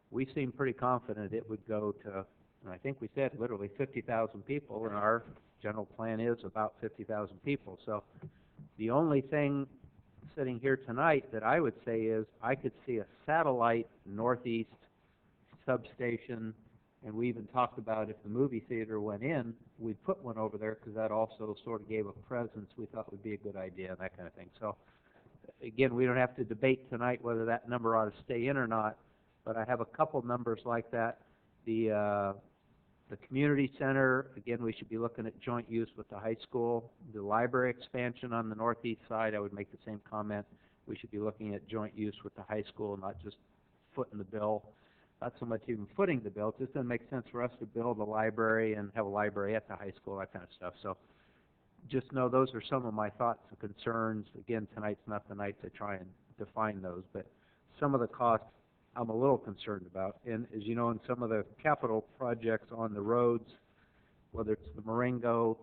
Speaker 11: we seemed pretty confident it would go to, and I think we said literally 50,000 people, and our general plan is about 50,000 people. So the only thing sitting here tonight that I would say is I could see a satellite northeast substation, and we even talked about if the movie theater went in, we'd put one over there because that also sort of gave a presence we thought would be a good idea and that kind of thing. So again, we don't have to debate tonight whether that number ought to stay in or not, but I have a couple numbers like that. The community center, again, we should be looking at joint use with the high school. The library expansion on the northeast side, I would make the same comment. We should be looking at joint use with the high school, not just footing the bill. Not so much even footing the bill. It just doesn't make sense for us to build a library and have a library at the high school, that kind of stuff. So just know those are some of my thoughts and concerns. Again, tonight's not the night to try and define those, but some of the costs I'm a little concerned about. And as you know, in some of the capital projects on the roads, whether it's the Marengo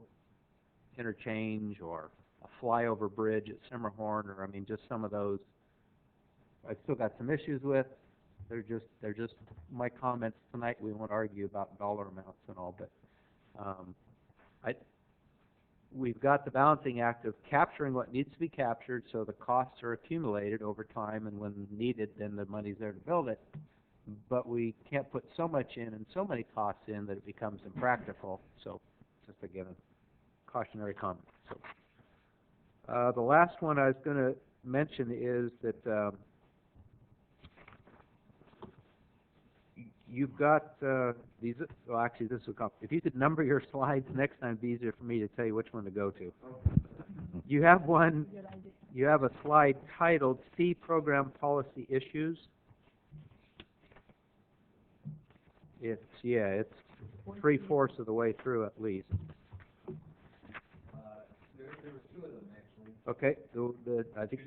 Speaker 11: interchange or a flyover bridge at Simmerhorn, or I mean just some of those, I've still got some issues with. They're just my comments tonight. We won't argue about dollar amounts and all, but we've got the balancing act of capturing what needs to be captured, so the costs are accumulated over time, and when needed, then the money's there to build it. But we can't put so much in and so many costs in that it becomes impractical. So, just again, a cautionary comment. So, the last one I was going to mention is that you've got these. Well, actually, this will come. If you could number your slides next time, it'd be easier for me to tell you which one to go to. You have one. You have a slide titled "See Program Policy Issues." It's 3/4 of the way through at least.
Speaker 4: There were two of them actually.
Speaker 11: Okay. I think.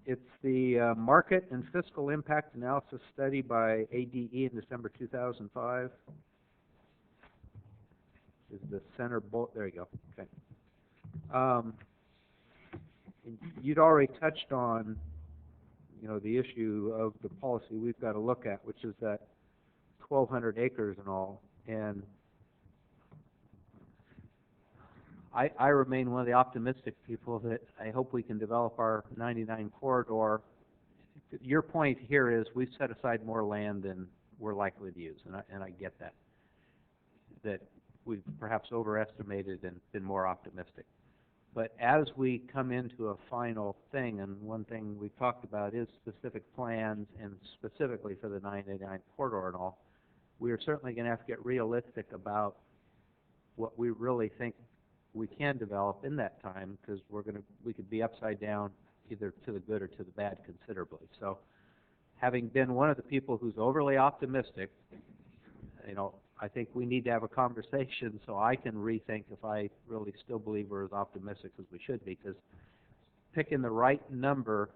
Speaker 11: It's the Market and Fiscal Impact Analysis Study by ADE in December 2005. Is the center bullet? There you go. Okay. You'd already touched on, the issue of the policy we've got to look at, which is that 1,200 acres and all. And I remain one of the optimistic people that I hope we can develop our 99 corridor. Your point here is we've set aside more land than we're likely to use, and I get that. That we've perhaps overestimated and been more optimistic. But as we come into a final thing, and one thing we've talked about is specific plans, and specifically for the 99 corridor and all, we are certainly going to have to get realistic about what we really think we can develop in that time, because we could be upside down either to the good or to the bad considerably. So having been one of the people who's overly optimistic, I think we need to have a conversation so I can rethink if I really still believe we're as optimistic as we should be, because picking the right number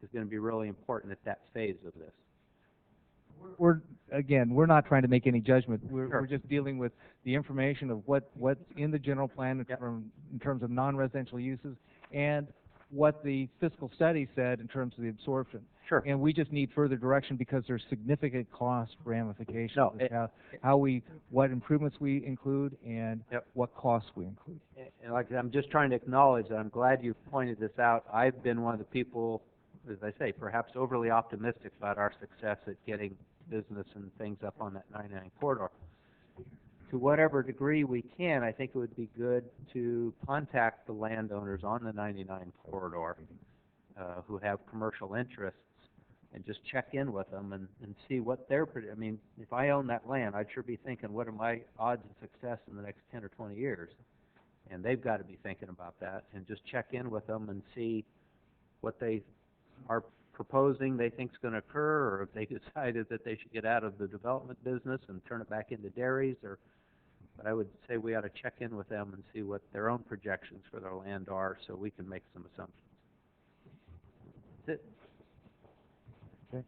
Speaker 11: is going to be really important at that phase of this.
Speaker 18: We're not trying to make any judgment. We're just dealing with the information of what's in the general plan in terms of non-residential uses, and what the fiscal study said in terms of the absorption.
Speaker 11: Sure.
Speaker 18: And we just need further direction because there's significant cost ramifications. What improvements we include and what costs we include.
Speaker 11: And like I'm just trying to acknowledge that I'm glad you pointed this out. I've been one of the people, as I say, perhaps overly optimistic about our success at getting business and things up on that 99 corridor. To whatever degree we can, I think it would be good to contact the landowners on the 99 corridor who have commercial interests and just check in with them and see what they're, I mean, if I own that land, I'd sure be thinking, what are my odds of success in the next 10 or 20 years? And they've got to be thinking about that, and just check in with them and see what they are proposing they think is going to occur, or if they decided that they should get out of the development business and turn it back into dairies, or, but I would say we ought to check in with them and see what their own projections for their land are so we can make some assumptions. That's it.
Speaker 1: Okay.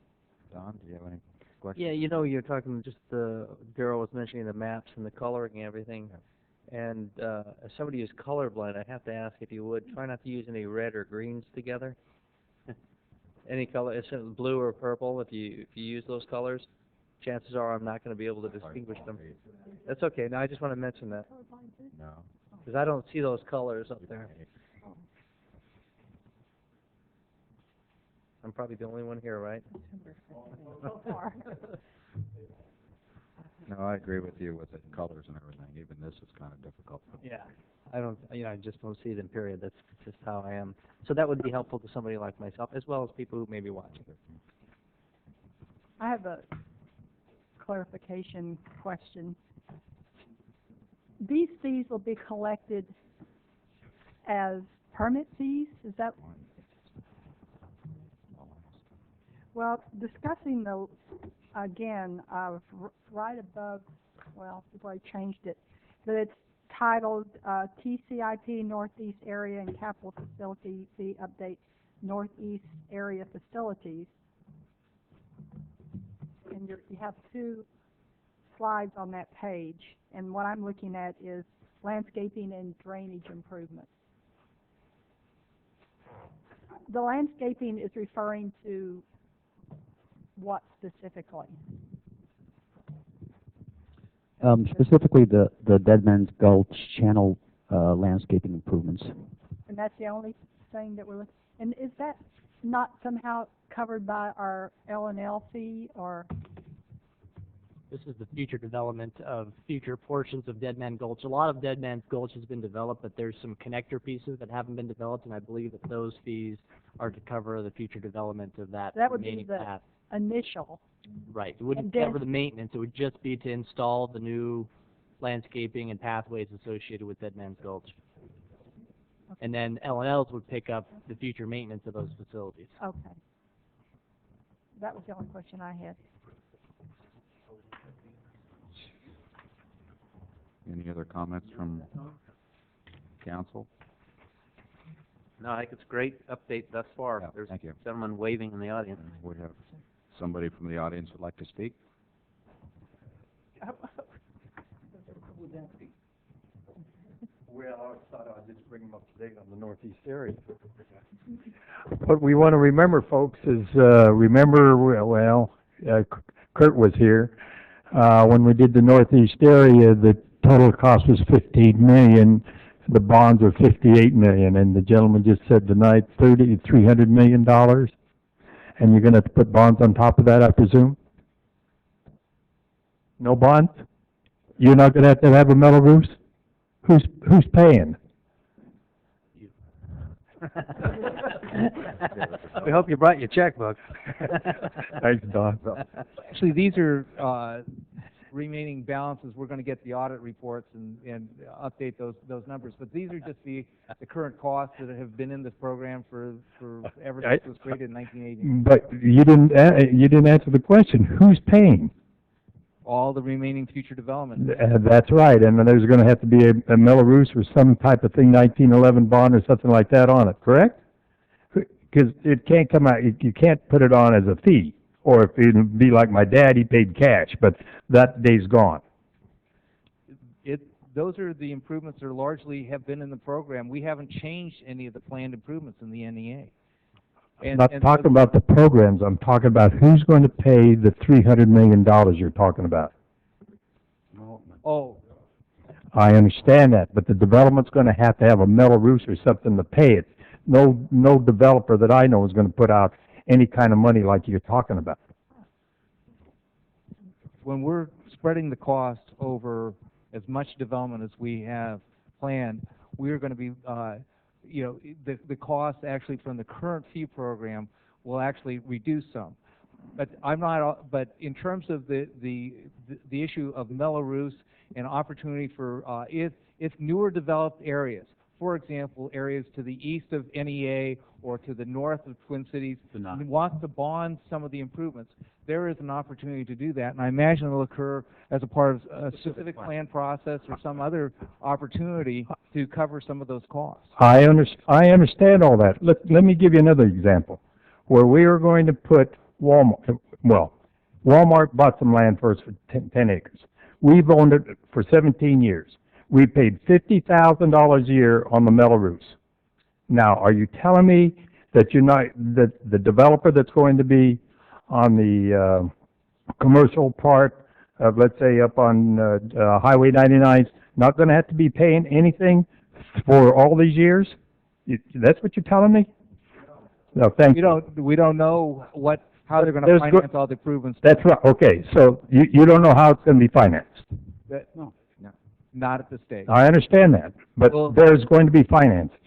Speaker 1: Don, do you have any questions?
Speaker 15: Yeah, you know, you're talking just Darrell was mentioning the maps and the coloring and everything. And as somebody who's colorblind, I have to ask if you would try not to use any red or greens together. Any color, it's blue or purple. If you use those colors, chances are I'm not going to be able to distinguish them. That's okay. Now I just want to mention that.
Speaker 1: No.
Speaker 15: Because I don't see those colors up there. I'm probably the only one here, right?
Speaker 13: So far.
Speaker 1: No, I agree with you with the colors and everything. Even this is kind of difficult.
Speaker 15: Yeah. I don't, you know, I just don't see them, period. That's just how I am. So that would be helpful to somebody like myself, as well as people who may be watching.
Speaker 13: I have a clarification question. These fees will be collected as permit fees, is that? Well, discussing the, again, right above, well, before I changed it, that it's titled TCIP Northeast Area and Capital Facility Fee Update Northeast Area Facilities. And you have two slides on that page, and what I'm looking at is landscaping and drainage improvements. The landscaping is referring to what specifically?
Speaker 16: Specifically the Dead Man's Gulch channel landscaping improvements.
Speaker 13: And that's the only thing that we're looking. And is that not somehow covered by our L&L fee, or?
Speaker 14: This is the future development of future portions of Dead Man Gulch. A lot of Dead Man's Gulch has been developed, but there's some connector pieces that haven't been developed, and I believe that those fees are to cover the future development of that
Speaker 13: That would be
Speaker 14: remaining
Speaker 13: the
Speaker 14: path.
Speaker 13: initial.
Speaker 14: Right. It wouldn't
Speaker 13: then-
Speaker 14: cover the maintenance. It would just be to install the new landscaping and pathways associated with Dead Man's Gulch. And then L&Ls would pick up the future maintenance of those facilities.
Speaker 13: Okay. That was the only question I had.
Speaker 1: Any other comments from council?
Speaker 11: No, I think it's a great update thus far.
Speaker 1: Yeah,
Speaker 11: There's
Speaker 1: thank you.
Speaker 11: a gentleman waving in the audience.
Speaker 1: We have somebody from the audience would like to speak.
Speaker 19: Well, I thought I'd just bring them up to date on the northeast area. What we want to remember, folks, is Kurt was here when we did the northeast area. The total cost was $15 million. The bonds are $58 million, and the gentleman just said tonight $300 million. And you're going to put bonds on top of that, I presume? No bonds? You're not going to have a metal roof? Who's paying?
Speaker 15: We hope you brought your checkbook.
Speaker 19: Thanks, Don.
Speaker 18: Actually, these are remaining balances. We're going to get the audit reports and update those numbers. But these are just the current costs that have been in this program for ever since it was created in 1980.
Speaker 19: But you didn't answer the question. Who's paying?
Speaker 18: All the remaining future development.
Speaker 19: That's right, and then there's going to have to be a Mellarus or some type of thing, 1911 bond or something like that on it, correct? Because it can't come out, you can't put it on as a fee, or if it'd be like my dad, he paid cash, but that day's gone.
Speaker 18: Those are the improvements that largely have been in the program. We haven't changed any of the planned improvements in the NEA.
Speaker 19: I'm not talking about the programs, I'm talking about who's going to pay the $300 million you're talking about.
Speaker 18: Oh.
Speaker 19: I understand that, but the development's going to have a metal roof or something to pay it. No developer that I know is going to put out any kind of money like you're talking about.
Speaker 18: When we're spreading the cost over as much development as we have planned, we're going to be the cost actually from the current fee program will actually reduce some. But but in terms of the issue of Mellarus and opportunity for if newer developed areas for example, areas to the east of NEA or to the north of Twin Cities, wants to bond some of the improvements, there is an opportunity to do that, and I imagine it will occur as a part of a specific plan process or some other opportunity to cover some of those costs.
Speaker 19: I understand all that. Let me give you another example, where we are going to put Walmart, well, Walmart bought some land for us for 10 acres. We've owned it for 17 years. We paid $50,000 a year on the Melrose. Now, are you telling me that that the developer that's going to be on the commercial part of, let's say, up on Highway 99 is not going to have to be paying anything for all these years? That's what you're telling me? No, thank you.
Speaker 18: We don't know how they're going to finance all the improvements.
Speaker 19: That's right. Okay, so you don't know how it's going to be financed?
Speaker 18: No, not at this stage.
Speaker 19: I understand that, but there's going to be financing.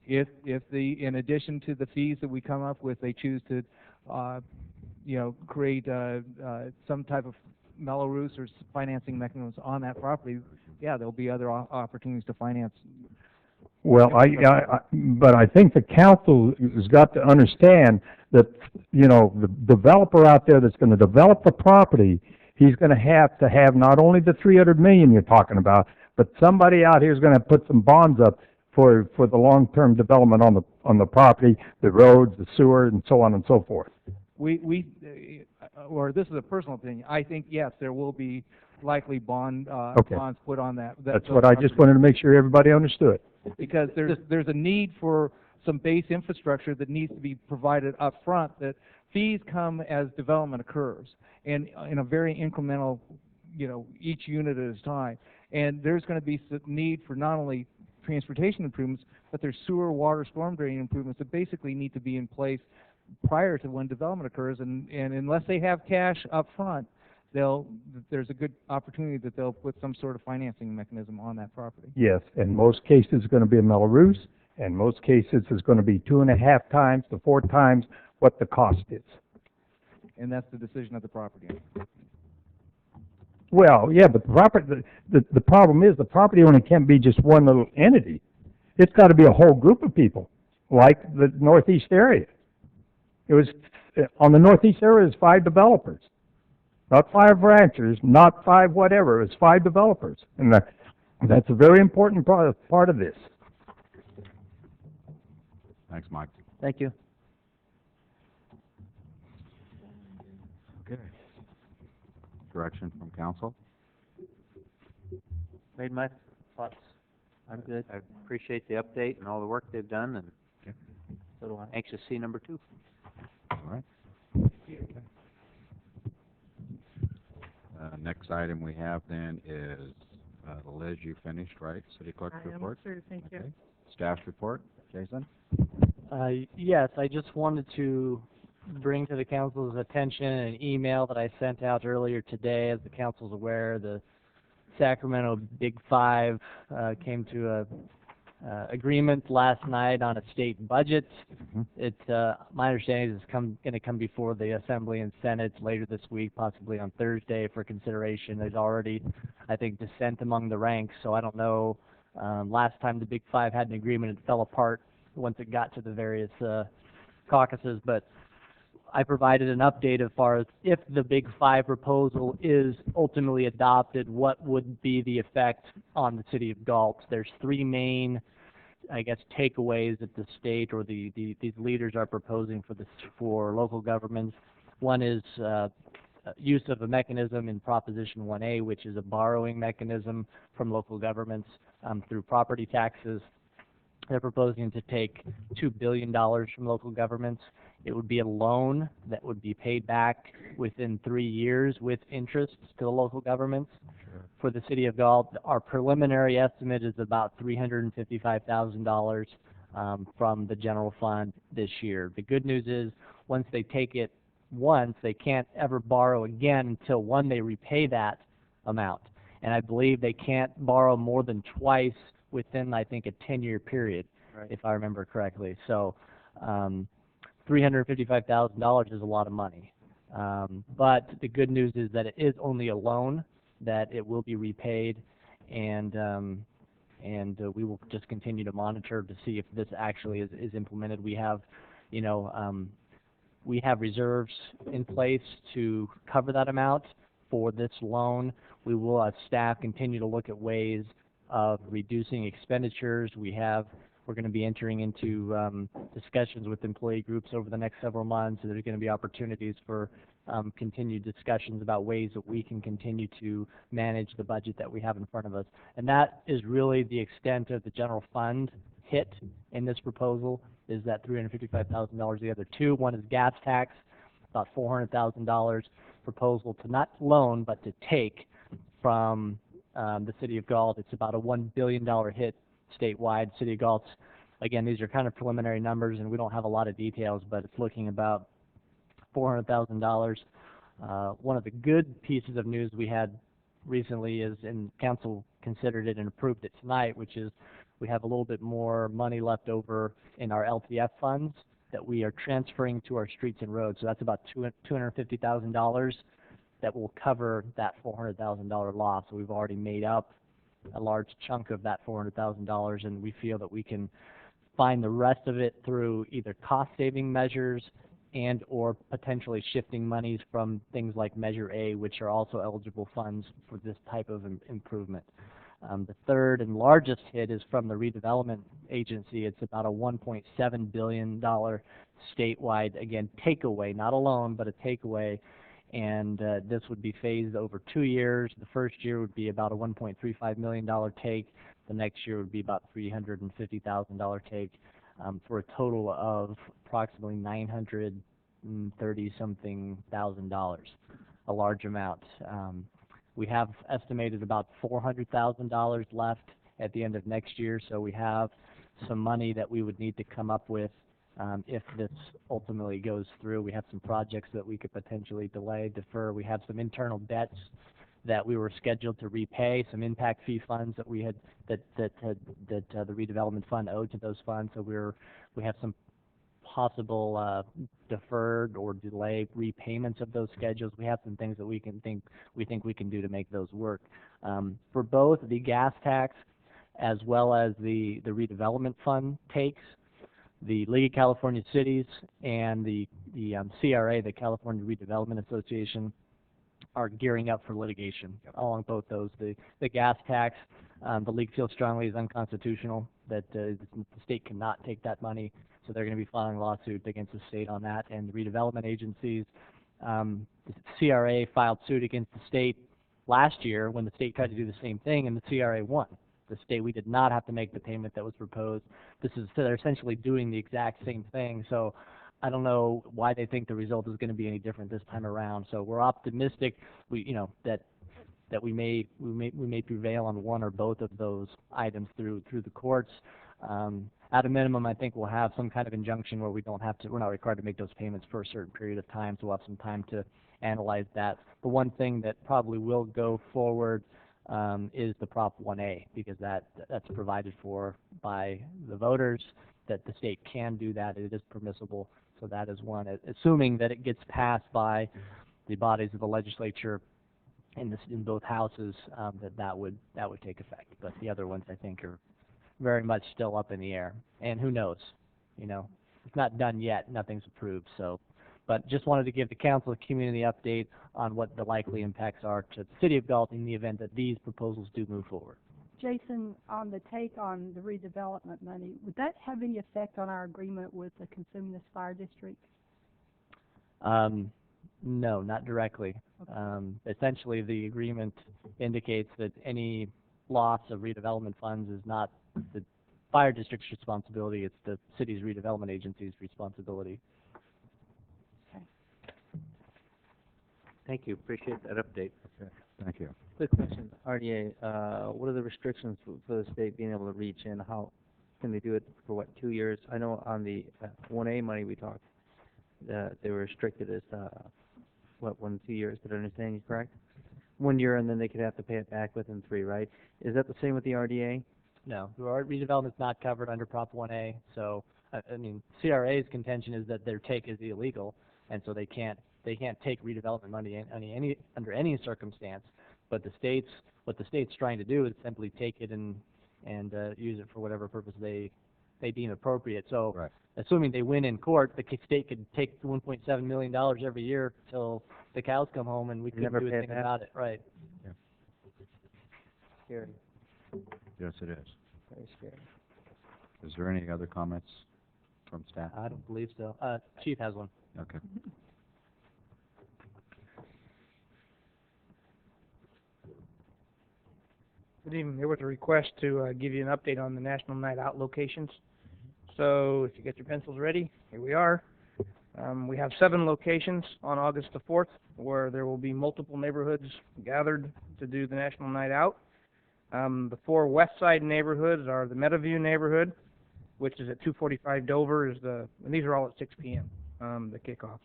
Speaker 18: If in addition to the fees that we come up with, they choose to, create some type of Melrose or financing mechanisms on that property, yeah, there'll be other opportunities to finance.
Speaker 19: Well, but I think the council has got to understand that, the developer out there that's going to develop the property, he's going to have not only the $300 million you're talking about, but somebody out here is going to put some bonds up for the long-term development on the property, the roads, the sewer, and so on and so forth.
Speaker 18: Or this is a personal opinion, I think, yes, there will be likely bonds put on that.
Speaker 19: That's what I just wanted to make sure everybody understood.
Speaker 18: Because there's a need for some base infrastructure that needs to be provided up front, that fees come as development occurs, and in a very incremental, each unit at a time. And there's going to be some need for not only transportation improvements, but there's sewer, water, storm drain improvements that basically need to be in place prior to when development occurs. And unless they have cash up front, there's a good opportunity that they'll put some sort of financing mechanism on that property.
Speaker 19: Yes, in most cases it's going to be a Melrose, and most cases it's going to be 2.5 times to 4 times what the cost is.
Speaker 18: And that's the decision of the property owner.
Speaker 19: Well, yeah, but the problem is the property owner can't be just one little entity. It's got to be a whole group of people, like the Northeast area. It was on the Northeast area. There's 5 developers, not 5 ranchers, not 5 whatever. It's 5 developers, and that's a very important part of this.
Speaker 1: Thanks, Mike.
Speaker 15: Thank you.
Speaker 1: Okay. Direction from council?
Speaker 15: Made my thoughts. I'm good. I appreciate the update and all the work they've done, and so do I. Anxious to see number 2.
Speaker 1: All right. Okay. Next item we have then is, Liz, you finished, right? City Clerk's report?
Speaker 2: I am, sir. Thank you.
Speaker 1: Staff's report, Jason?
Speaker 14: Yes, I just wanted to bring to the council's attention an email that I sent out earlier today. As the council's aware, the Sacramento Big Five came to a agreement last night on a state budget. My understanding is it's going to come before the Assembly and Senate later this week, possibly on Thursday, for consideration. There's already, I think, dissent among the ranks, so I don't know. Last time the Big Five had an agreement, it fell apart once it got to the various caucuses, but I provided an update as far as if the Big Five proposal is ultimately adopted, what would be the effect on the city of Galt. There's 3 main, I guess, takeaways that the state or these leaders are proposing for local governments. One is use of a mechanism in Proposition 1A, which is a borrowing mechanism from local governments through property taxes. They're proposing to take $2 billion from local governments. It would be a loan that would be paid back within 3 years with interest to the local governments. Sure. For the city of Galt, our preliminary estimate is about $355,000 from the general fund this year. The good news is once they take it once, they can't ever borrow again until, one, they repay that amount. And I believe they can't borrow more than twice within, I think, a 10-year period, right, if I remember correctly. So $355,000 is a lot of money. But the good news is that it is only a loan, that it will be repaid, and and we will just continue to monitor to see if this actually is implemented. We have, you know, we have reserves in place to cover that amount for this loan. We will, as staff, continue to look at ways of reducing expenditures. We're going to be entering into discussions with employee groups over the next several months. So there's going to be opportunities for continued discussions about ways that we can continue to manage the budget that we have in front of us. And that is really the extent of the general fund hit in this proposal, is that $355,000. The other two, one is gas tax, about $400,000 proposal to not loan but to take from the city of Galt. It's about a $1 billion hit statewide. City of Galt's, again, these are kind of preliminary numbers and we don't have a lot of details, but it's looking about $400,000. One of the good pieces of news we had recently is, and council considered it and approved it tonight, which is we have a little bit more money left over in our LTF funds that we are transferring to our streets and roads. So that's about $250,000 that will cover that $400,000 loss. So we've already made up a large chunk of that $400,000, and we feel that we can find the rest of it through either cost-saving measures and or potentially shifting monies from things like Measure A, which are also eligible funds for this type of improvement. The third and largest hit is from the redevelopment agency. It's about a $1.7 billion statewide, again, takeaway, not a loan, but a takeaway. And this would be phased over 2 years. The first year would be about a $1.35 million take. The next year would be about $350,000 take, for a total of approximately $930-something thousand, a large amount. We have estimated about $400,000 left at the end of next year, so we have some money that we would need to come up with if this ultimately goes through. We have some projects that we could potentially delay, defer. We have some internal debts that we were scheduled to repay, some impact fee funds that we had that the redevelopment fund owed to those funds. So we have some possible deferred or delayed repayments of those schedules. We have some things that we think we can do to make those work. For both the gas tax as well as the redevelopment fund takes, the League of California Cities and the CRA, the California Redevelopment Association, are gearing up for litigation along both those. The gas tax, the league feels strongly is unconstitutional, that the state cannot take that money, so they're going to be filing a lawsuit against the state on that. And the redevelopment agencies, the CRA filed suit against the state last year when the state tried to do the same thing, and the CRA won. The state, we did not have to make the payment that was proposed. So they're essentially doing the exact same thing. So I don't know why they think the result is going to be any different this time around. So we're optimistic, that we may prevail on one or both of those items through the courts. At a minimum, I think we'll have some kind of injunction where we're not required to make those payments for a certain period of time. So we'll have some time to analyze that. The one thing that probably will go forward is the Prop 1A, because that's provided for by the voters, that the state can do that. It is permissible. So that is one, assuming that it gets passed by the bodies of the legislature in both houses, that would take effect. But the other ones, I think, are very much still up in the air. And who knows? It's not done yet. Nothing's approved. So, but just wanted to give the council a community update on what the likely impacts are to the city of Galt in the event that these proposals do move forward.
Speaker 13: Jason, on the take on the redevelopment money, would that have any effect on our agreement with the Consumnes Fire District?
Speaker 14: No, not directly.
Speaker 13: Okay.
Speaker 14: Essentially, the agreement indicates that any loss of redevelopment funds is not the fire district's responsibility, it's the city's redevelopment agency's responsibility.
Speaker 13: Okay.
Speaker 15: Thank you. Appreciate that update.
Speaker 1: Okay, thank you.
Speaker 15: Quick question, RDA, what are the restrictions for the state being able to reach in? How can they do it for, 2 years? I know on the 1A money we talked, they were restricted as, 1 to 2 years. Did I understand you correct? 1 year, and then they could have to pay it back within 3, right? Is that the same with the RDA?
Speaker 14: No, redevelopment is not covered under Prop 1A. So, CRA's contention is that their take is illegal, and so they can't take redevelopment money under any circumstance. But what the state's trying to do is simply take it and and use it for whatever purpose they deem appropriate. So,
Speaker 1: Right.
Speaker 14: assuming they win in court, the state could take $1.7 million every year till the cows come home, and we couldn't
Speaker 15: Never
Speaker 14: do a
Speaker 15: pay
Speaker 14: thing
Speaker 15: that.
Speaker 14: about it. Right.
Speaker 15: Scary,
Speaker 1: Yes, it is.
Speaker 15: very scary.
Speaker 1: Is there any other comments from staff?
Speaker 14: I don't believe so. Chief has one.
Speaker 1: Okay.
Speaker 20: Good evening. There was a request to give you an update on the National Night Out locations. So if you get your pencils ready, here we are. We have 7 locations on August the 4th where there will be multiple neighborhoods gathered to do the National Night Out. The 4 west side neighborhoods are the Meadowview neighborhood, which is at 245 Dover, and these are all at 6 p.m., the kickoffs.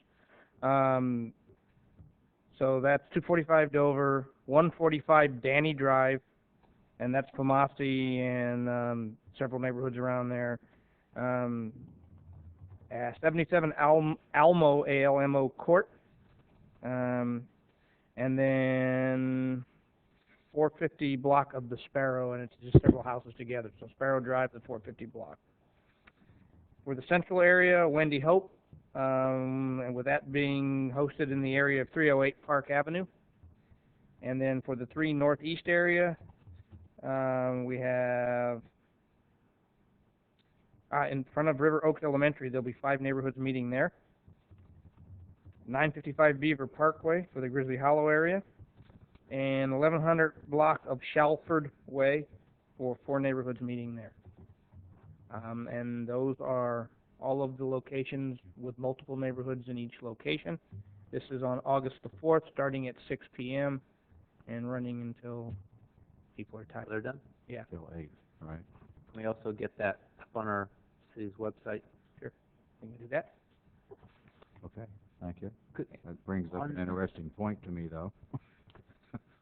Speaker 20: So that's 245 Dover, 145 Danny Drive, and that's Pomasi and several neighborhoods around there. 77 Almo, A-L-M-O Court, and then 450 block of the Sparrow, and it's just several houses together. So Sparrow Drive, the 450 block. For the central area, Wendy Hope, and with that being hosted in the area of 308 Park Avenue. And then for the 3 northeast area, we have in front of River Oaks Elementary, there'll be 5 neighborhoods meeting there. 955 Beaver Parkway for the Grizzly Hollow area, and 1100 block of Shalford Way for 4 neighborhoods meeting there. And those are all of the locations with multiple neighborhoods in each location. This is on August the 4th, starting at 6 p.m. and running until people are tired.
Speaker 11: They're done?
Speaker 20: Yeah.
Speaker 1: Till 8, right?
Speaker 11: Can we also get that up on our city's website?
Speaker 20: Sure. Can you do that?
Speaker 1: Okay, thank you.
Speaker 11: Good.
Speaker 1: That brings up an interesting point to me, though.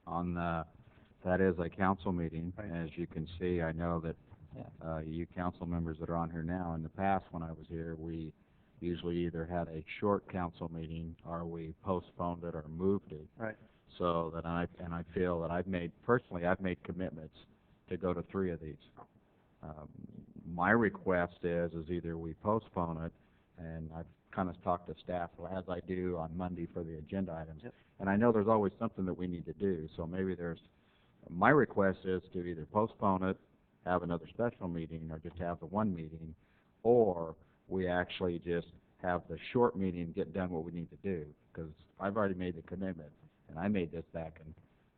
Speaker 1: On that is a council meeting.
Speaker 11: Right.
Speaker 1: As you can see, I know that
Speaker 11: Yeah.
Speaker 1: you council members that are on here now, in the past when I was here, we usually either had a short council meeting or we postponed it or moved it.
Speaker 11: Right.
Speaker 1: So that I feel that I've made commitments to go to 3 of these. My request is either we postpone it, and I've kind of talked to staff as I do on Monday for the agenda items.
Speaker 11: Yep.
Speaker 1: And I know there's always something that we need to do, so maybe my request is to either postpone it, have another special meeting, or just have the 1 meeting, or we actually just have the short meeting and get done what we need to do, because I've already made the commitment, and I made this back in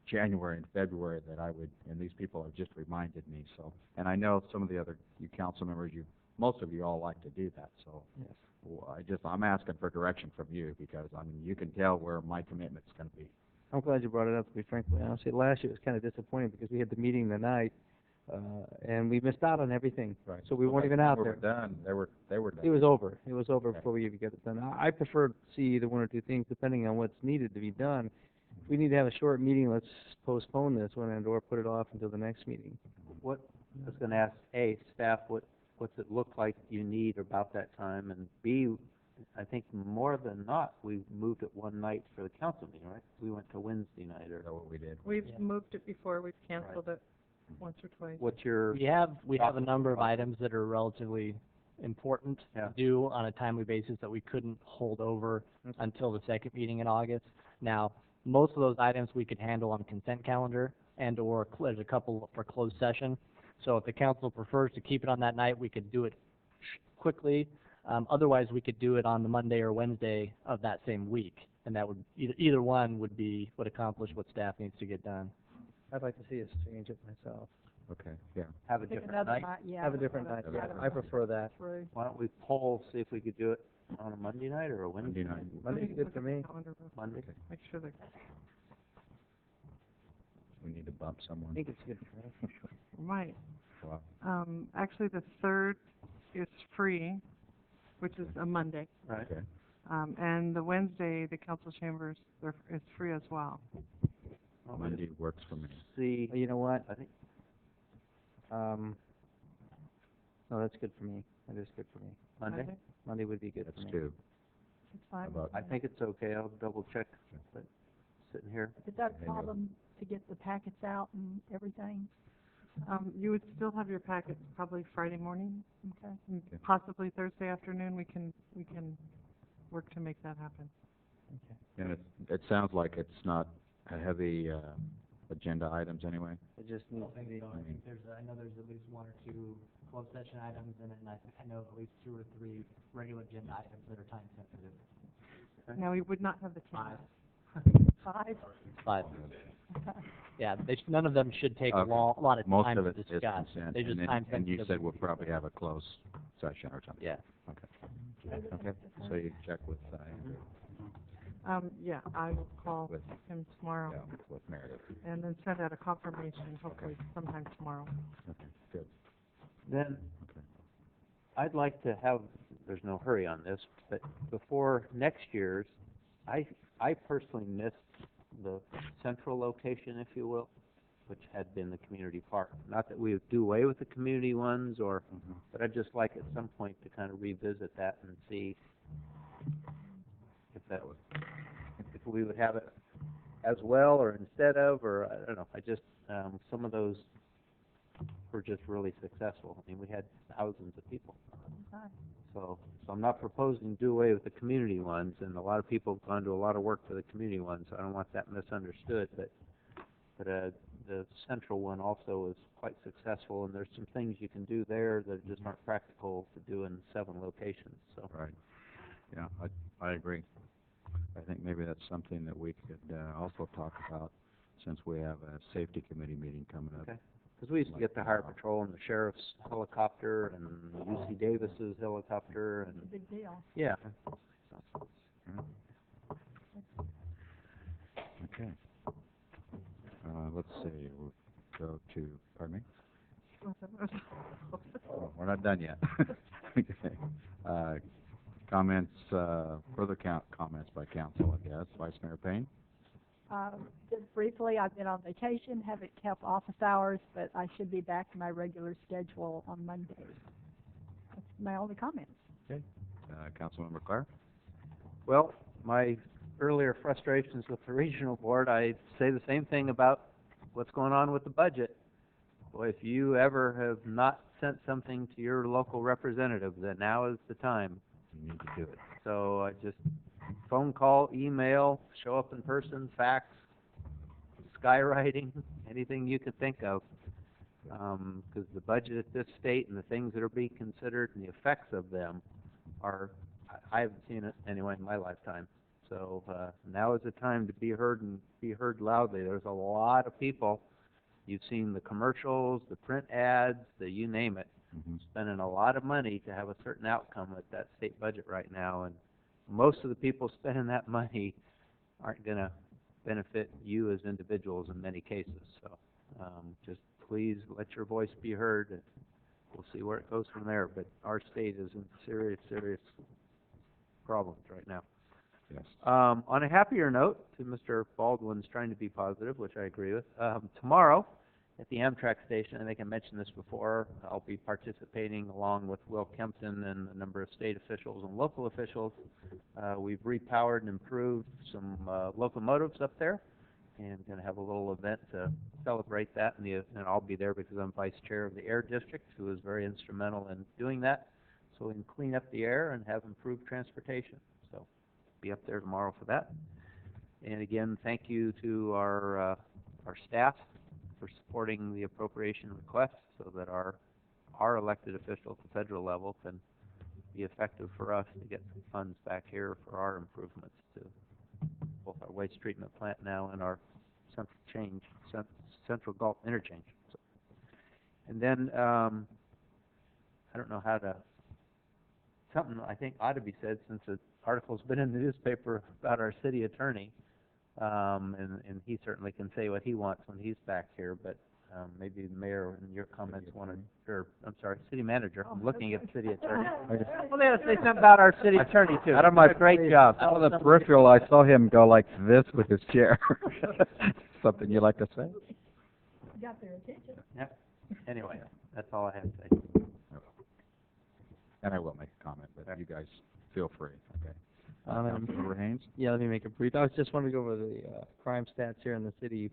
Speaker 1: January and February that I would, and these people have just reminded me, so, and I know some of the other, you council members, most of you all like to do that, so.
Speaker 11: Yes.
Speaker 1: Well, I'm asking for direction from you, because, I mean, you can tell where my commitment's gonna be.
Speaker 15: I'm glad you brought it up, to be frankly honest. Last year it was kind of disappointing because we had the meeting the night, and we missed out on everything.
Speaker 1: Right.
Speaker 15: So we weren't even out
Speaker 1: They
Speaker 15: there.
Speaker 1: were done, they were done.
Speaker 15: It was over. It was over
Speaker 1: Okay.
Speaker 15: before we even got it done. I prefer to see either 1 or 2 things depending on what's needed to be done. If we need to have a short meeting, let's postpone this one and or put it off until the next meeting.
Speaker 11: What, I was gonna ask, A, staff, what's it look like you need about that time? And B, I think more than not, we moved it 1 night for the council meeting, right? We went to Wednesday night, or?
Speaker 1: Is that what we did?
Speaker 2: We've moved it before, we've canceled it once or twice.
Speaker 11: What's your?
Speaker 14: We have a number of items that are relatively important
Speaker 11: Yeah.
Speaker 14: to do on a timely basis that we couldn't hold over until the second meeting in August. Now, most of those items we could handle on consent calendar and or there's a couple for closed session. So if the council prefers to keep it on that night, we could do it quickly. Otherwise, we could do it on the Monday or Wednesday of that same week, and that would either one would accomplish what staff needs to get done.
Speaker 15: I'd like to see us change it myself.
Speaker 1: Okay, yeah.
Speaker 11: Have a
Speaker 13: Pick
Speaker 11: different
Speaker 13: another
Speaker 11: night?
Speaker 13: night, yeah.
Speaker 15: Have a different night.
Speaker 1: Have a different
Speaker 15: I prefer that.
Speaker 13: Right.
Speaker 11: Why don't we poll, see if we could do it on a Monday night or a Wednesday
Speaker 1: Monday
Speaker 11: night?
Speaker 1: night.
Speaker 15: Monday's
Speaker 2: Look
Speaker 15: good
Speaker 2: at
Speaker 15: for
Speaker 2: the
Speaker 15: me.
Speaker 2: calendar real quick.
Speaker 11: Monday?
Speaker 2: Make sure that,
Speaker 1: We need to bump
Speaker 15: I
Speaker 1: someone.
Speaker 15: think it's good for me.
Speaker 2: might.
Speaker 1: Wow.
Speaker 2: Actually, the 3rd is free, which is a Monday.
Speaker 11: Right.
Speaker 1: Okay.
Speaker 2: And the Wednesday, the council chambers, is free as well.
Speaker 11: Well,
Speaker 1: Monday works for me.
Speaker 11: See,
Speaker 15: You know what?
Speaker 11: I think,
Speaker 15: No, that's good for me. That is good for me.
Speaker 11: Monday?
Speaker 15: Monday would be good
Speaker 1: That's
Speaker 15: for me.
Speaker 1: 2.
Speaker 2: It's fine.
Speaker 1: How about,
Speaker 11: I think it's okay, I'll double check, but sitting here.
Speaker 13: Is that a
Speaker 1: Hang on.
Speaker 13: problem to get the packets out and everything?
Speaker 2: You would still have your packets probably Friday morning, okay? And
Speaker 1: Okay.
Speaker 2: possibly Thursday afternoon, we can work to make that happen.
Speaker 1: And it sounds like it's not a heavy, agenda items anyway.
Speaker 14: It just needs to be.
Speaker 1: I mean,
Speaker 14: I know there's at least one or two closed session items, and then I know at least 2 or 3 regular agenda items that are time sensitive.
Speaker 2: Now, we would not have the
Speaker 14: Five.
Speaker 2: Five?
Speaker 14: 5. Yeah, none of them should take a
Speaker 1: Okay.
Speaker 14: lot of
Speaker 1: Most
Speaker 14: time
Speaker 1: of
Speaker 14: to
Speaker 1: it is
Speaker 14: discuss.
Speaker 1: consent,
Speaker 14: They're just
Speaker 1: and then-
Speaker 14: time
Speaker 1: and you
Speaker 14: sensitive.
Speaker 1: said we'll probably have a closed session or something.
Speaker 14: Yeah.
Speaker 1: Okay. Okay, so you check with, Andrew,
Speaker 2: Yeah, I will call
Speaker 1: With-
Speaker 2: him tomorrow.
Speaker 1: yeah, with Meredith.
Speaker 2: And then send out a confirmation, hopefully sometime tomorrow.
Speaker 1: Okay, good.
Speaker 11: Then,
Speaker 1: Okay.
Speaker 11: I'd like to have, there's no hurry on this, but before next year's, I personally missed the central location, if you will, which had been the community park. Not that we would do away with the community ones, or, but I'd just like at some point to kind of revisit that and see if that would, if we would have it as well or instead of, or I don't know. I just, some of those were just really successful. I mean, we had thousands of people. So I'm not proposing to do away with the community ones, and a lot of people have gone to a lot of work for the community ones, so I don't want that misunderstood, but the central one also was quite successful, and there's some things you can do there that just aren't practical to do in 7 locations, so.
Speaker 1: Right. Yeah, I agree. I think maybe that's something that we could, also talk about, since we have a safety committee meeting coming up.
Speaker 11: Okay. Because we used to get the Harbor Patrol and the sheriff's helicopter and UC Davis's helicopter and.
Speaker 13: Big deal.
Speaker 11: Yeah.
Speaker 1: Okay. Let's see, we'll go to, pardon me? Oh, we're not done yet. Okay. Comments, further comments by council, I guess. Vice Mayor Payne?
Speaker 13: Just briefly, I've been on vacation, haven't kept office hours, but I should be back to my regular schedule on Monday. That's my only comments.
Speaker 1: Okay. Councilmember Clare?
Speaker 11: Well, my earlier frustrations with the regional board, I say the same thing about what's going on with the budget. Boy, if you ever have not sent something to your local representative, then now is the time.
Speaker 1: You need to do it.
Speaker 11: So I just phone call, email, show up in person, fax, skywriting, anything you could think of. Because the budget at this state and the things that are being considered and the effects of them are, I haven't seen it anyway in my lifetime. So now is the time to be heard and be heard loudly. There's a lot of people. You've seen the commercials, the print ads, the you name it. Spending a lot of money to have a certain outcome with that state budget right now, and most of the people spending that money aren't going to benefit you as individuals in many cases. So just please let your voice be heard, and we'll see where it goes from there. But our state is in serious, serious problems right now.
Speaker 1: Yes.
Speaker 11: On a happier note, to Mr. Baldwin's trying to be positive, which I agree with, tomorrow at the Amtrak station, I think I mentioned this before, I'll be participating along with Will Kempton and a number of state officials and local officials. We've repowered and improved some locomotives up there, and going to have a little event to celebrate that, and I'll be there because I'm vice chair of the Air District, who is very instrumental in doing that, so we can clean up the air and have improved transportation. So be up there tomorrow for that. And again, thank you to our staff for supporting the appropriation request so that our elected officials at the federal level can be effective for us to get some funds back here for our improvements to both our waste treatment plant now and our Central Galt interchange. So, and then I don't know how to, something I think ought to be said since the article's been in the newspaper about our city attorney. And he certainly can say what he wants when he's back here, but maybe the mayor and your comments wanted, or I'm sorry, city manager. I'm looking at the city attorney.
Speaker 14: Well, they gotta say something about our city attorney too.
Speaker 1: Out of my
Speaker 14: He's done a great job.
Speaker 1: Out of the peripheral, I saw him go like this with his chair. Something you like to say?
Speaker 13: Got their attention.
Speaker 11: Yep. Anyway, that's all I have to say.
Speaker 1: And I will make a comment, but you guys feel free, okay?
Speaker 14: Councilmember
Speaker 1: Haynes?
Speaker 14: Yeah, let me make it brief. I was just wanted to go over the crime stats here in the city.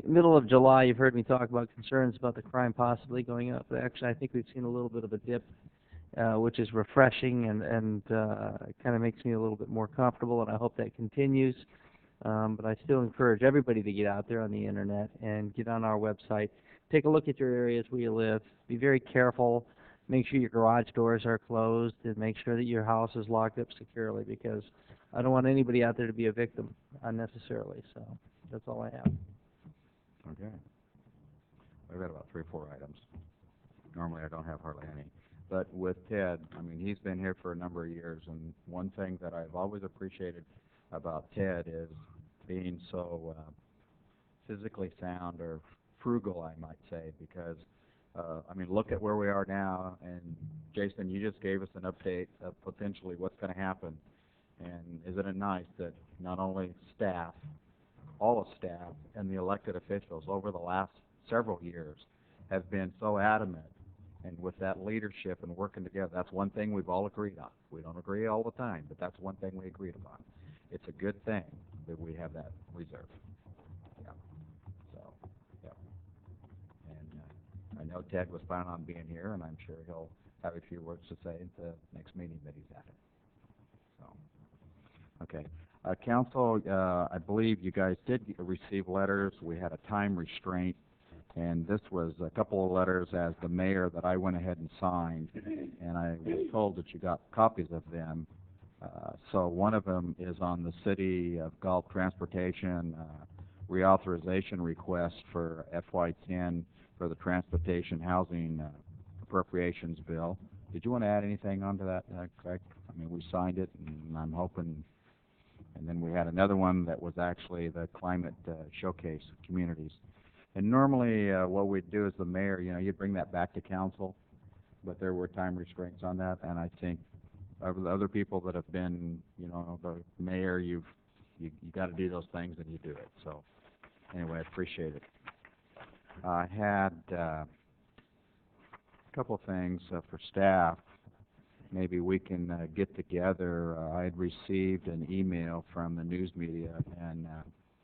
Speaker 15: Middle of July, you've heard me talk about concerns about the crime possibly going up. But actually, I think we've seen a little bit of a dip, which is refreshing and kind of makes me a little bit more comfortable, and I hope that continues. But I still encourage everybody to get out there on the internet and get on our website. Take a look at your areas where you live. Be very careful. Make sure your garage doors are closed, and make sure that your house is locked up securely, because I don't want anybody out there to be a victim unnecessarily. So that's all I have.
Speaker 1: Okay. We've got about 3 or 4 items. Normally I don't have hardly any. But with Ted, I mean, he's been here for a number of years, and one thing that I've always appreciated about Ted is being so physically sound, or frugal, I might say, because, I mean, look at where we are now, and Jason, you just gave us an update of potentially what's going to happen. And isn't it nice that not only staff, all of staff and the elected officials over the last several years have been so adamant, and with that leadership and working together, that's one thing we've all agreed on. We don't agree all the time, but that's one thing we agreed upon. It's a good thing that we have that reserve. Yeah. So, yeah. And I know Ted was planning on being here, and I'm sure he'll have a few words to say at the next meeting that he's at. So, okay. Council, I believe you guys did receive letters. We had a time restraint, and this was a couple of letters as the mayor that I went ahead and signed, and I was told that you got copies of them. So one of them is on the City of Galt Transportation reauthorization request for FY10 for the Transportation Housing Appropriations Bill. Did you want to add anything onto that, Craig? I mean, we signed it, and I'm hoping. And then we had another one that was actually the climate showcase communities. And normally what we'd do as the mayor, you know, you'd bring that back to council, but there were time restraints on that, and I think of the other people that have been, you know, the mayor, you got to do those things, and you do it. So anyway, I appreciate it. I had a couple of things for staff. Maybe we can get together. I had received an email from the news media, and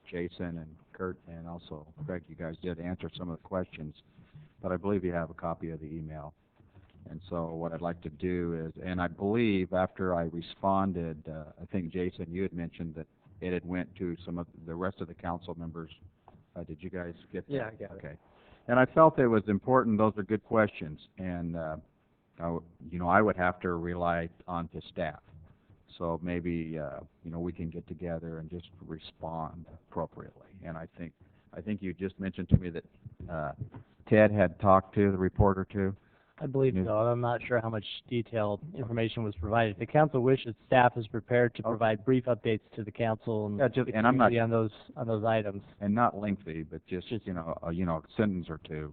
Speaker 1: Jason and Kurt and also Craig, you guys did answer some of the questions, but I believe you have a copy of the email. And so what I'd like to do is, and I believe after I responded, I think Jason, you had mentioned that it had went to some of the rest of the council members. Did you guys get that?
Speaker 14: Yeah, I got it.
Speaker 1: Okay. And I felt it was important. Those are good questions, and you know, I would have to rely on to staff. So maybe you know, we can get together and just respond appropriately. And I think you just mentioned to me that Ted had talked to the reporter too.
Speaker 14: I believe so. I'm not sure how much detailed information was provided. If the council wishes, staff is prepared to provide brief updates to the council and,
Speaker 1: and I'm not,
Speaker 14: on those items.
Speaker 1: And not lengthy, but just you know, a sentence or two.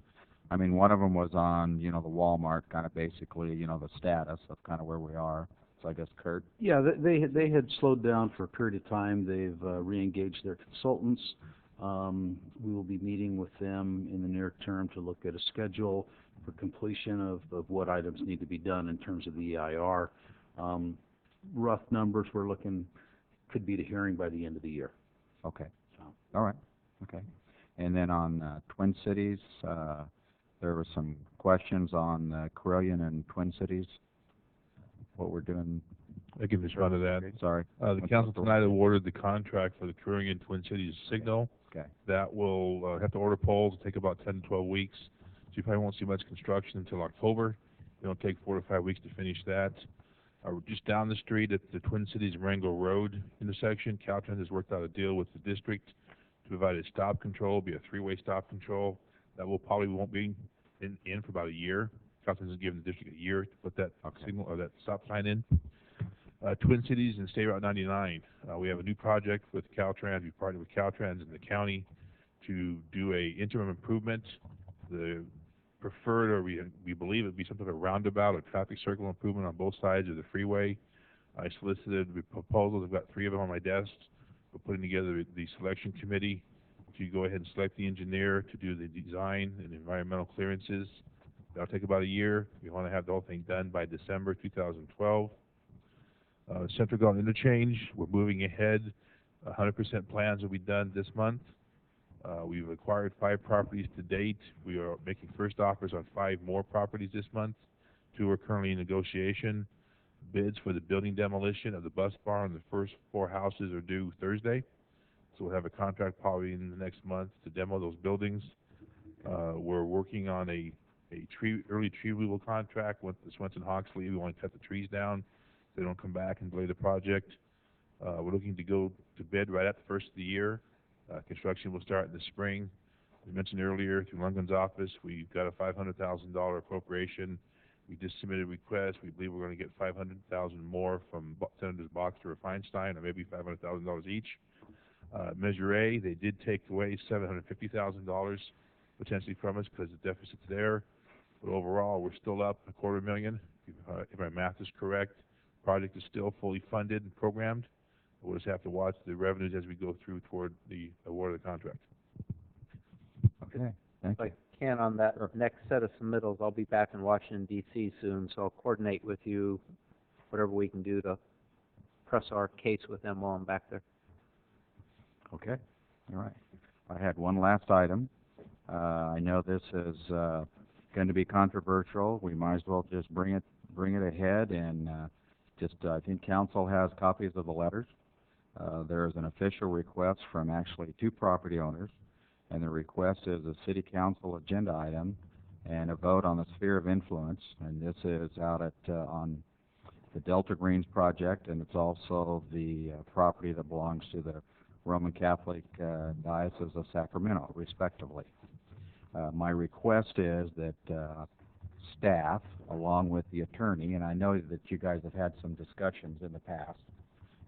Speaker 1: I mean, one of them was on, you know, the Walmart, kind of basically, you know, the status of kind of where we are. So I guess Kurt.
Speaker 10: Yeah, they had slowed down for a period of time. They've re-engaged their consultants. We will be meeting with them in the near term to look at a schedule for completion of what items need to be done in terms of the EIR. Rough numbers we're looking could be the hearing by the end of the year.
Speaker 1: Okay. So. All right. Okay. And then on Twin Cities, there were some questions on Carilion and Twin Cities. What we're doing.
Speaker 12: I can respond to that.
Speaker 1: Sorry.
Speaker 12: The council tonight awarded the contract for the Carilion Twin Cities signal.
Speaker 1: Okay.
Speaker 12: That will have to order poles. It'll take about 10 to 12 weeks. So you probably won't see much construction until October. It'll take 4 to 5 weeks to finish that. Just down the street at the Twin Cities Marengo Road intersection, Caltrans has worked out a deal with the district to provide a stop control, be a 3-way stop control. That will probably won't be in for about a year. Caltrans has given the district a year to put that signal or that stop sign in. Twin Cities and State Route 99. We have a new project with Caltrans. We partnered with Caltrans in the county to do a interim improvement. The preferred, or we believe it would be something of a roundabout or traffic circle improvement on both sides of the freeway. I solicited the proposals. I've got 3 of them on my desk. We're putting together the selection committee to go ahead and select the engineer to do the design and environmental clearances. That'll take about a year. We want to have the whole thing done by December 2012. Central Galt Interchange, we're moving ahead. 100% plans will be done this month. We've acquired 5 properties to date. We are making first offers on 5 more properties this month. 2 are currently in negotiation. Bids for the building demolition of the bus barn and the first 4 houses are due Thursday. So we'll have a contract probably in the next month to demo those buildings. We're working on a early tree removal contract with the Swenson Hawksley. We want to cut the trees down so they don't come back and delay the project. We're looking to go to bid right at the first of the year. Construction will start in the spring. We mentioned earlier through Lundgren's office, we've got a $500,000 appropriation. We just submitted a request. We believe we're going to get $500,000 more from Senators Boxer or Feinstein, or maybe $500,000 each. Measure A, they did take away $750,000 potentially from us because the deficit's there. But overall, we're still up $250,000. If my math is correct, the project is still fully funded and programmed. We'll just have to watch the revenues as we go through toward the award of the contract.
Speaker 1: Okay, thank you.
Speaker 11: If I can, on that next set of submittals, I'll be back in Washington, D.C. soon, so I'll coordinate with you whatever we can do to press our case with them while I'm back there.
Speaker 1: Okay, all right. I had one last item. I know this is going to be controversial. We might as well just bring it ahead, and I think council has copies of the letters. There is an official request from actually 2 property owners, and the request is a city council agenda item and a vote on the sphere of influence. And this is out at on the Delta Greens project, and it's also the property that belongs to the Roman Catholic Diocese of Sacramento, respectively. My request is that staff, along with the attorney, and I know that you guys have had some discussions in the past,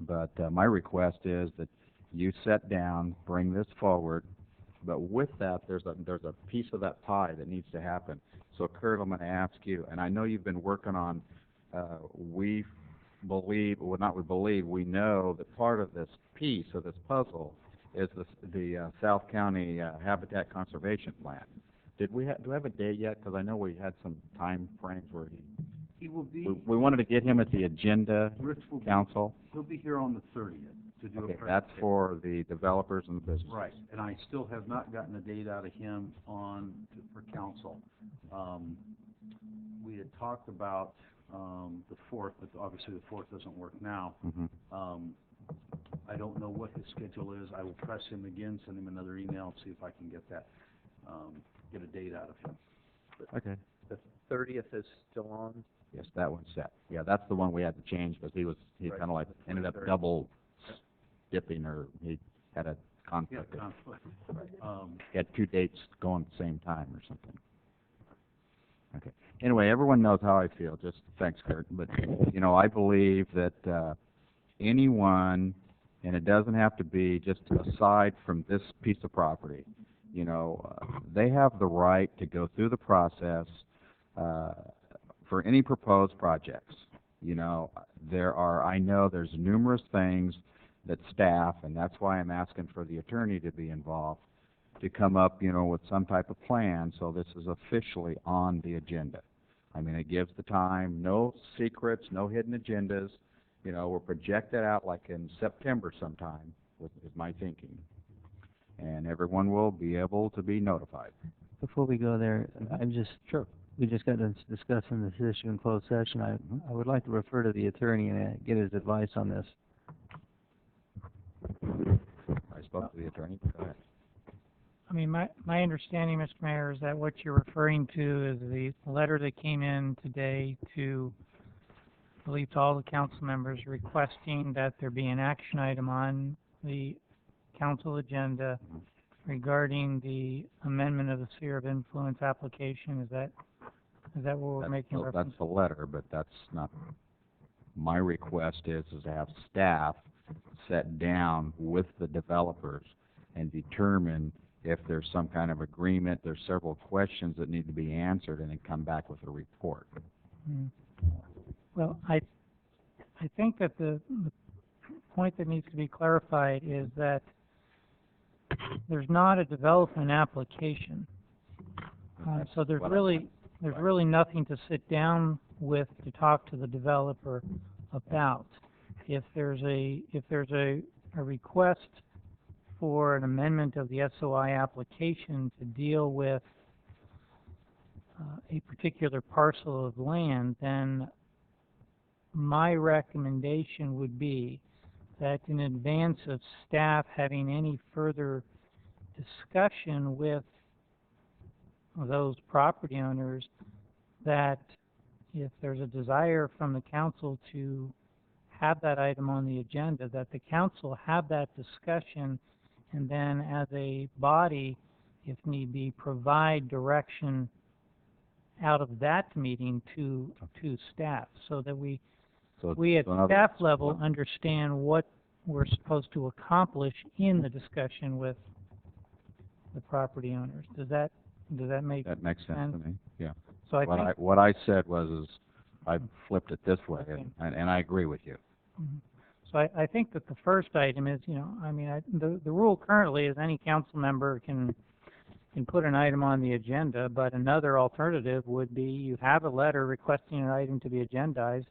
Speaker 1: but my request is that you sit down, bring this forward, but with that, there's a piece of that pie that needs to happen. So Kurt, I'm going to ask you, and I know you've been working on, we know that part of this piece of this puzzle is the South County Habitat Conservation Plan. Do we have a date yet? Because I know we had some time frames where
Speaker 10: He will be.
Speaker 1: we wanted to get him at the agenda
Speaker 10: Rich will
Speaker 1: council.
Speaker 10: He'll be here on the 30th to do a
Speaker 1: Okay,
Speaker 10: presentation.
Speaker 1: that's for the developers and the business.
Speaker 10: Right, and I still have not gotten a date out of him for council. We had talked about the 4th, but obviously the 4th doesn't work now. I don't know what his schedule is. I will press him again, send him another email, and see if I can get that, get a date out of him. But
Speaker 1: Okay.
Speaker 11: The 30th is still on?
Speaker 1: Yes, that one's set. Yeah, that's the one we had to change because he
Speaker 10: Right.
Speaker 1: kind of like ended up
Speaker 10: 23rd.
Speaker 1: double dipping, or he had a
Speaker 10: Yeah,
Speaker 1: conflict.
Speaker 10: conflict.
Speaker 1: He had 2 dates going at the same time or something. Okay. Anyway, everyone knows how I feel. Just thanks, Kurt. But I believe that anyone, and it doesn't have to be just aside from this piece of property, they have the right to go through the process for any proposed projects. I know there's numerous things that staff, and that's why I'm asking for the attorney to be involved, to come up, with some type of plan, so this is officially on the agenda. I mean, it gives the time, no secrets, no hidden agendas. We're projected out like in September sometime, is my thinking. And everyone will be able to be notified.
Speaker 15: Before we go there, we just got to discussing this issue in closed session. I would like to refer to the attorney and get his advice on this.
Speaker 1: I spoke to the attorney. Go ahead.
Speaker 3: I mean, my understanding, Mr. Mayor, is that what you're referring to is the letter that came in today to, I believe, to all the council members requesting that there be an action item on the council agenda regarding the amendment of the sphere of influence application. Is that what we're making reference?
Speaker 1: That's the letter, but that's not, my request is to have staff sit down with the developers and determine if there's some kind of agreement, there's several questions that need to be answered, and then come back with a report.
Speaker 3: Well, I think that the point that needs to be clarified is that there's not a development application. So there's really nothing to sit down with to talk to the developer about. If there's a request for an amendment of the SOI application to deal with a particular parcel of land, then my recommendation would be that in advance of staff having any further discussion with those property owners, that if there's a desire from the council to have that item on the agenda, that the council have that discussion, and then as a body, if need be, provide direction out of that meeting to staff, so that we at staff level understand what we're supposed to accomplish in the discussion with the property owners. Does that make sense?
Speaker 1: That makes sense to me, yeah.
Speaker 3: So
Speaker 1: what I said was I flipped it this way,
Speaker 3: Okay.
Speaker 1: and I agree with you.
Speaker 3: Mhm. So I think that the first item is, the rule currently is any council member can put an item on the agenda, but another alternative would be you have a letter requesting an item to be agendized.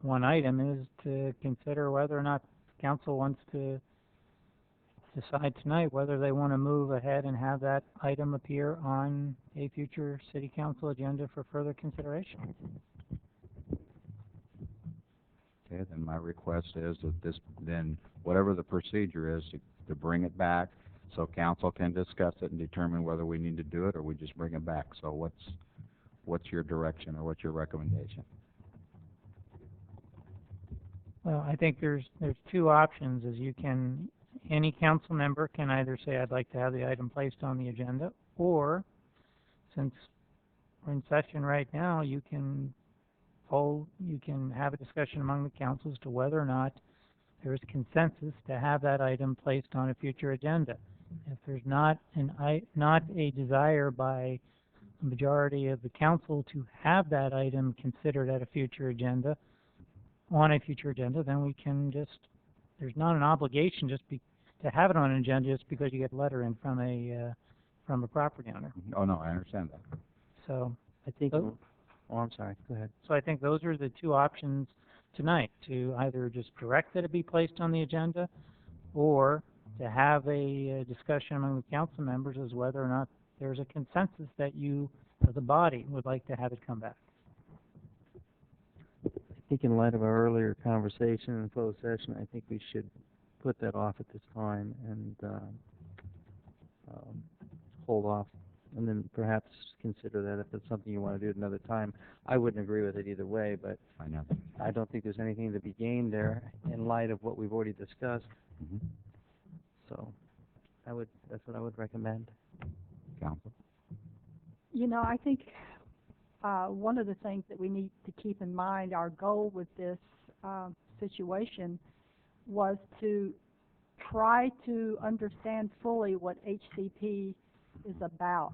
Speaker 3: One item is to consider whether or not council wants to decide tonight whether they want to move ahead and have that item appear on a future city council agenda for further consideration.
Speaker 1: Okay, then my request is that then whatever the procedure is, to bring it back so council can discuss it and determine whether we need to do it or we just bring it back. So what's your direction or what's your recommendation?
Speaker 3: Well, I think there's two options. Any council member can either say, I'd like to have the item placed on the agenda, or since we're in session right now, you can have a discussion among the council as to whether or not there is consensus to have that item placed on a future agenda. If there's not a desire by the majority of the council to have that item considered at a future agenda, then we can there's not an obligation to have it on an agenda just because you get a letter in from a property owner.
Speaker 1: Oh, no, I understand that.
Speaker 3: So
Speaker 15: I think, I'm sorry, go ahead.
Speaker 3: So I think those are the two options tonight, to either just direct that it be placed on the agenda, or to have a discussion among the council members as whether or not there's a consensus that you, as a body, would like to have it come back.
Speaker 15: I think in light of our earlier conversation in closed session, I think we should put that off at this time and hold off, and then perhaps consider that if it's something you want to do at another time. I wouldn't agree with it either way, but
Speaker 1: I know.
Speaker 15: I don't think there's anything to be gained there in light of what we've already discussed.
Speaker 1: Mm-hmm.
Speaker 15: So that's what I would recommend.
Speaker 1: Council?
Speaker 13: I think one of the things that we need to keep in mind, our goal with this situation was to try to understand fully what HCP is about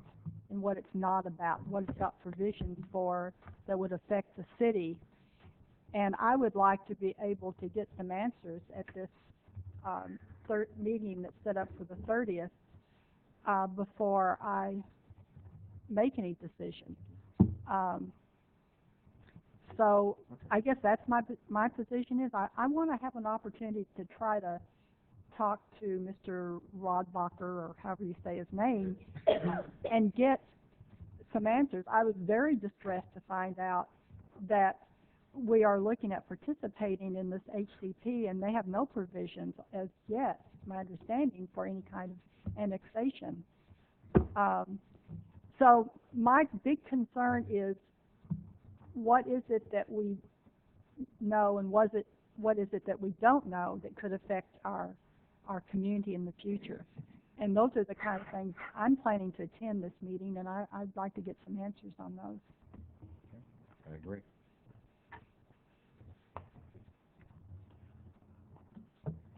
Speaker 13: and what it's not about, what it's got provisions for that would affect the city. And I would like to be able to get some answers at this meeting that's set up for the 30th before I make any decision. So I guess that's my position is I want to have an opportunity to try to talk to Mr. Rodbacher, or however you say his name, and get some answers. I was very distressed to find out that we are looking at participating in this HCP, and they have no provisions as yet, my understanding, for any kind of annexation. So my big concern is, what is it that we know, and what is it that we don't know that could affect our community in the future? And those are the kind of things I'm planning to attend this meeting, and I'd like to get some answers on those.
Speaker 1: I agree.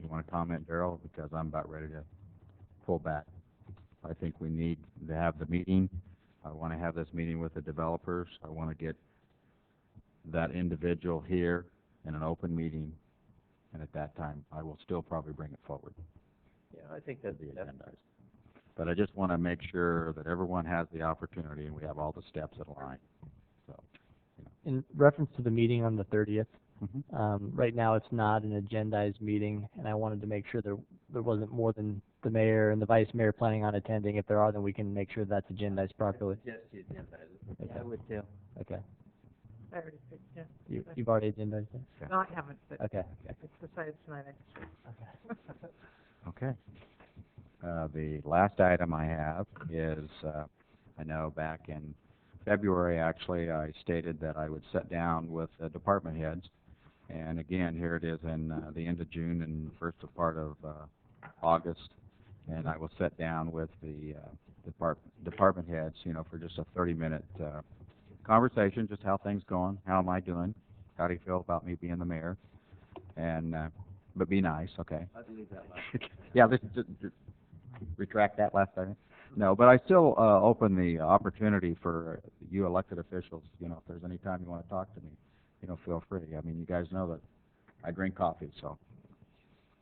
Speaker 1: You want to comment, Darrell? Because I'm about ready to pull back. I think we need to have the meeting. I want to have this meeting with the developers. I want to get that individual here in an open meeting, and at that time, I will still probably bring it forward.
Speaker 15: Yeah, I think that'd be
Speaker 1: agendized. But I just want to make sure that everyone has the opportunity and we have all the steps in line. So,
Speaker 14: In reference to the meeting on the 30th, Right now, it's not an agendized meeting, and I wanted to make sure there wasn't more than the mayor and the vice mayor planning on attending. If there are, then we can make sure that's agendized properly.
Speaker 15: Yes, you agendize it. Yeah, I would too.
Speaker 14: Okay.
Speaker 2: I already picked, yeah.
Speaker 14: You've already agendized it?
Speaker 2: No, I haven't, but
Speaker 14: Okay.
Speaker 2: it's decided tonight, I guess.
Speaker 1: Okay. The last item I have is, I know back in February, actually, I stated that I would sit down with the department heads. And again, here it is in the end of June and first part of August. And I will sit down with the department heads, you know, for just a 30-minute conversation, just how things going, how am I doing, how do you feel about me being the mayor, and but be nice, okay?
Speaker 15: I believe that last.
Speaker 1: Yeah, let's just retract that last time. No, but I still open the opportunity for you elected officials, you know, if there's any time you want to talk to me, you know, feel free. I mean, you guys know that I drink coffee, so.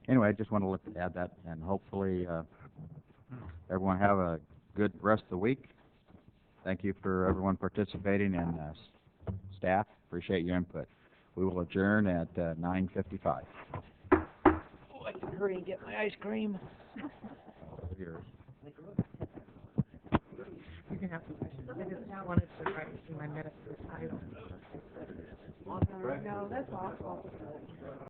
Speaker 1: Anyway, I just want to add that, and hopefully everyone have a good rest of the week. Thank you for everyone participating, and staff, appreciate your input. We will adjourn at 9:55.
Speaker 15: Oh, I can hurry and get my ice cream.
Speaker 1: Here.
Speaker 2: You can have some questions. I just wanted to write in my minutes the title.
Speaker 17: No, that's awful.